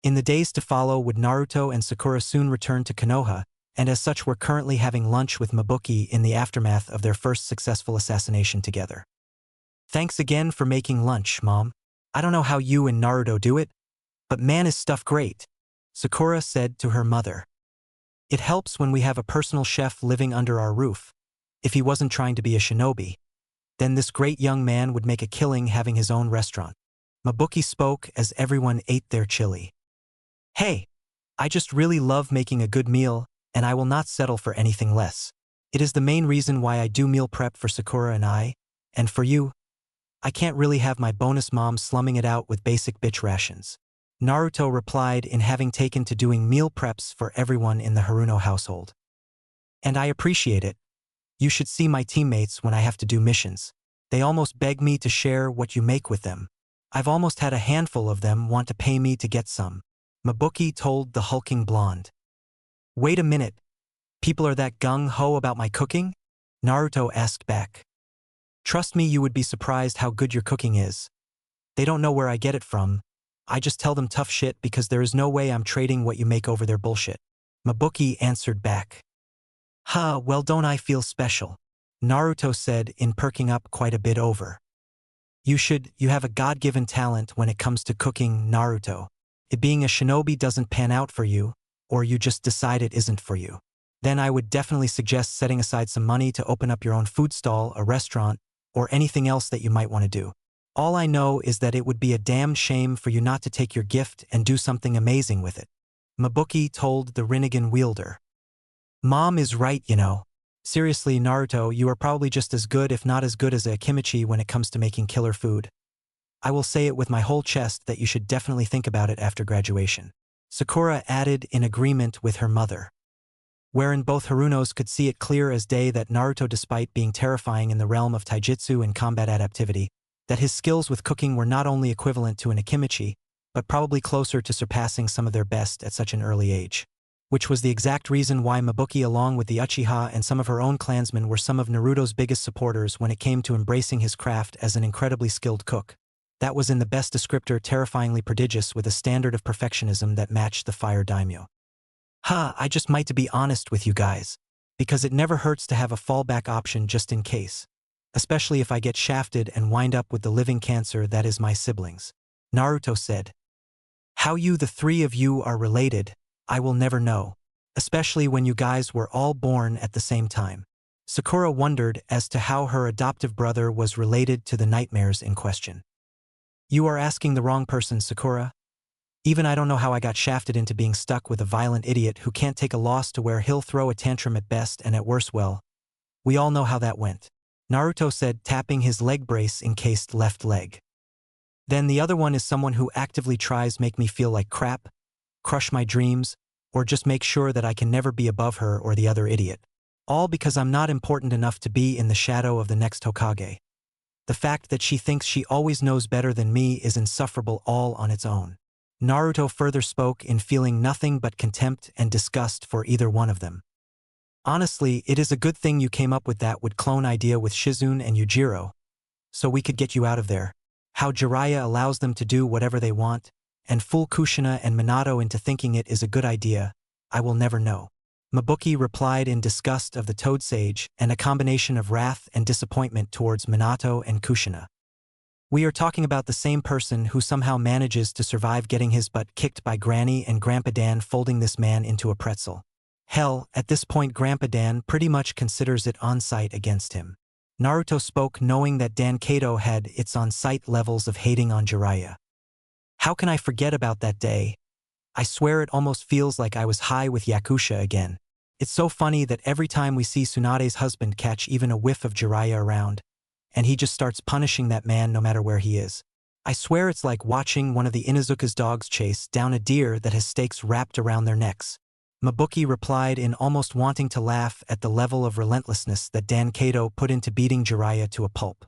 In the days to follow would Naruto and Sakura soon return to Konoha, and as such were currently having lunch with Mizuki in the aftermath of their first successful assassination together. Thanks again for making lunch, Mom. I don't know how you and Naruto do it, but man is stuff great, Sakura said to her mother. It helps when we have a personal chef living under our roof. If he wasn't trying to be a shinobi, then this great young man would make a killing having his own restaurant. Mizuki spoke as everyone ate their chili. Hey, I just really love making a good meal, and I will not settle for anything less. It is the main reason why I do meal prep for Sakura and for you. I can't really have my bonus mom slumming it out with basic bitch rations, Naruto replied, in having taken to doing meal preps for everyone in the Haruno household. And I appreciate it. You should see my teammates when I have to do missions. They almost beg me to share what you make with them. I've almost had a handful of them want to pay me to get some, Mizuki told the hulking blonde. Wait a minute. People are that gung-ho about my cooking? Naruto asked back. Trust me, you would be surprised how good your cooking is. They don't know where I get it from. I just tell them tough shit because there is no way I'm trading what you make over their bullshit, Mizuki answered back. Huh, well don't I feel special, Naruto said, in perking up quite a bit over. You have a God-given talent when it comes to cooking, Naruto. It being a shinobi doesn't pan out for you, or you just decide it isn't for you. Then I would definitely suggest setting aside some money to open up your own food stall, a restaurant, or anything else that you might want to do. All I know is that it would be a damn shame for you not to take your gift and do something amazing with it, Mizuki told the Rinnegan wielder. Mom is right, you know. Seriously, Naruto, you are probably just as good if not as good as a Kimichi when it comes to making killer food. I will say it with my whole chest that you should definitely think about it after graduation. Sakura added in agreement with her mother. Wherein both Harunos could see it clear as day that Naruto, despite being terrifying in the realm of taijutsu and combat adaptivity, that his skills with cooking were not only equivalent to an Akimichi, but probably closer to surpassing some of their best at such an early age. Which was the exact reason why Mizuki, along with the Uchiha and some of her own clansmen, were some of Naruto's biggest supporters when it came to embracing his craft as an incredibly skilled cook. That was in the best descriptor, terrifyingly prodigious, with a standard of perfectionism that matched the fire daimyo. I just might to be honest with you guys, because it never hurts to have a fallback option just in case. Especially if I get shafted and wind up with the living cancer that is my siblings. Naruto said. How you, the three of you, are related, I will never know. Especially when you guys were all born at the same time. Sakura wondered as to how her adoptive brother was related to the nightmares in question. You are asking the wrong person, Sakura. Even I don't know how I got shafted into being stuck with a violent idiot who can't take a loss to where he'll throw a tantrum at best and at worst. Well, we all know how that went. Naruto said, tapping his leg brace encased left leg. Then the other one is someone who actively tries make me feel like crap, crush my dreams, or just make sure that I can never be above her or the other idiot. All because I'm not important enough to be in the shadow of the next Hokage. The fact that she thinks she always knows better than me is insufferable all on its own. Naruto further spoke in feeling nothing but contempt and disgust for either one of them. Honestly, it is a good thing you came up with that would clone idea with Shizune and Yujiro, so we could get you out of there. How Jiraiya allows them to do whatever they want, and fool Kushina and Minato into thinking it is a good idea, I will never know. Mizuki replied in disgust of the Toad Sage and a combination of wrath and disappointment towards Minato and Kushina. We are talking about the same person who somehow manages to survive getting his butt kicked by Granny and Grandpa Dan folding this man into a pretzel. Hell, at this point Grandpa Dan pretty much considers it on-site against him. Naruto spoke knowing that Dan Kato had its on-site levels of hating on Jiraiya. How can I forget about that day? I swear it almost feels like I was high with Yakusha again. It's so funny that every time we see Tsunade's husband catch even a whiff of Jiraiya around, and he just starts punishing that man no matter where he is. I swear it's like watching one of the Inuzuka's dogs chase down a deer that has stakes wrapped around their necks. Mizuki replied in almost wanting to laugh at the level of relentlessness that Dan Kato put into beating Jiraiya to a pulp.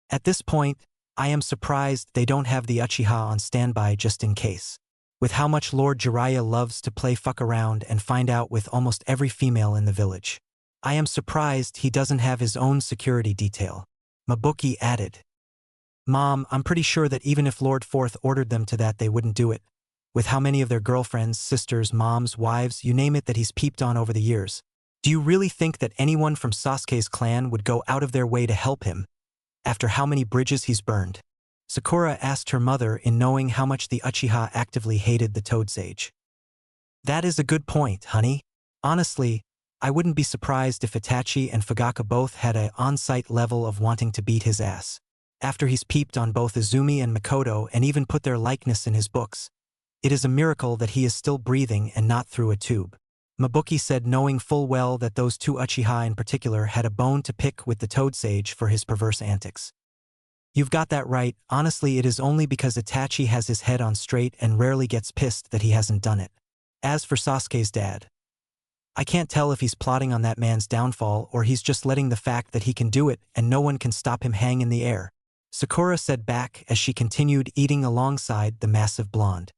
At this point, I am surprised they don't have the Uchiha on standby just in case. With how much Lord Jiraiya loves to play fuck around and find out with almost every female in the village. I am surprised he doesn't have his own security detail. Mizuki added. Mom, I'm pretty sure that even if Lord Fourth ordered them to that they wouldn't do it. With how many of their girlfriends, sisters, moms, wives, you name it that he's peeped on over the years. Do you really think that anyone from Sasuke's clan would go out of their way to help him? After how many bridges he's burned? Sakura asked her mother in knowing how much the Uchiha actively hated the Toad Sage. That is a good point, honey. Honestly, I wouldn't be surprised if Itachi and Fugaku both had a on-site level of wanting to beat his ass. After he's peeped on both Izumi and Makoto and even put their likeness in his books. It is a miracle that he is still breathing and not through a tube. Mizuki said knowing full well that those two Uchiha in particular had a bone to pick with the Toad Sage for his perverse antics. You've got that right, honestly it is only because Itachi has his head on straight and rarely gets pissed that he hasn't done it. As for Sasuke's dad, I can't tell if he's plotting on that man's downfall or he's just letting the fact that he can do it and no one can stop him hang in the air. Sakura said back as she continued eating alongside the massive blonde.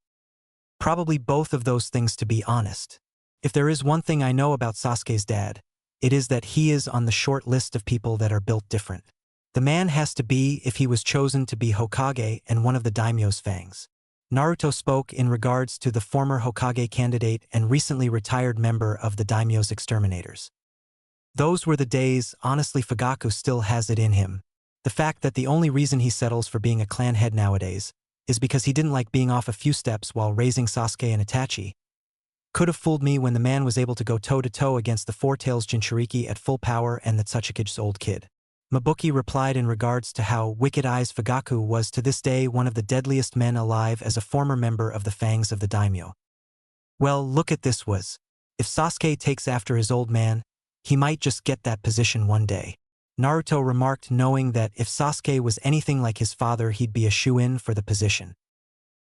Probably both of those things, to be honest. If there is one thing I know about Sasuke's dad, it is that he is on the short list of people that are built different. The man has to be if he was chosen to be Hokage and one of the daimyo's fangs. Naruto spoke in regards to the former Hokage candidate and recently retired member of the daimyo's exterminators. Those were the days. Honestly, Fugaku still has it in him. The fact that the only reason he settles for being a clan head nowadays is because he didn't like being off a few steps while raising Sasuke and Itachi. Could have fooled me when the man was able to go toe-to-toe against the Four Tails Jinchuriki at full power and the Tsuchikige's old kid. Mizuki replied in regards to how Wicked Eyes Fugaku was to this day one of the deadliest men alive as a former member of the Fangs of the Daimyo. Well, look at this was. If Sasuke takes after his old man, he might just get that position one day. Naruto remarked, knowing that if Sasuke was anything like his father, he'd be a shoo-in for the position.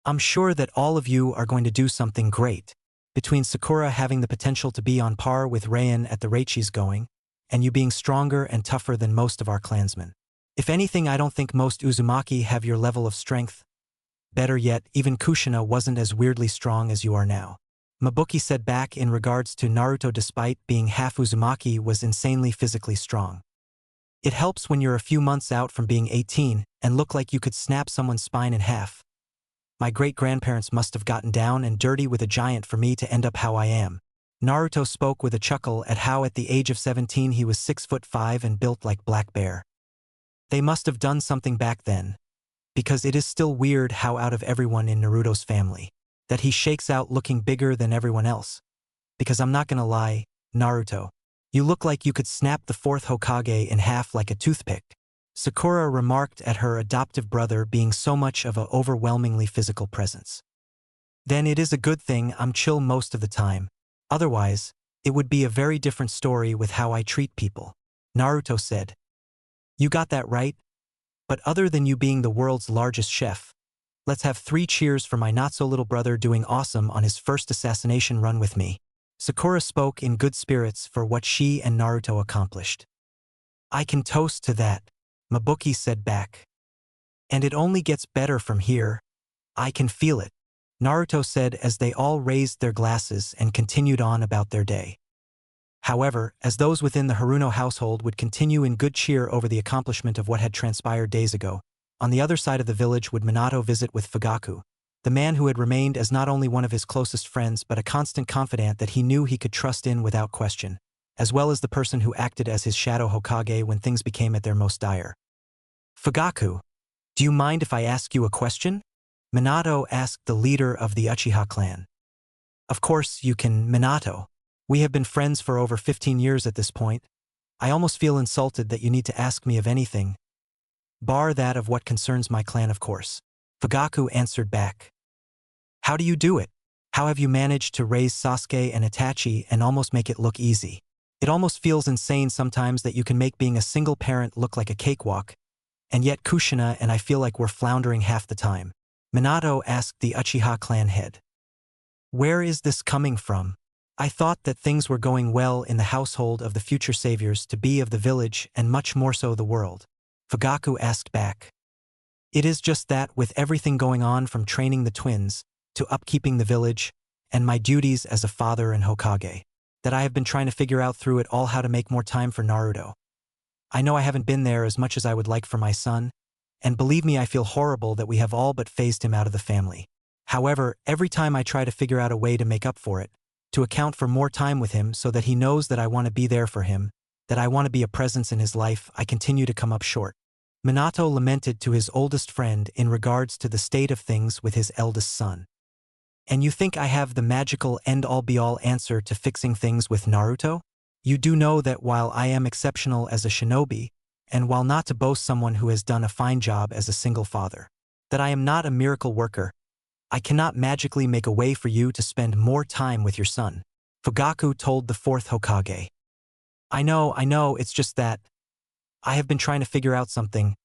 I'm sure that all of you are going to do something great. Between Sakura having the potential to be on par with Rain at the rate she's going, and you being stronger and tougher than most of our clansmen. If anything, I don't think most Uzumaki have your level of strength. Better yet, even Kushina wasn't as weirdly strong as you are now. Mizuki said back in regards to Naruto. Despite being half Uzumaki, was insanely physically strong. It helps when you're a few months out from being 18 and look like you could snap someone's spine in half. My great-grandparents must have gotten down and dirty with a giant for me to end up how I am. Naruto spoke with a chuckle at how at the age of 17 he was 6'5" and built like Black Bear. They must have done something back then, because it is still weird how out of everyone in Naruto's family, that he shakes out looking bigger than everyone else. Because I'm not gonna lie, Naruto, you look like you could snap the fourth Hokage in half like a toothpick. Sakura remarked at her adoptive brother being so much of a overwhelmingly physical presence. Then it is a good thing I'm chill most of the time. Otherwise, it would be a very different story with how I treat people. Naruto said. You got that right. But other than you being the world's largest chef, let's have 3 cheers for my not-so-little brother doing awesome on his first assassination run with me. Sakura spoke in good spirits for what she and Naruto accomplished. I can toast to that, Mizuki said back. And it only gets better from here. I can feel it, Naruto said as they all raised their glasses and continued on about their day. However, as those within the Haruno household would continue in good cheer over the accomplishment of what had transpired days ago, on the other side of the village would Minato visit with Fugaku, the man who had remained as not only one of his closest friends but a constant confidant that he knew he could trust in without question, as well as the person who acted as his shadow Hokage when things became at their most dire. Fugaku, do you mind if I ask you a question? Minato asked the leader of the Uchiha clan. Of course you can, Minato. We have been friends for over 15 years at this point. I almost feel insulted that you need to ask me of anything. Bar that of what concerns my clan, of course. Fugaku answered back. How do you do it? How have you managed to raise Sasuke and Itachi and almost make it look easy? It almost feels insane sometimes that you can make being a single parent look like a cakewalk, and yet Kushina and I feel like we're floundering half the time. Minato asked the Uchiha clan head. Where is this coming from? I thought that things were going well in the household of the future saviors to be of the village and much more so the world. Fugaku asked back. It is just that with everything going on from training the twins to upkeeping the village and my duties as a father and Hokage, that I have been trying to figure out through it all how to make more time for Naruto. I know I haven't been there as much as I would like for my son, and believe me, I feel horrible that we have all but phased him out of the family. However, every time I try to figure out a way to make up for it, to account for more time with him so that he knows that I want to be there for him, that I want to be a presence in his life, I continue to come up short. Minato lamented to his oldest friend in regards to the state of things with his eldest son. And you think I have the magical end-all-be-all answer to fixing things with Naruto? You do know that while I am exceptional as a shinobi, and while not to boast someone who has done a fine job as a single father, that I am not a miracle worker, I cannot magically make a way for you to spend more time with your son, Fugaku told the fourth Hokage. I know, it's just that I have been trying to figure out something,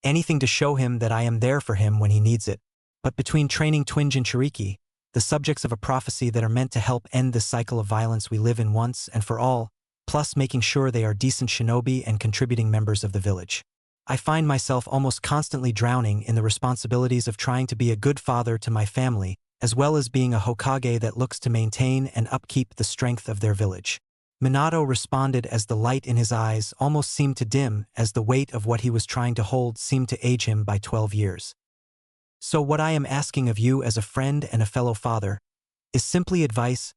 anything to show him that I am there for him when he needs it. But between training twin Jinchuriki, the subjects of a prophecy that are meant to help end this cycle of violence we live in once and for all, plus making sure they are decent shinobi and contributing members of the village, I find myself almost constantly drowning in the responsibilities of trying to be a good father to my family, as well as being a Hokage that looks to maintain and upkeep the strength of their village. Minato responded as the light in his eyes almost seemed to dim as the weight of what he was trying to hold seemed to age him by 12 years. So what I am asking of you as a friend and a fellow father is simply advice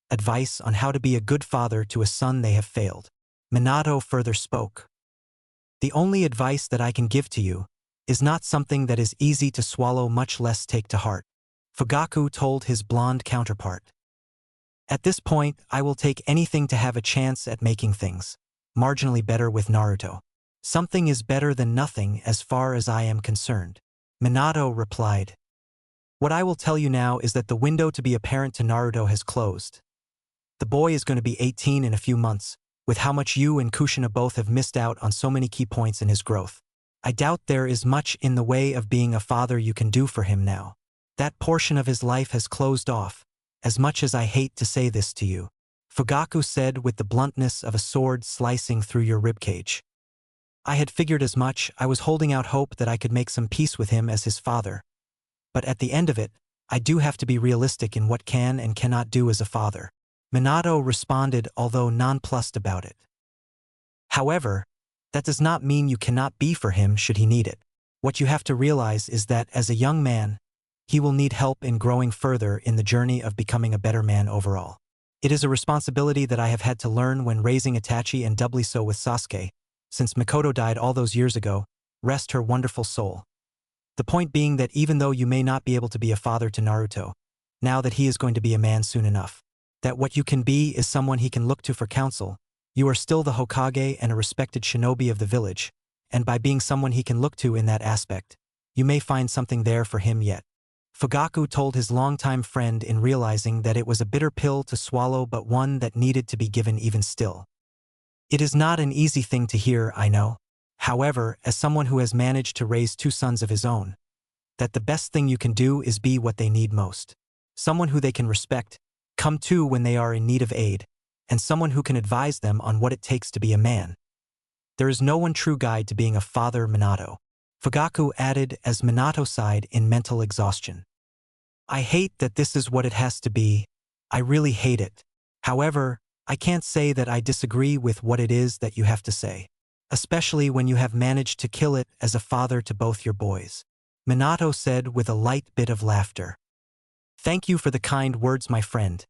on how to be a good father to a son they have failed. Minato further spoke. The only advice that I can give to you is not something that is easy to swallow, much less take to heart, Fugaku told his blonde counterpart. At this point, I will take anything to have a chance at making things marginally better with Naruto. Something is better than nothing as far as I am concerned, Minato replied. What I will tell you now is that the window to be a parent to Naruto has closed. The boy is going to be 18 in a few months, with how much you and Kushina both have missed out on so many key points in his growth. I doubt there is much in the way of being a father you can do for him now. That portion of his life has closed off, as much as I hate to say this to you," Fugaku said with the bluntness of a sword slicing through your ribcage. "I had figured as much. I was holding out hope that I could make some peace with him as his father. But at the end of it, I do have to be realistic in what can and cannot do as a father," Minato responded, although nonplussed about it. "However, that does not mean you cannot be for him should he need it. What you have to realize is that as a young man, he will need help in growing further in the journey of becoming a better man overall. It is a responsibility that I have had to learn when raising Itachi and doubly so with Sasuke, since Mikoto died all those years ago, rest her wonderful soul. The point being that even though you may not be able to be a father to Naruto, now that he is going to be a man soon enough, that what you can be is someone he can look to for counsel. You are still the Hokage and a respected shinobi of the village, and by being someone he can look to in that aspect, you may find something there for him yet," Fugaku told his longtime friend in realizing that it was a bitter pill to swallow but one that needed to be given even still. "It is not an easy thing to hear, I know. However, as someone who has managed to raise 2 sons of his own, that the best thing you can do is be what they need most. Someone who they can respect, come to when they are in need of aid, and someone who can advise them on what it takes to be a man. There is no one true guide to being a father, Minato," Fugaku added as Minato sighed in mental exhaustion. "I hate that this is what it has to be. I really hate it. However, I can't say that I disagree with what it is that you have to say, especially when you have managed to kill it as a father to both your boys," Minato said with a light bit of laughter. "Thank you for the kind words, my friend.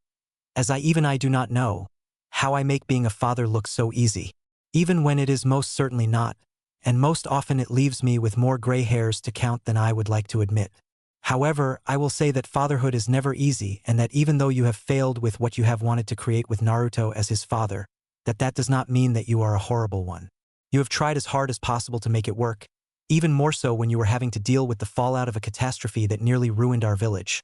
As I do not know how I make being a father look so easy, even when it is most certainly not, and most often it leaves me with more gray hairs to count than I would like to admit. However, I will say that fatherhood is never easy, and that even though you have failed with what you have wanted to create with Naruto as his father, that does not mean that you are a horrible one. You have tried as hard as possible to make it work, even more so when you were having to deal with the fallout of a catastrophe that nearly ruined our village.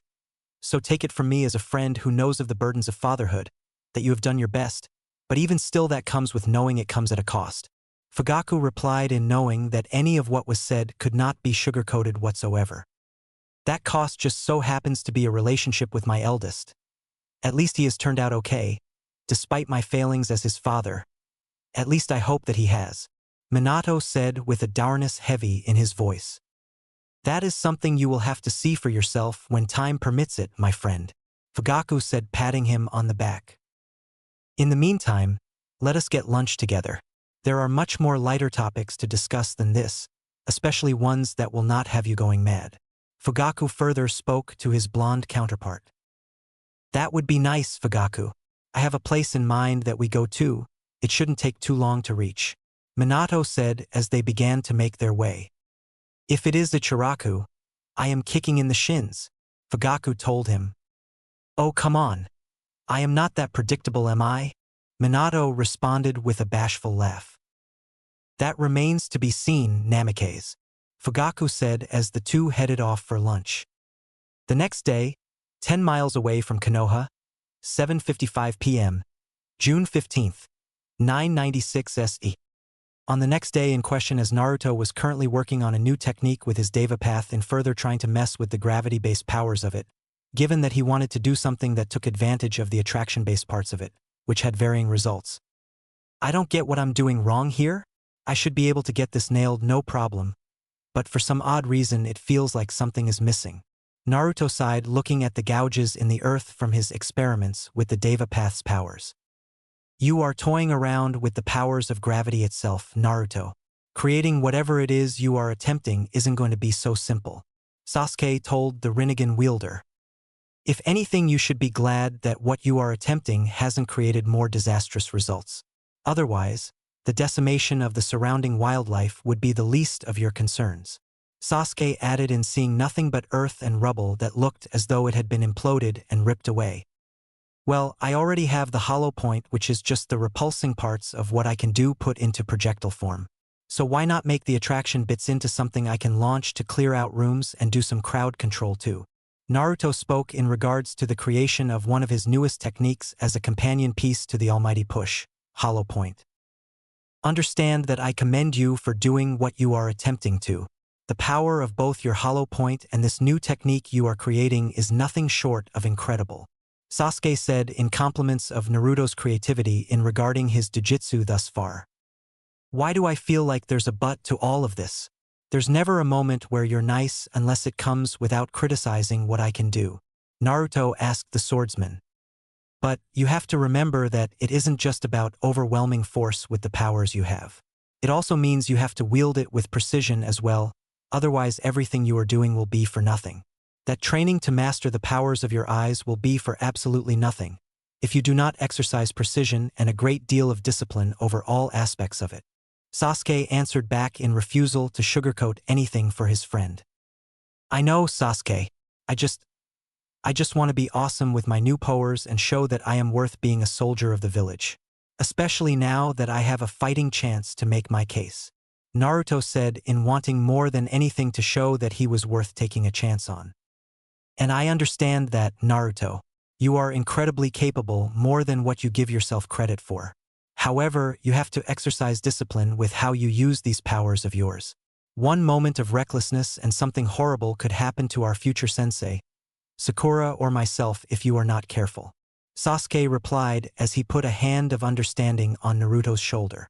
So take it from me as a friend who knows of the burdens of fatherhood, that you have done your best, but even still that comes with knowing it comes at a cost." Fugaku replied in knowing that any of what was said could not be sugar-coated whatsoever. "That cost just so happens to be a relationship with my eldest. At least he has turned out okay, despite my failings as his father. At least I hope that he has," Minato said with a dourness heavy in his voice. "That is something you will have to see for yourself when time permits it, my friend," Fugaku said, patting him on the back. "In the meantime, let us get lunch together. There are much more lighter topics to discuss than this, especially ones that will not have you going mad," Fugaku further spoke to his blonde counterpart. "That would be nice, Fugaku. I have a place in mind that we go to. It shouldn't take too long to reach," Minato said as they began to make their way. "If it is a Chiraku, I am kicking in the shins," Fugaku told him. "Oh, come on. I am not that predictable, am I?" Minato responded with a bashful laugh. "That remains to be seen, Namikaze," Fugaku said as the two headed off for lunch. The next day, 10 miles away from Konoha, 7:55 p.m., June 15th, 996 SE. On the next day in question, as Naruto was currently working on a new technique with his Deva Path and further trying to mess with the gravity-based powers of it, given that he wanted to do something that took advantage of the attraction-based parts of it, which had varying results. "I don't get what I'm doing wrong here. I should be able to get this nailed no problem. But for some odd reason it feels like something is missing," Naruto sighed, looking at the gouges in the earth from his experiments with the Deva Path's powers. "You are toying around with the powers of gravity itself, Naruto. Creating whatever it is you are attempting isn't going to be so simple," Sasuke told the Rinnegan wielder. "If anything, you should be glad that what you are attempting hasn't created more disastrous results. Otherwise, the decimation of the surrounding wildlife would be the least of your concerns," Sasuke added, in seeing nothing but earth and rubble that looked as though it had been imploded and ripped away. "Well, I already have the hollow point, which is just the repulsing parts of what I can do put into projectile form. So why not make the attraction bits into something I can launch to clear out rooms and do some crowd control too?" Naruto spoke in regards to the creation of one of his newest techniques as a companion piece to the almighty push. hollow point. Understand that I commend you for doing what you are attempting to. The power of both your hollow point and this new technique you are creating is nothing short of incredible. Sasuke said in compliments of Naruto's creativity in regarding his jujutsu thus far. Why do I feel like there's a but to all of this? There's never a moment where you're nice unless it comes without criticizing what I can do. Naruto asked the swordsman. But you have to remember that it isn't just about overwhelming force with the powers you have. It also means you have to wield it with precision as well, otherwise everything you are doing will be for nothing. That training to master the powers of your eyes will be for absolutely nothing, if you do not exercise precision and a great deal of discipline over all aspects of it. Sasuke answered back in refusal to sugarcoat anything for his friend. I know, Sasuke. I just want to be awesome with my new powers and show that I am worth being a soldier of the village. Especially now that I have a fighting chance to make my case. Naruto said in wanting more than anything to show that he was worth taking a chance on. And I understand that, Naruto. You are incredibly capable, more than what you give yourself credit for. However, you have to exercise discipline with how you use these powers of yours. One moment of recklessness and something horrible could happen to our future sensei, Sakura or myself if you are not careful. Sasuke replied as he put a hand of understanding on Naruto's shoulder.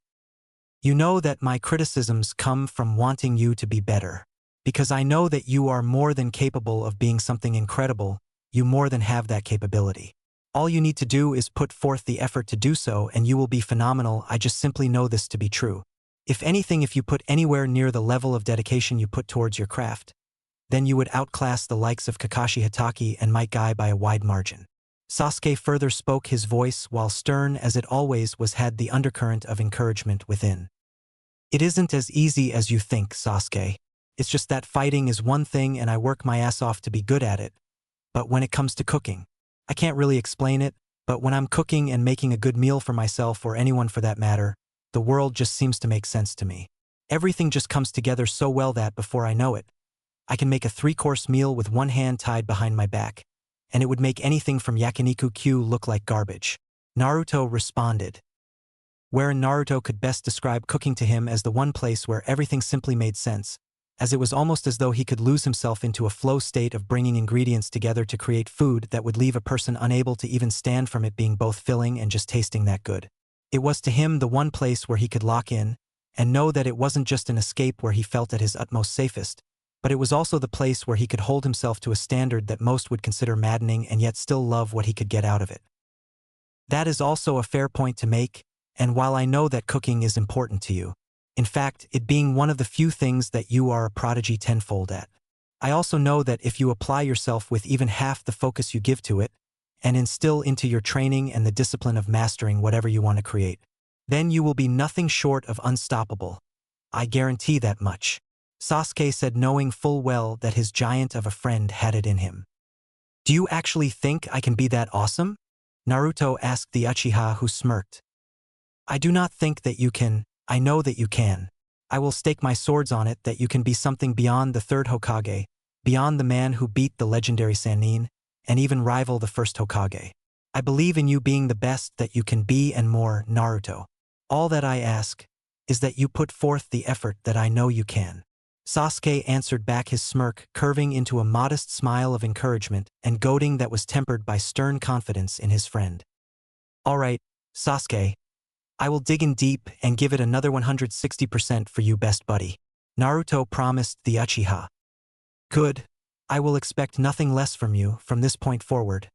You know that my criticisms come from wanting you to be better. Because I know that you are more than capable of being something incredible, you more than have that capability. All you need to do is put forth the effort to do so and you will be phenomenal. I just simply know this to be true. If anything, if you put anywhere near the level of dedication you put towards your craft, then you would outclass the likes of Kakashi Hatake and Might Guy by a wide margin. Sasuke further spoke, his voice, while stern as it always was, had the undercurrent of encouragement within. It isn't as easy as you think, Sasuke. It's just that fighting is one thing and I work my ass off to be good at it. But when it comes to cooking, I can't really explain it, but when I'm cooking and making a good meal for myself or anyone for that matter, the world just seems to make sense to me. Everything just comes together so well that before I know it, I can make a 3-course meal with one hand tied behind my back, and it would make anything from yakiniku Q look like garbage. Naruto responded. Wherein Naruto could best describe cooking to him as the one place where everything simply made sense, as it was almost as though he could lose himself into a flow state of bringing ingredients together to create food that would leave a person unable to even stand from it being both filling and just tasting that good. It was to him the one place where he could lock in and know that it wasn't just an escape where he felt at his utmost safest, but it was also the place where he could hold himself to a standard that most would consider maddening and yet still love what he could get out of it. That is also a fair point to make, and while I know that cooking is important to you, in fact, it being one of the few things that you are a prodigy tenfold at, I also know that if you apply yourself with even half the focus you give to it, and instill into your training and the discipline of mastering whatever you want to create, then you will be nothing short of unstoppable. I guarantee that much. Sasuke said, knowing full well that his giant of a friend had it in him. Do you actually think I can be that awesome? Naruto asked the Uchiha, who smirked. I do not think that you can. I know that you can. I will stake my swords on it that you can be something beyond the third Hokage, beyond the man who beat the legendary Sannin, and even rival the first Hokage. I believe in you being the best that you can be and more, Naruto. All that I ask is that you put forth the effort that I know you can. Sasuke answered back, his smirk curving into a modest smile of encouragement and goading that was tempered by stern confidence in his friend. All right, Sasuke. I will dig in deep and give it another 160% for you, best buddy. Naruto promised the Uchiha. Good. I will expect nothing less from you from this point forward.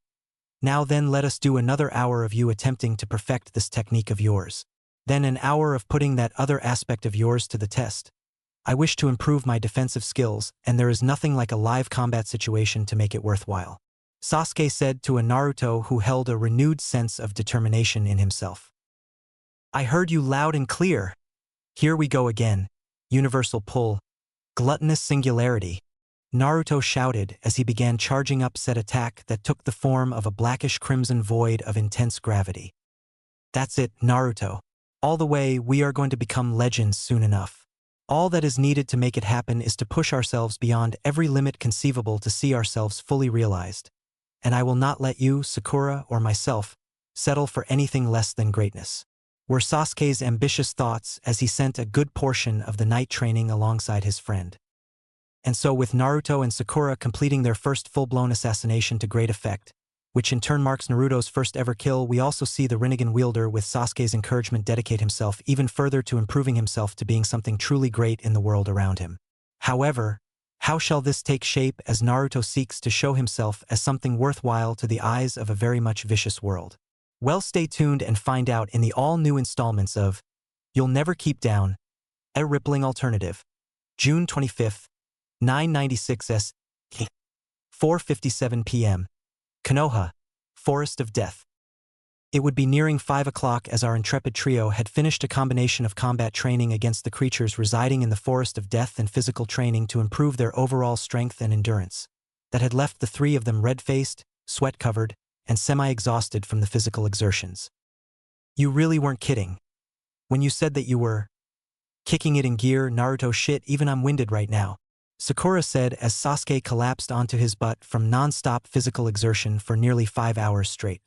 Now then, let us do another hour of you attempting to perfect this technique of yours. Then an hour of putting that other aspect of yours to the test. I wish to improve my defensive skills, and there is nothing like a live combat situation to make it worthwhile. Sasuke said to a Naruto who held a renewed sense of determination in himself. I heard you loud and clear. Here we go again. Universal pull. Gluttonous singularity. Naruto shouted as he began charging up said attack that took the form of a blackish-crimson void of intense gravity. That's it, Naruto. All the way, we are going to become legends soon enough. All that is needed to make it happen is to push ourselves beyond every limit conceivable to see ourselves fully realized. And I will not let you, Sakura, or myself, settle for anything less than greatness. were Sasuke's ambitious thoughts as he sent a good portion of the night training alongside his friend. And so with Naruto and Sakura completing their first full-blown assassination to great effect, which in turn marks Naruto's first ever kill, we also see the Rinnegan wielder with Sasuke's encouragement dedicate himself even further to improving himself to being something truly great in the world around him. However, how shall this take shape as Naruto seeks to show himself as something worthwhile to the eyes of a very much vicious world? Well, stay tuned and find out in the all-new installments of You'll Never Keep Down, a Rippling Alternative, June 25th, 996 S. 4:57 p.m. Konoha, Forest of Death. It would be nearing 5 o'clock as our intrepid trio had finished a combination of combat training against the creatures residing in the Forest of Death and physical training to improve their overall strength and endurance, that had left the three of them red-faced, sweat-covered, and semi-exhausted from the physical exertions. You really weren't kidding when you said that you were kicking it in gear, Naruto. Shit, even I'm winded right now, Sakura said as Sasuke collapsed onto his butt from non-stop physical exertion for nearly 5 hours straight.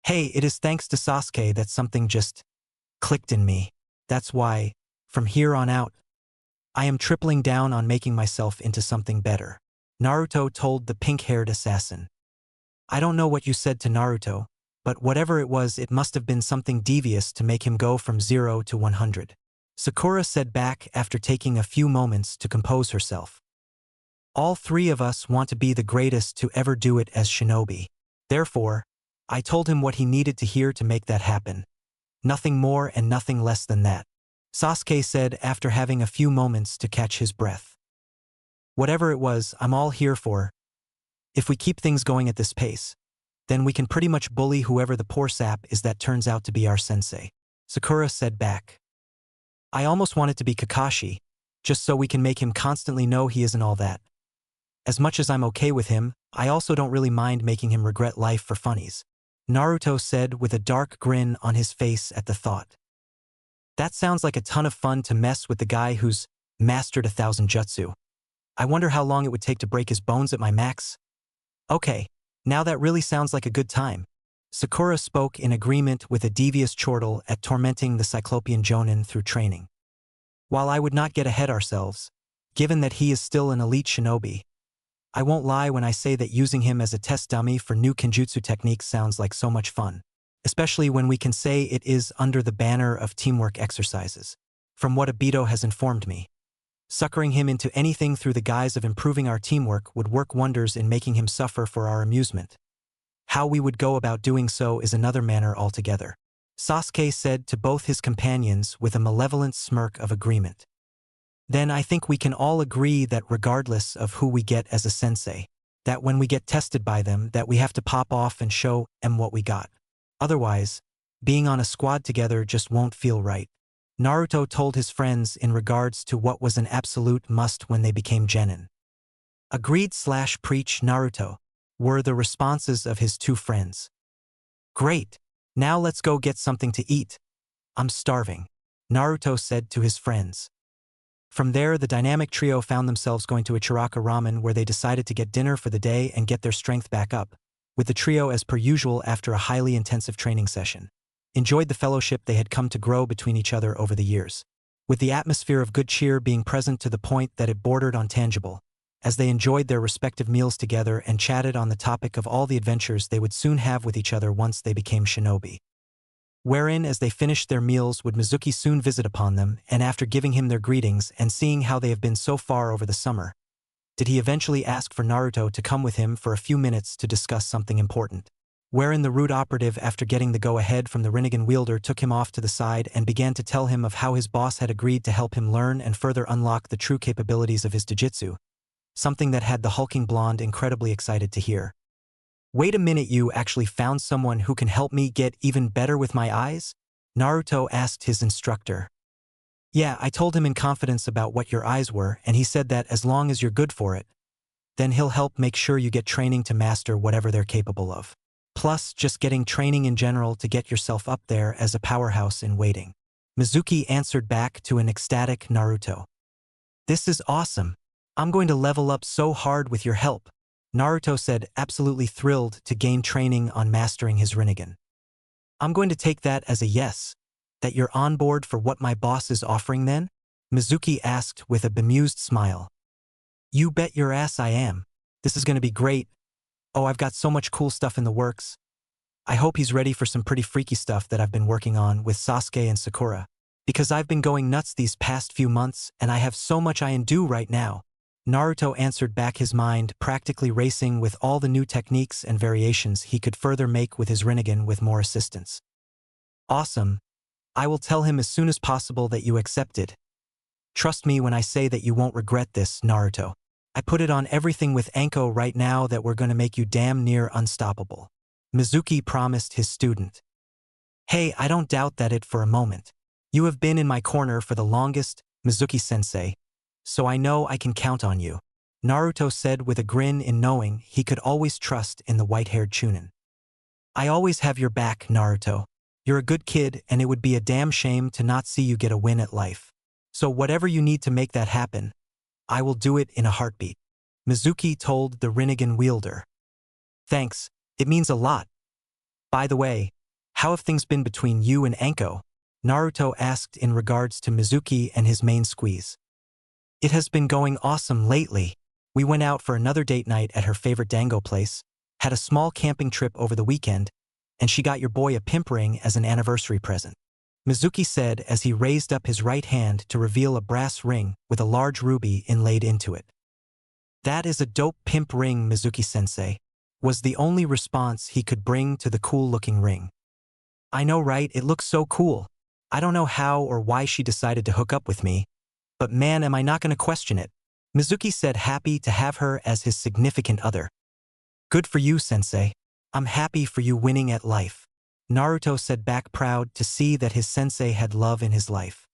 Hey, it is thanks to Sasuke that something just clicked in me. That's why, from here on out, I am tripling down on making myself into something better, Naruto told the pink-haired assassin. I don't know what you said to Naruto, but whatever it was, it must have been something devious to make him go from 0 to 100. Sakura said back after taking a few moments to compose herself. All three of us want to be the greatest to ever do it as shinobi. Therefore, I told him what he needed to hear to make that happen. Nothing more and nothing less than that, Sasuke said after having a few moments to catch his breath. Whatever it was, I'm all here for. If we keep things going at this pace, then we can pretty much bully whoever the poor sap is that turns out to be our sensei, Sakura said back. I almost want it to be Kakashi, just so we can make him constantly know he isn't all that. As much as I'm okay with him, I also don't really mind making him regret life for funnies, Naruto said with a dark grin on his face at the thought. That sounds like a ton of fun to mess with the guy who's mastered 1,000 jutsu. I wonder how long it would take to break his bones at my max. Okay, now that really sounds like a good time. Sakura spoke in agreement with a devious chortle at tormenting the Cyclopean Jonin through training. While I would not get ahead ourselves, given that he is still an elite shinobi, I won't lie when I say that using him as a test dummy for new kenjutsu techniques sounds like so much fun, especially when we can say it is under the banner of teamwork exercises. From what Obito has informed me, suckering him into anything through the guise of improving our teamwork would work wonders in making him suffer for our amusement. How we would go about doing so is another matter altogether, Sasuke said to both his companions with a malevolent smirk of agreement. Then I think we can all agree that regardless of who we get as a sensei, that when we get tested by them, that we have to pop off and show them what we got. Otherwise, being on a squad together just won't feel right, Naruto told his friends in regards to what was an absolute must when they became genin. Agreed/preach, Naruto, were the responses of his two friends. Great, now let's go get something to eat. I'm starving, Naruto said to his friends. From there, the dynamic trio found themselves going to Ichiraka Ramen, where they decided to get dinner for the day and get their strength back up, with the trio as per usual after a highly intensive training session. Enjoyed the fellowship they had come to grow between each other over the years, with the atmosphere of good cheer being present to the point that it bordered on tangible, as they enjoyed their respective meals together and chatted on the topic of all the adventures they would soon have with each other once they became shinobi. Wherein, as they finished their meals, would Mizuki soon visit upon them, and after giving him their greetings and seeing how they have been so far over the summer, did he eventually ask for Naruto to come with him for a few minutes to discuss something important. Wherein the rude operative, after getting the go-ahead from the Rinnegan wielder, took him off to the side and began to tell him of how his boss had agreed to help him learn and further unlock the true capabilities of his jujutsu, something that had the hulking blonde incredibly excited to hear. Wait a minute, you actually found someone who can help me get even better with my eyes? Naruto asked his instructor. Yeah, I told him in confidence about what your eyes were, and he said that as long as you're good for it, then he'll help make sure you get training to master whatever they're capable of. Plus, just getting training in general to get yourself up there as a powerhouse in waiting. Mizuki answered back to an ecstatic Naruto. This is awesome. I'm going to level up so hard with your help, Naruto said, absolutely thrilled to gain training on mastering his Rinnegan. I'm going to take that as a yes, That you're on board for what my boss is offering then? Mizuki asked with a bemused smile. You bet your ass I am. This is going to be great. Oh, I've got so much cool stuff in the works. I hope he's ready for some pretty freaky stuff that I've been working on with Sasuke and Sakura. Because I've been going nuts these past few months and I have so much I can do right now. Naruto answered back, his mind practically racing with all the new techniques and variations he could further make with his Rinnegan with more assistance. Awesome. I will tell him as soon as possible that you accepted. Trust me when I say that you won't regret this, Naruto. I put it on everything with Anko right now that we're gonna make you damn near unstoppable. Mizuki promised his student. Hey, I don't doubt that it for a moment. You have been in my corner for the longest, Mizuki-sensei, so I know I can count on you. Naruto said with a grin in knowing he could always trust in the white-haired Chunin. I always have your back, Naruto. You're a good kid and it would be a damn shame to not see you get a win at life. So whatever you need to make that happen, I will do it in a heartbeat. Mizuki told the Rinnegan wielder. Thanks, it means a lot. By the way, how have things been between you and Anko? Naruto asked in regards to Mizuki and his main squeeze. It has been going awesome lately. We went out for another date night at her favorite dango place, had a small camping trip over the weekend, and she got your boy a pimp ring as an anniversary present. Mizuki said as he raised up his right hand to reveal a brass ring with a large ruby inlaid into it. That is a dope pimp ring, Mizuki-sensei, was the only response he could bring to the cool-looking ring. I know, right? It looks so cool. I don't know how or why she decided to hook up with me, but man, am I not going to question it. Mizuki said, happy to have her as his significant other. Good for you, sensei. I'm happy for you winning at life. Naruto said back, proud to see that his sensei had love in his life.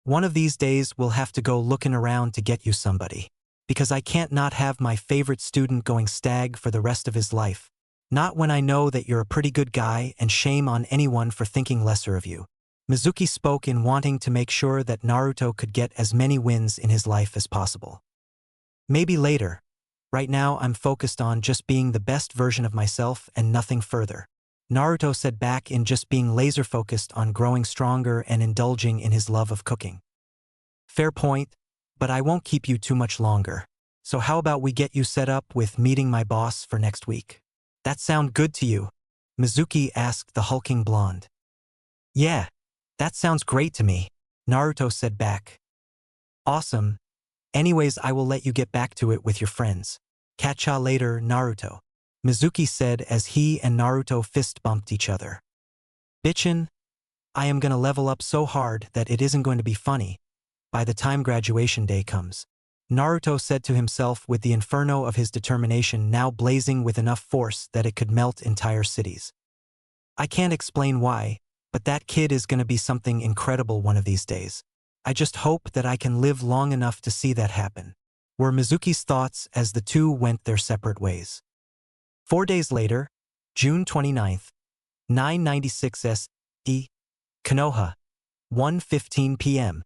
One of these days we'll have to go looking around to get you somebody. Because I can't not have my favorite student going stag for the rest of his life. Not when I know that you're a pretty good guy, and shame on anyone for thinking lesser of you. Mizuki spoke in wanting to make sure that Naruto could get as many wins in his life as possible. Maybe later. Right now I'm focused on just being the best version of myself and nothing further. Naruto said back in just being laser-focused on growing stronger and indulging in his love of cooking. Fair point, but I won't keep you too much longer. So how about we get you set up with meeting my boss for next week? That sound good to you? Mizuki asked the hulking blonde. Yeah, that sounds great to me, Naruto said back. Awesome. Anyways, I will let you get back to it with your friends. Catch ya later, Naruto. Mizuki said as he and Naruto fist-bumped each other. Bitchin', I am gonna level up so hard that it isn't going to be funny by the time graduation day comes. Naruto said to himself with the inferno of his determination now blazing with enough force that it could melt entire cities. I can't explain why, but that kid is gonna be something incredible one of these days. I just hope that I can live long enough to see that happen, were Mizuki's thoughts as the two went their separate ways. 4 days later, June 29th, 996 S.E. Konoha, 1:15 p.m.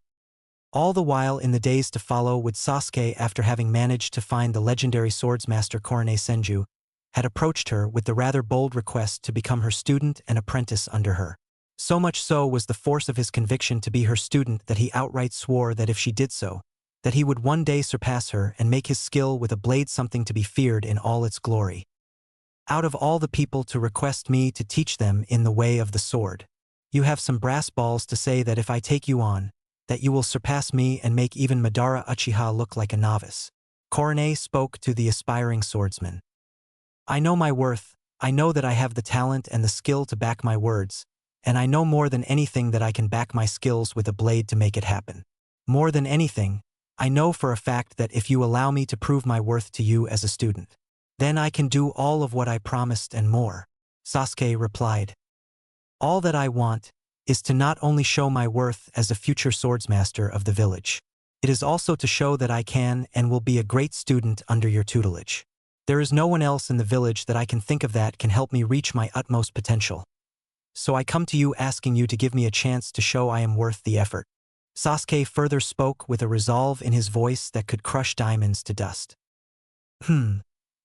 All the while in the days to follow would Sasuke, after having managed to find the legendary swordsmaster Korone Senju, had approached her with the rather bold request to become her student and apprentice under her. So much so was the force of his conviction to be her student that he outright swore that if she did so, that he would one day surpass her and make his skill with a blade something to be feared in all its glory. Out of all the people to request me to teach them in the way of the sword, you have some brass balls to say that if I take you on, that you will surpass me and make even Madara Uchiha look like a novice. Korone spoke to the aspiring swordsman. I know my worth, I know that I have the talent and the skill to back my words, and I know more than anything that I can back my skills with a blade to make it happen. More than anything, I know for a fact that if you allow me to prove my worth to you as a student, then I can do all of what I promised and more, Sasuke replied. All that I want is to not only show my worth as a future swordsmaster of the village, it is also to show that I can and will be a great student under your tutelage. There is no one else in the village that I can think of that can help me reach my utmost potential. So I come to you asking you to give me a chance to show I am worth the effort. Sasuke further spoke with a resolve in his voice that could crush diamonds to dust.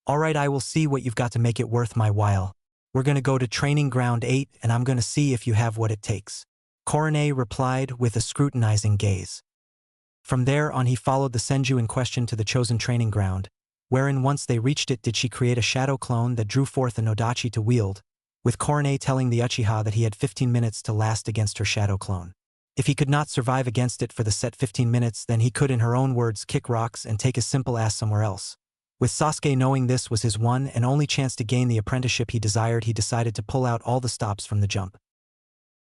Alright, I will see what you've got to make it worth my while. We're gonna go to training ground 8 and I'm gonna see if you have what it takes. Korone replied with a scrutinizing gaze. From there on he followed the Senju in question to the chosen training ground, wherein once they reached it did she create a shadow clone that drew forth a Nodachi to wield, with Korone telling the Uchiha that he had 15 minutes to last against her shadow clone. If he could not survive against it for the set 15 minutes, then he could, in her own words, kick rocks and take his simple ass somewhere else. With Sasuke knowing this was his one and only chance to gain the apprenticeship he desired, he decided to pull out all the stops from the jump.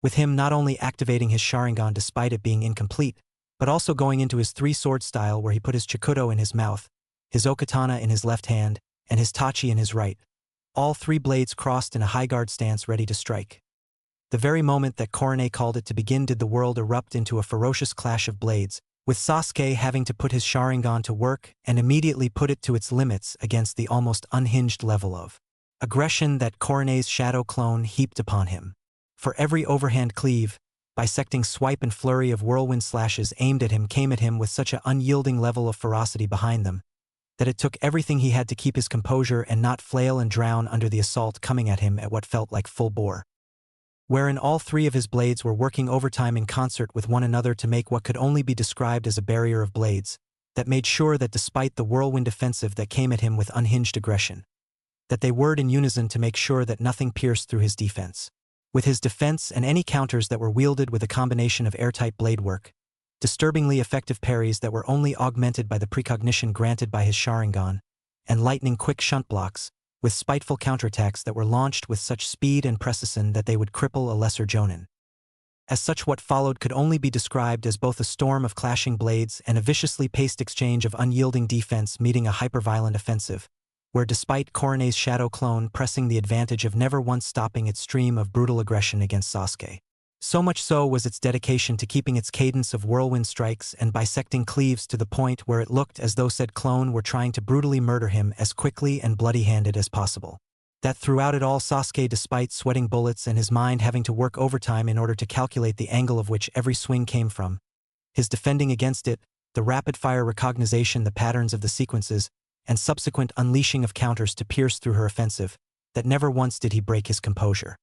With him not only activating his Sharingan despite it being incomplete, but also going into his three-sword style where he put his Chikudo in his mouth, his Okatana in his left hand, and his Tachi in his right. All three blades crossed in a high guard stance ready to strike. The very moment that Korone called it to begin did the world erupt into a ferocious clash of blades, with Sasuke having to put his Sharingan to work and immediately put it to its limits against the almost unhinged level of aggression that Korone's shadow clone heaped upon him. For every overhand cleave, bisecting swipe and flurry of whirlwind slashes aimed at him came at him with such an unyielding level of ferocity behind them, that it took everything he had to keep his composure and not flail and drown under the assault coming at him at what felt like full bore. Wherein all three of his blades were working overtime in concert with one another to make what could only be described as a barrier of blades, that made sure that despite the whirlwind offensive that came at him with unhinged aggression, that they worked in unison to make sure that nothing pierced through his defense. With his defense and any counters that were wielded with a combination of airtight blade work, disturbingly effective parries that were only augmented by the precognition granted by his Sharingan, and lightning-quick shunt blocks, with spiteful counterattacks that were launched with such speed and precision that they would cripple a lesser jonin. As such, what followed could only be described as both a storm of clashing blades and a viciously paced exchange of unyielding defense meeting a hyper-violent offensive, where despite Korone's shadow clone pressing the advantage of never once stopping its stream of brutal aggression against Sasuke. So much so was its dedication to keeping its cadence of whirlwind strikes and bisecting cleaves to the point where it looked as though said clone were trying to brutally murder him as quickly and bloody-handed as possible. That throughout it all Sasuke, despite sweating bullets and his mind having to work overtime in order to calculate the angle of which every swing came from, his defending against it, the rapid-fire recognition, the patterns of the sequences, and subsequent unleashing of counters to pierce through her offensive, that never once did he break his composure.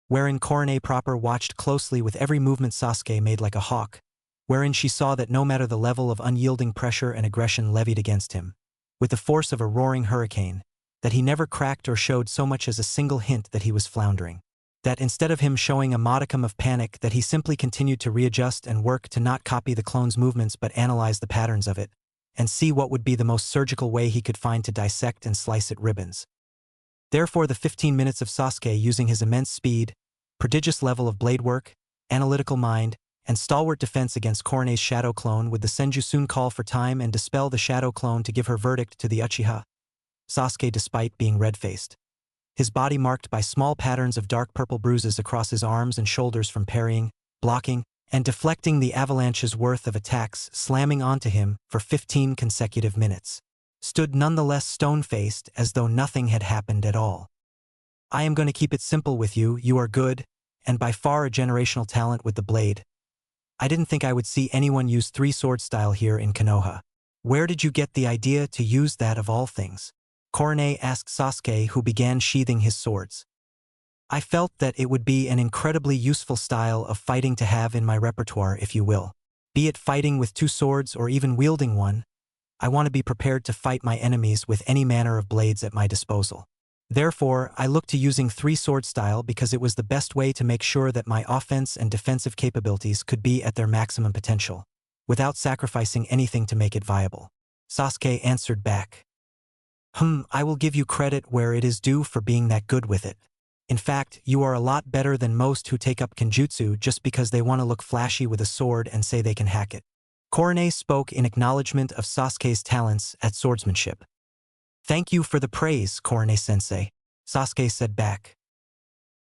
Wherein Korone proper watched closely with every movement Sasuke made like a hawk, wherein she saw that no matter the level of unyielding pressure and aggression levied against him, with the force of a roaring hurricane, that he never cracked or showed so much as a single hint that he was floundering. That instead of him showing a modicum of panic, that he simply continued to readjust and work to not copy the clone's movements but analyze the patterns of it, and see what would be the most surgical way he could find to dissect and slice it ribbons. Therefore the 15 minutes of Sasuke using his immense speed, prodigious level of blade work, analytical mind, and stalwart defense against Korone's shadow clone would the Senju soon call for time and dispel the shadow clone to give her verdict to the Uchiha. Sasuke, despite being red-faced, his body marked by small patterns of dark purple bruises across his arms and shoulders from parrying, blocking, and deflecting the avalanche's worth of attacks slamming onto him for 15 consecutive minutes, stood nonetheless stone-faced as though nothing had happened at all. I am going to keep it simple with you. You are good, and by far a generational talent with the blade. I didn't think I would see anyone use three-sword style here in Konoha. Where did you get the idea to use that of all things? Korone asked Sasuke, who began sheathing his swords. I felt that it would be an incredibly useful style of fighting to have in my repertoire, if you will. Be it fighting with two swords or even wielding one, I want to be prepared to fight my enemies with any manner of blades at my disposal. Therefore, I looked to using three-sword style because it was the best way to make sure that my offense and defensive capabilities could be at their maximum potential, without sacrificing anything to make it viable. Sasuke answered back. I will give you credit where it is due for being that good with it. In fact, you are a lot better than most who take up kenjutsu just because they want to look flashy with a sword and say they can hack it. Korone spoke in acknowledgement of Sasuke's talents at swordsmanship. Thank you for the praise, Korone-sensei, Sasuke said back.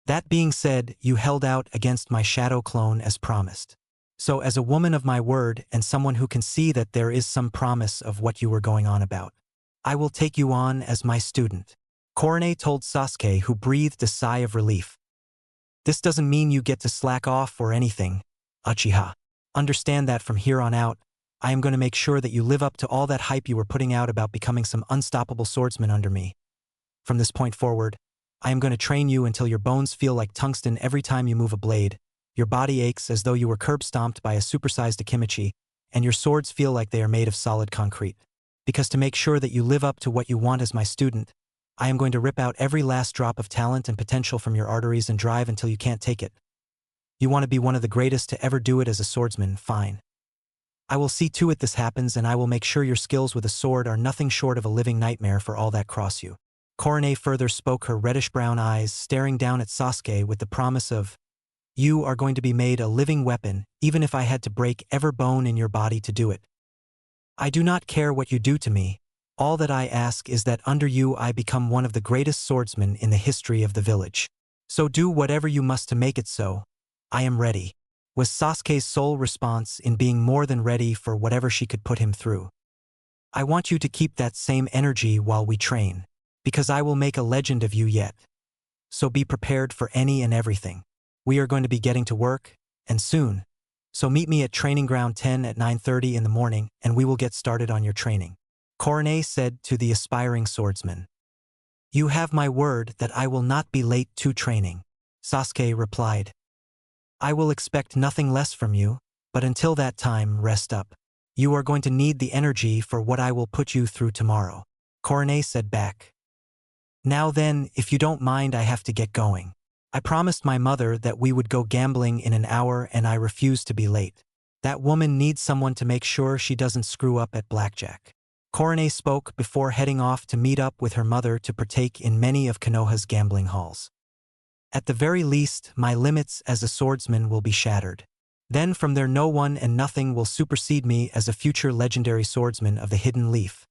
That being said, you held out against my shadow clone as promised. So as a woman of my word and someone who can see that there is some promise of what you were going on about, I will take you on as my student. Korone told Sasuke, who breathed a sigh of relief. This doesn't mean you get to slack off or anything, Uchiha. Understand that from here on out, I am going to make sure that you live up to all that hype you were putting out about becoming some unstoppable swordsman under me. From this point forward, I am going to train you until your bones feel like tungsten every time you move a blade, Your body aches as though you were curb-stomped by a supersized Akimichi, and your swords feel like they are made of solid concrete. Because to make sure that you live up to what you want as my student, I am going to rip out every last drop of talent and potential from your arteries and drive until you can't take it. You want to be one of the greatest to ever do it as a swordsman, fine. I will see to it this happens, and I will make sure your skills with a sword are nothing short of a living nightmare for all that cross you. Korone further spoke, her reddish-brown eyes staring down at Sasuke with the promise of, "You are going to be made a living weapon, even if I had to break every bone in your body to do it. I do not care what you do to me. All that I ask is that under you I become one of the greatest swordsmen in the history of the village. So do whatever you must to make it so. I am ready," was Sasuke's sole response, in being more than ready for whatever she could put him through. "I want you to keep that same energy while we train, because I will make a legend of you yet. So be prepared for any and everything. We are going to be getting to work, and soon. So meet me at Training Ground 10 at 9:30 in the morning, and we will get started on your training," Korone said to the aspiring swordsman. "You have my word that I will not be late to training," Sasuke replied. "I will expect nothing less from you, but until that time, rest up. You are going to need the energy for what I will put you through tomorrow," Korone said back. "Now then, if you don't mind, I have to get going. I promised my mother that we would go gambling in an hour, and I refuse to be late. That woman needs someone to make sure she doesn't screw up at blackjack." Korone spoke before heading off to meet up with her mother to partake in many of Konoha's gambling halls. "At the very least, my limits as a swordsman will be shattered. Then from there no one and nothing will supersede me as a future legendary swordsman of the Hidden Leaf.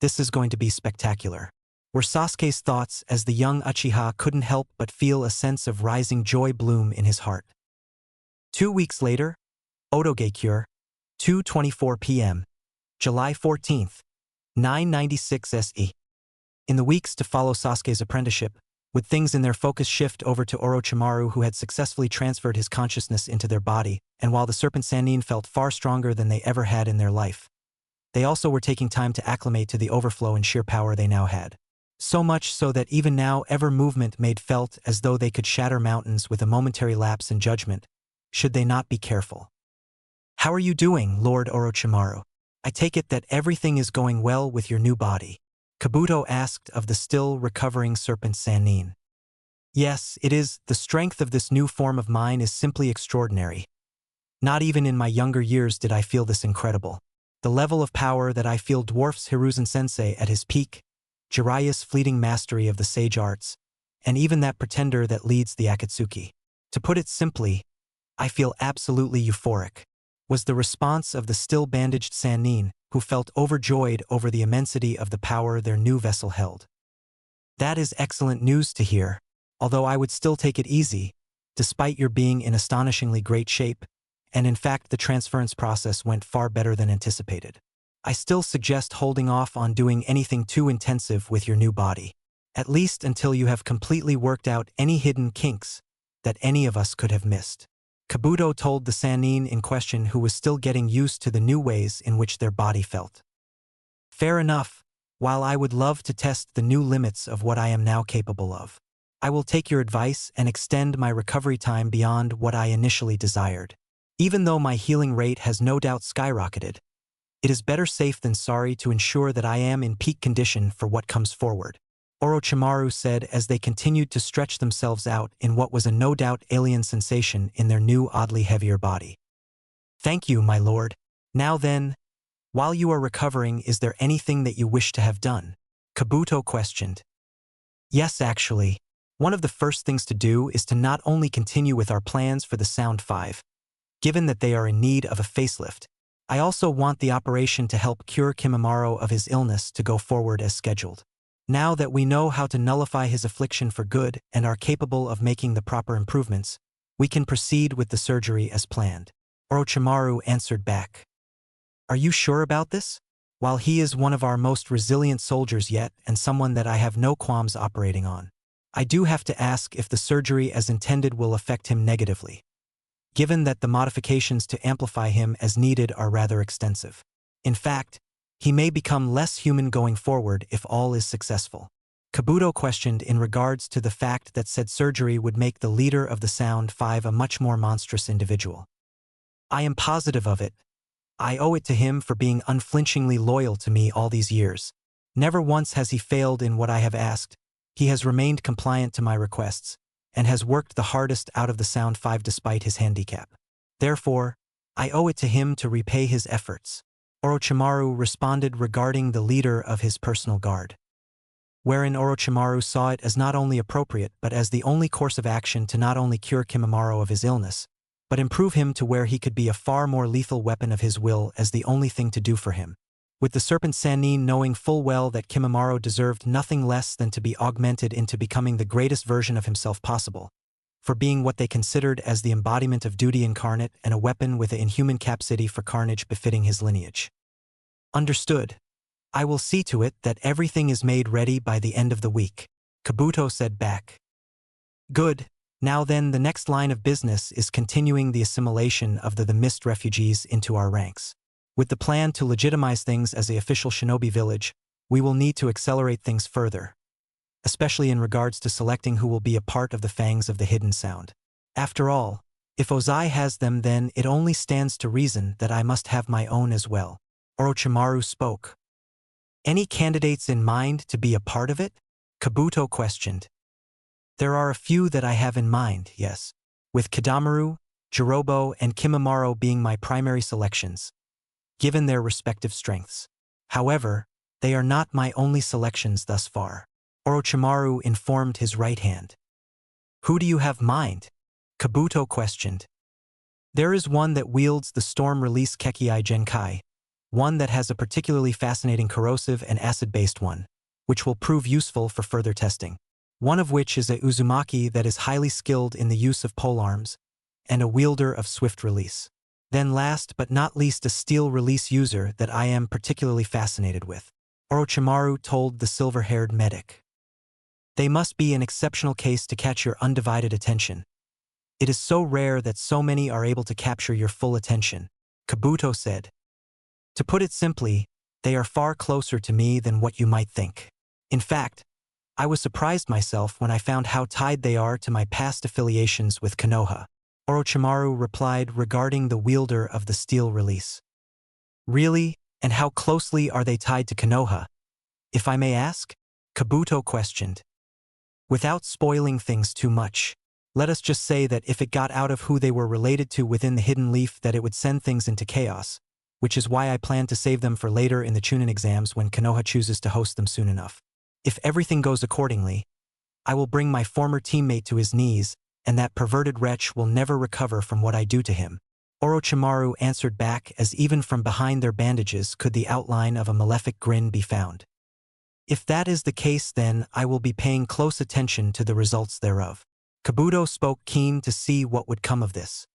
This is going to be spectacular," were Sasuke's thoughts as the young Uchiha couldn't help but feel a sense of rising joy bloom in his heart. 2 weeks later, Otogekure, 2:24 p.m., July 14th, 996 SE. In the weeks to follow Sasuke's apprenticeship, with things in their focus shift over to Orochimaru, who had successfully transferred his consciousness into their body, and while the Serpent Sannin felt far stronger than they ever had in their life, they also were taking time to acclimate to the overflow and sheer power they now had. So much so that even now every movement made felt as though they could shatter mountains with a momentary lapse in judgment, should they not be careful. "How are you doing, Lord Orochimaru? I take it that everything is going well with your new body?" Kabuto asked of the still recovering Serpent Sannin. "Yes, it is. The strength of this new form of mine is simply extraordinary. Not even in my younger years did I feel this incredible. The level of power that I feel dwarfs Hiruzen-sensei at his peak, Jiraiya's fleeting mastery of the sage arts, and even that pretender that leads the Akatsuki. To put it simply, I feel absolutely euphoric," was the response of the still bandaged Sannin, who felt overjoyed over the immensity of the power their new vessel held. "That is excellent news to hear, although I would still take it easy, despite your being in astonishingly great shape, and in fact the transference process went far better than anticipated. I still suggest holding off on doing anything too intensive with your new body, at least until you have completely worked out any hidden kinks that any of us could have missed," Kabuto told the Sannin in question, who was still getting used to the new ways in which their body felt. "Fair enough. While I would love to test the new limits of what I am now capable of, I will take your advice and extend my recovery time beyond what I initially desired. Even though my healing rate has no doubt skyrocketed, it is better safe than sorry to ensure that I am in peak condition for what comes forward," Orochimaru said as they continued to stretch themselves out in what was a no doubt alien sensation in their new oddly heavier body. "Thank you, my lord. Now then, while you are recovering, is there anything that you wish to have done?" Kabuto questioned. "Yes, actually. One of the first things to do is to not only continue with our plans for the Sound 5, given that they are in need of a facelift, I also want the operation to help cure Kimimaro of his illness to go forward as scheduled. Now that we know how to nullify his affliction for good and are capable of making the proper improvements, we can proceed with the surgery as planned," Orochimaru answered back. "Are you sure about this? While he is one of our most resilient soldiers yet and someone that I have no qualms operating on, I do have to ask if the surgery as intended will affect him negatively, given that the modifications to amplify him as needed are rather extensive. In fact, he may become less human going forward if all is successful." Kabuto questioned in regards to the fact that said surgery would make the leader of the Sound Five a much more monstrous individual. I am positive of it. I owe it to him for being unflinchingly loyal to me all these years. Never once has he failed in what I have asked. He has remained compliant to my requests, and has worked the hardest out of the Sound Five despite his handicap. Therefore, I owe it to him to repay his efforts. Orochimaru responded regarding the leader of his personal guard, wherein Orochimaru saw it as not only appropriate but as the only course of action to not only cure Kimimaro of his illness, but improve him to where he could be a far more lethal weapon of his will as the only thing to do for him. With the Serpent Sannin knowing full well that Kimimaro deserved nothing less than to be augmented into becoming the greatest version of himself possible, for being what they considered as the embodiment of duty incarnate and a weapon with an inhuman capacity for carnage befitting his lineage. Understood. I will see to it that everything is made ready by the end of the week, Kabuto said back. Good. Now then, the next line of business is continuing the assimilation of the Mist refugees into our ranks. With the plan to legitimize things as the official shinobi village, we will need to accelerate things further, especially in regards to selecting who will be a part of the Fangs of the Hidden Sound. After all, if Ozai has them, then it only stands to reason that I must have my own as well. Orochimaru spoke. Any candidates in mind to be a part of it? Kabuto questioned. There are a few that I have in mind, yes, with Kidamaru, Jirobo, and Kimimaro being my primary selections, given their respective strengths. However, they are not my only selections thus far. Orochimaru informed his right hand. Who do you have in mind? Kabuto questioned. There is one that wields the storm-release kekkei genkai, one that has a particularly fascinating corrosive and acid-based one, which will prove useful for further testing. One of which is a Uzumaki that is highly skilled in the use of polearms, and a wielder of swift release. Then last but not least a steel release user that I am particularly fascinated with, Orochimaru told the silver-haired medic. They must be an exceptional case to catch your undivided attention. It is so rare that so many are able to capture your full attention, Kabuto said. To put it simply, they are far closer to me than what you might think. In fact, I was surprised myself when I found how tied they are to my past affiliations with Konoha, Orochimaru replied regarding the wielder of the steel release. Really? And how closely are they tied to Konoha, if I may ask? Kabuto questioned. Without spoiling things too much, let us just say that if it got out of who they were related to within the Hidden Leaf, that it would send things into chaos, which is why I plan to save them for later in the Chunin exams when Konoha chooses to host them soon enough. If everything goes accordingly, I will bring my former teammate to his knees, and that perverted wretch will never recover from what I do to him. Orochimaru answered back, as even from behind their bandages could the outline of a malefic grin be found. If that is the case, then I will be paying close attention to the results thereof. Kabuto spoke, keen to see what would come of this.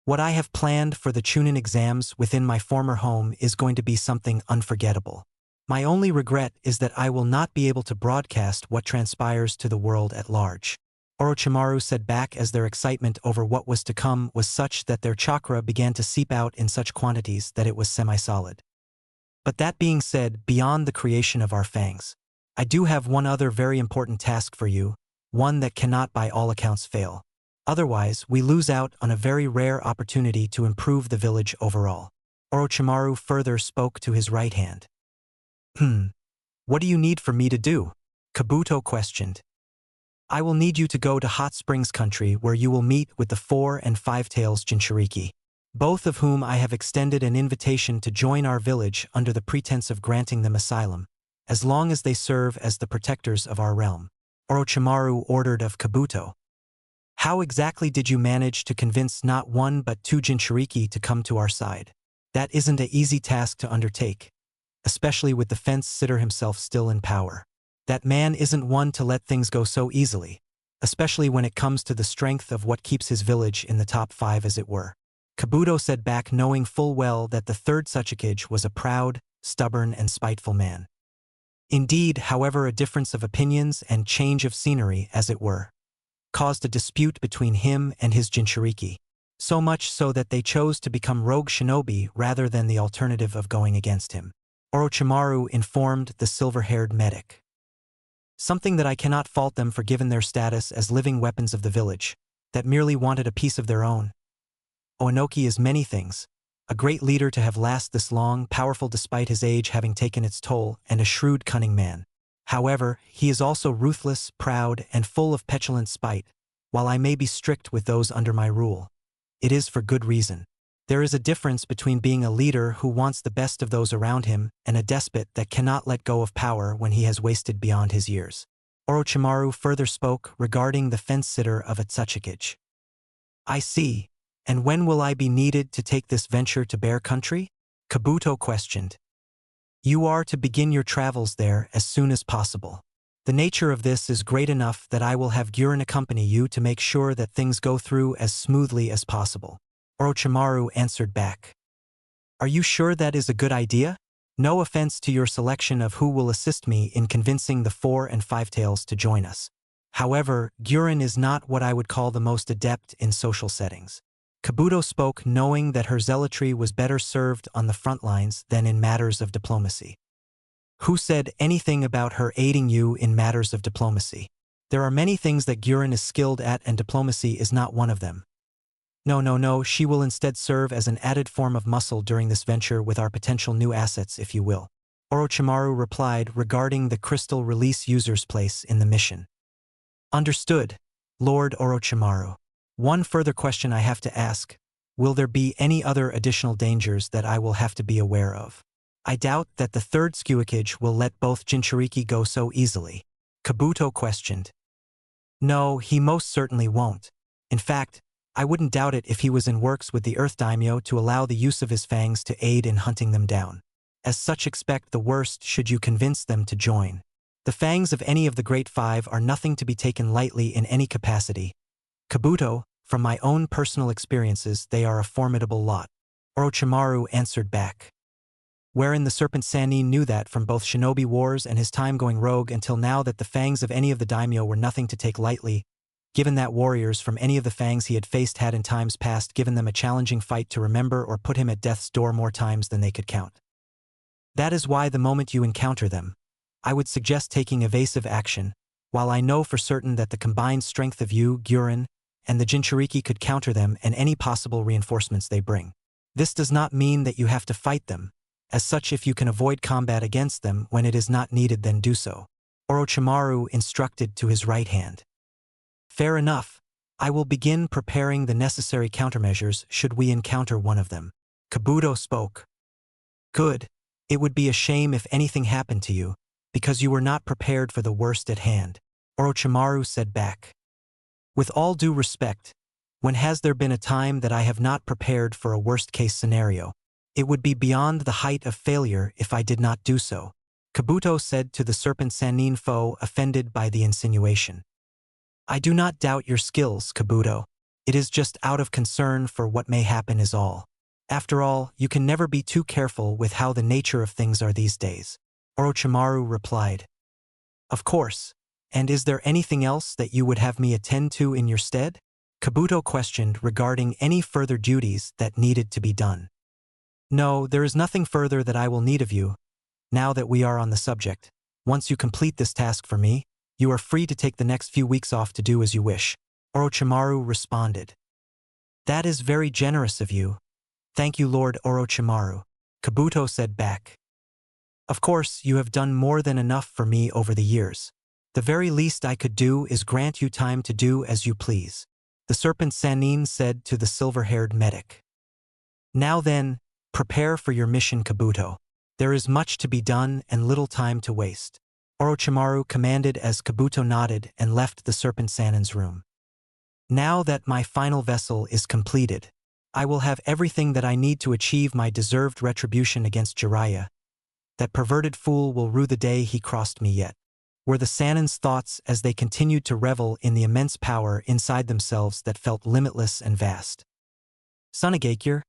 What I have planned for the Chunin exams within my former home is going to be something unforgettable. My only regret is that I will not be able to broadcast what transpires to the world at large, Orochimaru said back, as their excitement over what was to come was such that their chakra began to seep out in such quantities that it was semi-solid. But that being said, beyond the creation of our fangs, I do have one other very important task for you, one that cannot by all accounts fail. Otherwise, we lose out on a very rare opportunity to improve the village overall. Orochimaru further spoke to his right hand. What do you need for me to do? Kabuto questioned. I will need you to go to Hot Springs Country, where you will meet with the 4 and 5 Tails Jinchuriki, both of whom I have extended an invitation to join our village under the pretense of granting them asylum, as long as they serve as the protectors of our realm, Orochimaru ordered of Kabuto. How exactly did you manage to convince not 1 but 2 Jinchuriki to come to our side? That isn't an easy task to undertake, especially with the fence-sitter himself still in power. That man isn't one to let things go so easily, especially when it comes to the strength of what keeps his village in the top 5, as it were. Kabuto said back, knowing full well that the third Tsuchikage was a proud, stubborn, and spiteful man. Indeed, however, a difference of opinions and change of scenery, as it were, caused a dispute between him and his Jinchuriki, so much so that they chose to become rogue shinobi rather than the alternative of going against him, Orochimaru informed the silver-haired medic. Something that I cannot fault them for given their status as living weapons of the village, that merely wanted a piece of their own. Onoki is many things. A great leader to have last this long, powerful despite his age having taken its toll, and a shrewd, cunning man. However, he is also ruthless, proud, and full of petulant spite. While I may be strict with those under my rule, it is for good reason. There is a difference between being a leader who wants the best of those around him and a despot that cannot let go of power when he has wasted beyond his years. Orochimaru further spoke regarding the fence-sitter of Atsuchikage. I see. And when will I be needed to take this venture to Bear Country? Kabuto questioned. You are to begin your travels there as soon as possible. The nature of this is great enough that I will have Gurren accompany you to make sure that things go through as smoothly as possible. Orochimaru answered back. Are you sure that is a good idea? No offense to your selection of who will assist me in convincing the 4 and 5 tails to join us. However, Gurren is not what I would call the most adept in social settings. Kabuto spoke knowing that her zealotry was better served on the front lines than in matters of diplomacy. Who said anything about her aiding you in matters of diplomacy? There are many things that Gurren is skilled at and diplomacy is not one of them. No, she will instead serve as an added form of muscle during this venture with our potential new assets, if you will. Orochimaru replied regarding the crystal release user's place in the mission. Understood, Lord Orochimaru. One further question I have to ask. Will there be any other additional dangers that I will have to be aware of? I doubt that the 3rd Skyuukage will let both Jinchuriki go so easily. Kabuto questioned. No, he most certainly won't. In fact, I wouldn't doubt it if he was in works with the Earth Daimyo to allow the use of his fangs to aid in hunting them down. As such, expect the worst should you convince them to join. The fangs of any of the Great Five are nothing to be taken lightly in any capacity. Kabuto, from my own personal experiences, they are a formidable lot. Orochimaru answered back. Wherein the Serpent Sannin knew that from both shinobi wars and his time going rogue until now that the fangs of any of the daimyo were nothing to take lightly, given that warriors from any of the fangs he had faced had in times past given them a challenging fight to remember or put him at death's door more times than they could count. That is why the moment you encounter them, I would suggest taking evasive action, while I know for certain that the combined strength of you, Gurren, and the Jinchuriki could counter them and any possible reinforcements they bring. This does not mean that you have to fight them. As such, if you can avoid combat against them when it is not needed, then do so. Orochimaru instructed to his right hand. Fair enough. I will begin preparing the necessary countermeasures should we encounter one of them. Kabuto spoke. Good. It would be a shame if anything happened to you, because you were not prepared for the worst at hand. Orochimaru said back. With all due respect, when has there been a time that I have not prepared for a worst-case scenario? It would be beyond the height of failure if I did not do so, Kabuto said to the Serpent Sannin foe offended by the insinuation. I do not doubt your skills, Kabuto. It is just out of concern for what may happen is all. After all, you can never be too careful with how the nature of things are these days. Orochimaru replied. Of course. And is there anything else that you would have me attend to in your stead? Kabuto questioned regarding any further duties that needed to be done. No, there is nothing further that I will need of you. Now that we are on the subject, once you complete this task for me, you are free to take the next few weeks off to do as you wish. Orochimaru responded. That is very generous of you. Thank you, Lord Orochimaru. Kabuto said back. Of course, you have done more than enough for me over the years. The very least I could do is grant you time to do as you please. The Serpent Sannin said to the silver-haired medic. Now then, prepare for your mission, Kabuto. There is much to be done and little time to waste. Orochimaru commanded as Kabuto nodded and left the Serpent Sannin's room. Now that my final vessel is completed, I will have everything that I need to achieve my deserved retribution against Jiraiya. That perverted fool will rue the day he crossed me yet, were the Sannin's thoughts as they continued to revel in the immense power inside themselves that felt limitless and vast. Sunagakure,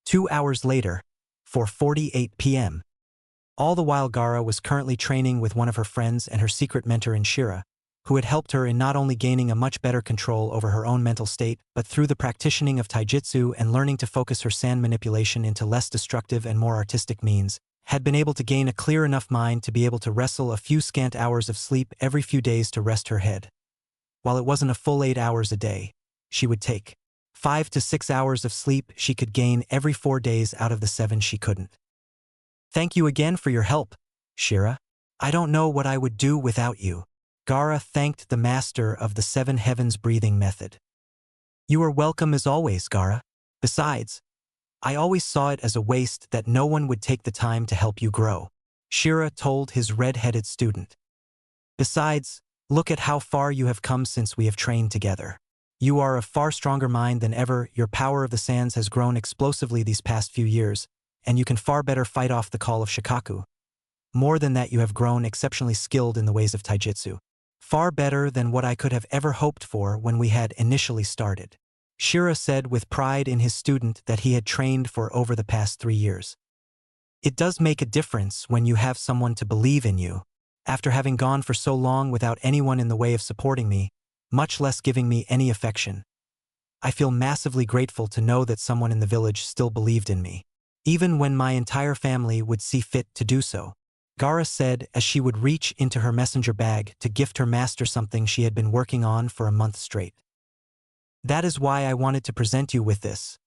2 hours later, 4:48 p.m. All the while Gaara was currently training with one of her friends and her secret mentor in Shira, who had helped her in not only gaining a much better control over her own mental state, but through the practicing of taijutsu and learning to focus her sand manipulation into less destructive and more artistic means, had been able to gain a clear enough mind to be able to wrestle a few scant hours of sleep every few days to rest her head. While it wasn't a full 8 hours a day, she would take 5 to 6 hours of sleep she could gain every 4 days out of the 7 she couldn't. Thank you again for your help, Shira. I don't know what I would do without you. Gaara thanked the master of the 7 heavens breathing method. You are welcome as always, Gaara. Besides, I always saw it as a waste that no one would take the time to help you grow, Shira told his red-headed student. Besides, look at how far you have come since we have trained together. You are of far stronger mind than ever, your power of the sands has grown explosively these past few years, and you can far better fight off the call of Shikaku. More than that, you have grown exceptionally skilled in the ways of taijutsu. Far better than what I could have ever hoped for when we had initially started. Shira said with pride in his student that he had trained for over the past 3 years. It does make a difference when you have someone to believe in you. After having gone for so long without anyone in the way of supporting me, much less giving me any affection, I feel massively grateful to know that someone in the village still believed in me, even when my entire family would see fit to do so. Gaara said as she would reach into her messenger bag to gift her master something she had been working on for a month straight. That is why I wanted to present you with this.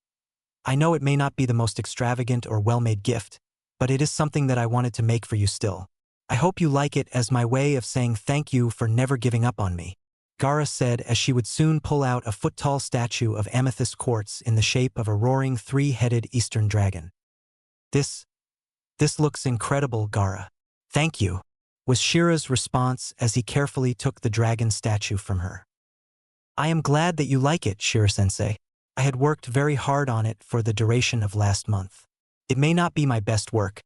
I know it may not be the most extravagant or well-made gift, but it is something that I wanted to make for you still. I hope you like it as my way of saying thank you for never giving up on me, Gaara said as she would soon pull out a foot-tall statue of amethyst quartz in the shape of a roaring 3-headed eastern dragon. This looks incredible, Gaara. Thank you, was Shira's response as he carefully took the dragon statue from her. I am glad that you like it, Shira-sensei. I had worked very hard on it for the duration of last month. It may not be my best work,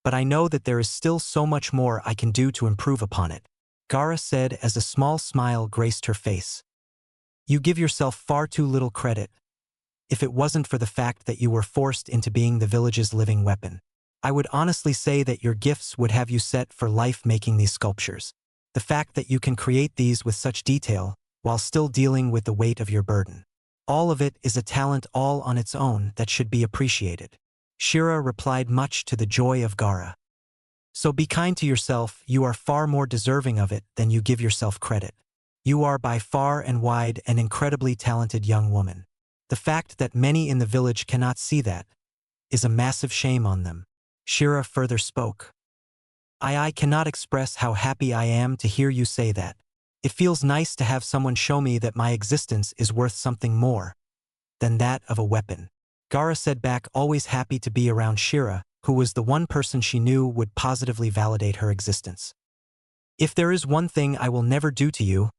but I know that there is still so much more I can do to improve upon it, Gaara said as a small smile graced her face. You give yourself far too little credit. If it wasn't for the fact that you were forced into being the village's living weapon, I would honestly say that your gifts would have you set for life making these sculptures. The fact that you can create these with such detail, while still dealing with the weight of your burden. All of it is a talent all on its own that should be appreciated. Shira replied, much to the joy of Gaara. So be kind to yourself, you are far more deserving of it than you give yourself credit. You are by far and wide an incredibly talented young woman. The fact that many in the village cannot see that is a massive shame on them. Shira further spoke. I cannot express how happy I am to hear you say that. It feels nice to have someone show me that my existence is worth something more than that of a weapon. Gaara said back, always happy to be around Shira, who was the one person she knew would positively validate her existence. If there is one thing I will never do to you,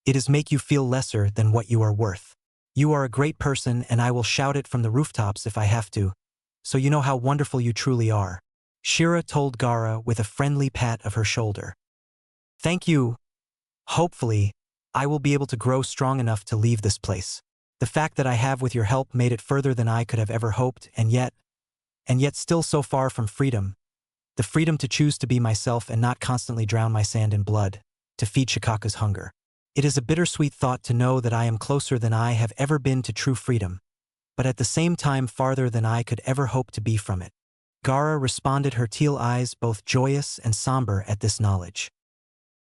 it is make you feel lesser than what you are worth. You are a great person and I will shout it from the rooftops if I have to, so you know how wonderful you truly are, Shira told Gaara with a friendly pat of her shoulder. Thank you. Hopefully, I will be able to grow strong enough to leave this place. The fact that I have with your help made it further than I could have ever hoped, and yet still so far from freedom. The freedom to choose to be myself and not constantly drown my sand in blood, to feed Shikaku's hunger. It is a bittersweet thought to know that I am closer than I have ever been to true freedom, but at the same time farther than I could ever hope to be from it. Gaara responded, her teal eyes both joyous and somber at this knowledge.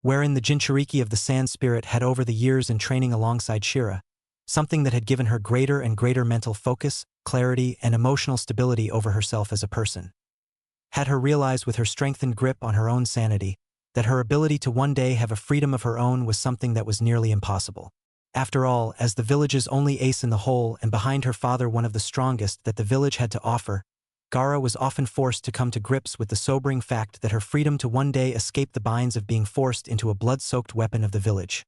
Wherein the Jinchuriki of the Sand Spirit had over the years in training alongside Shira, something that had given her greater and greater mental focus, clarity, and emotional stability over herself as a person. Had her realize with her strengthened grip on her own sanity, that her ability to one day have a freedom of her own was something that was nearly impossible. After all, as the village's only ace in the hole and behind her father one of the strongest that the village had to offer, Gaara was often forced to come to grips with the sobering fact that her freedom to one day escape the binds of being forced into a blood-soaked weapon of the village.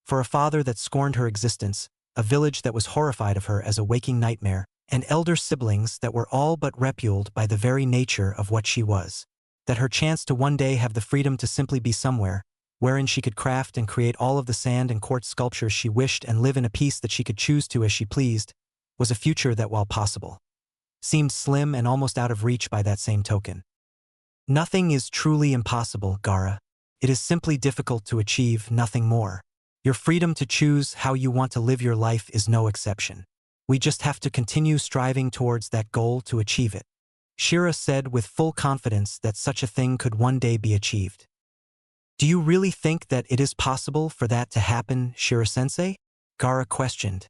For a father that scorned her existence, a village that was horrified of her as a waking nightmare, and elder siblings that were all but repulsed by the very nature of what she was. That her chance to one day have the freedom to simply be somewhere, wherein she could craft and create all of the sand and quartz sculptures she wished and live in a peace that she could choose to as she pleased, was a future that, while possible, seemed slim and almost out of reach by that same token. Nothing is truly impossible, Gaara. It is simply difficult to achieve, nothing more. Your freedom to choose how you want to live your life is no exception. We just have to continue striving towards that goal to achieve it. Shira said with full confidence that such a thing could one day be achieved. Do you really think that it is possible for that to happen, Shira-sensei? Gaara questioned.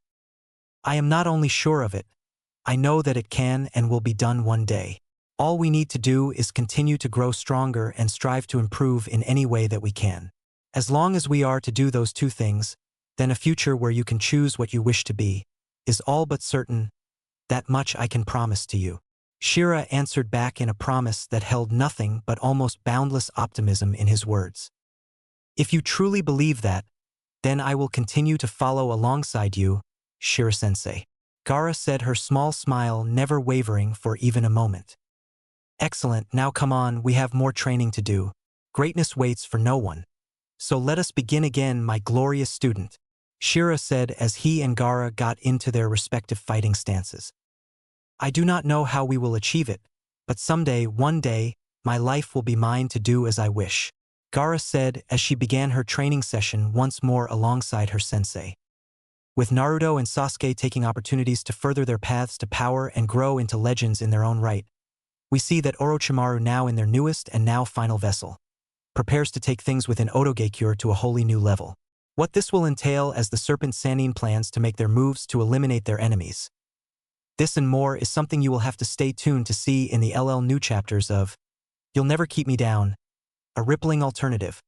I am not only sure of it, I know that it can and will be done one day. All we need to do is continue to grow stronger and strive to improve in any way that we can. As long as we are to do those two things, then a future where you can choose what you wish to be is all but certain. That much I can promise to you. Shira answered back in a promise that held nothing but almost boundless optimism in his words. If you truly believe that, then I will continue to follow alongside you, Shira-sensei. Gaara said, her small smile never wavering for even a moment. Excellent, now come on, we have more training to do. Greatness waits for no one. So let us begin again, my glorious student, Shira said as he and Gaara got into their respective fighting stances. I do not know how we will achieve it, but someday, one day, my life will be mine to do as I wish, Gaara said as she began her training session once more alongside her sensei. With Naruto and Sasuke taking opportunities to further their paths to power and grow into legends in their own right, we see that Orochimaru, now in their newest and now final vessel, prepares to take things within Otogekure to a wholly new level. What this will entail as the Serpent Sannin plans to make their moves to eliminate their enemies. This and more is something you will have to stay tuned to see in the LL new chapters of You'll Never Keep Me Down, a rippling alternative.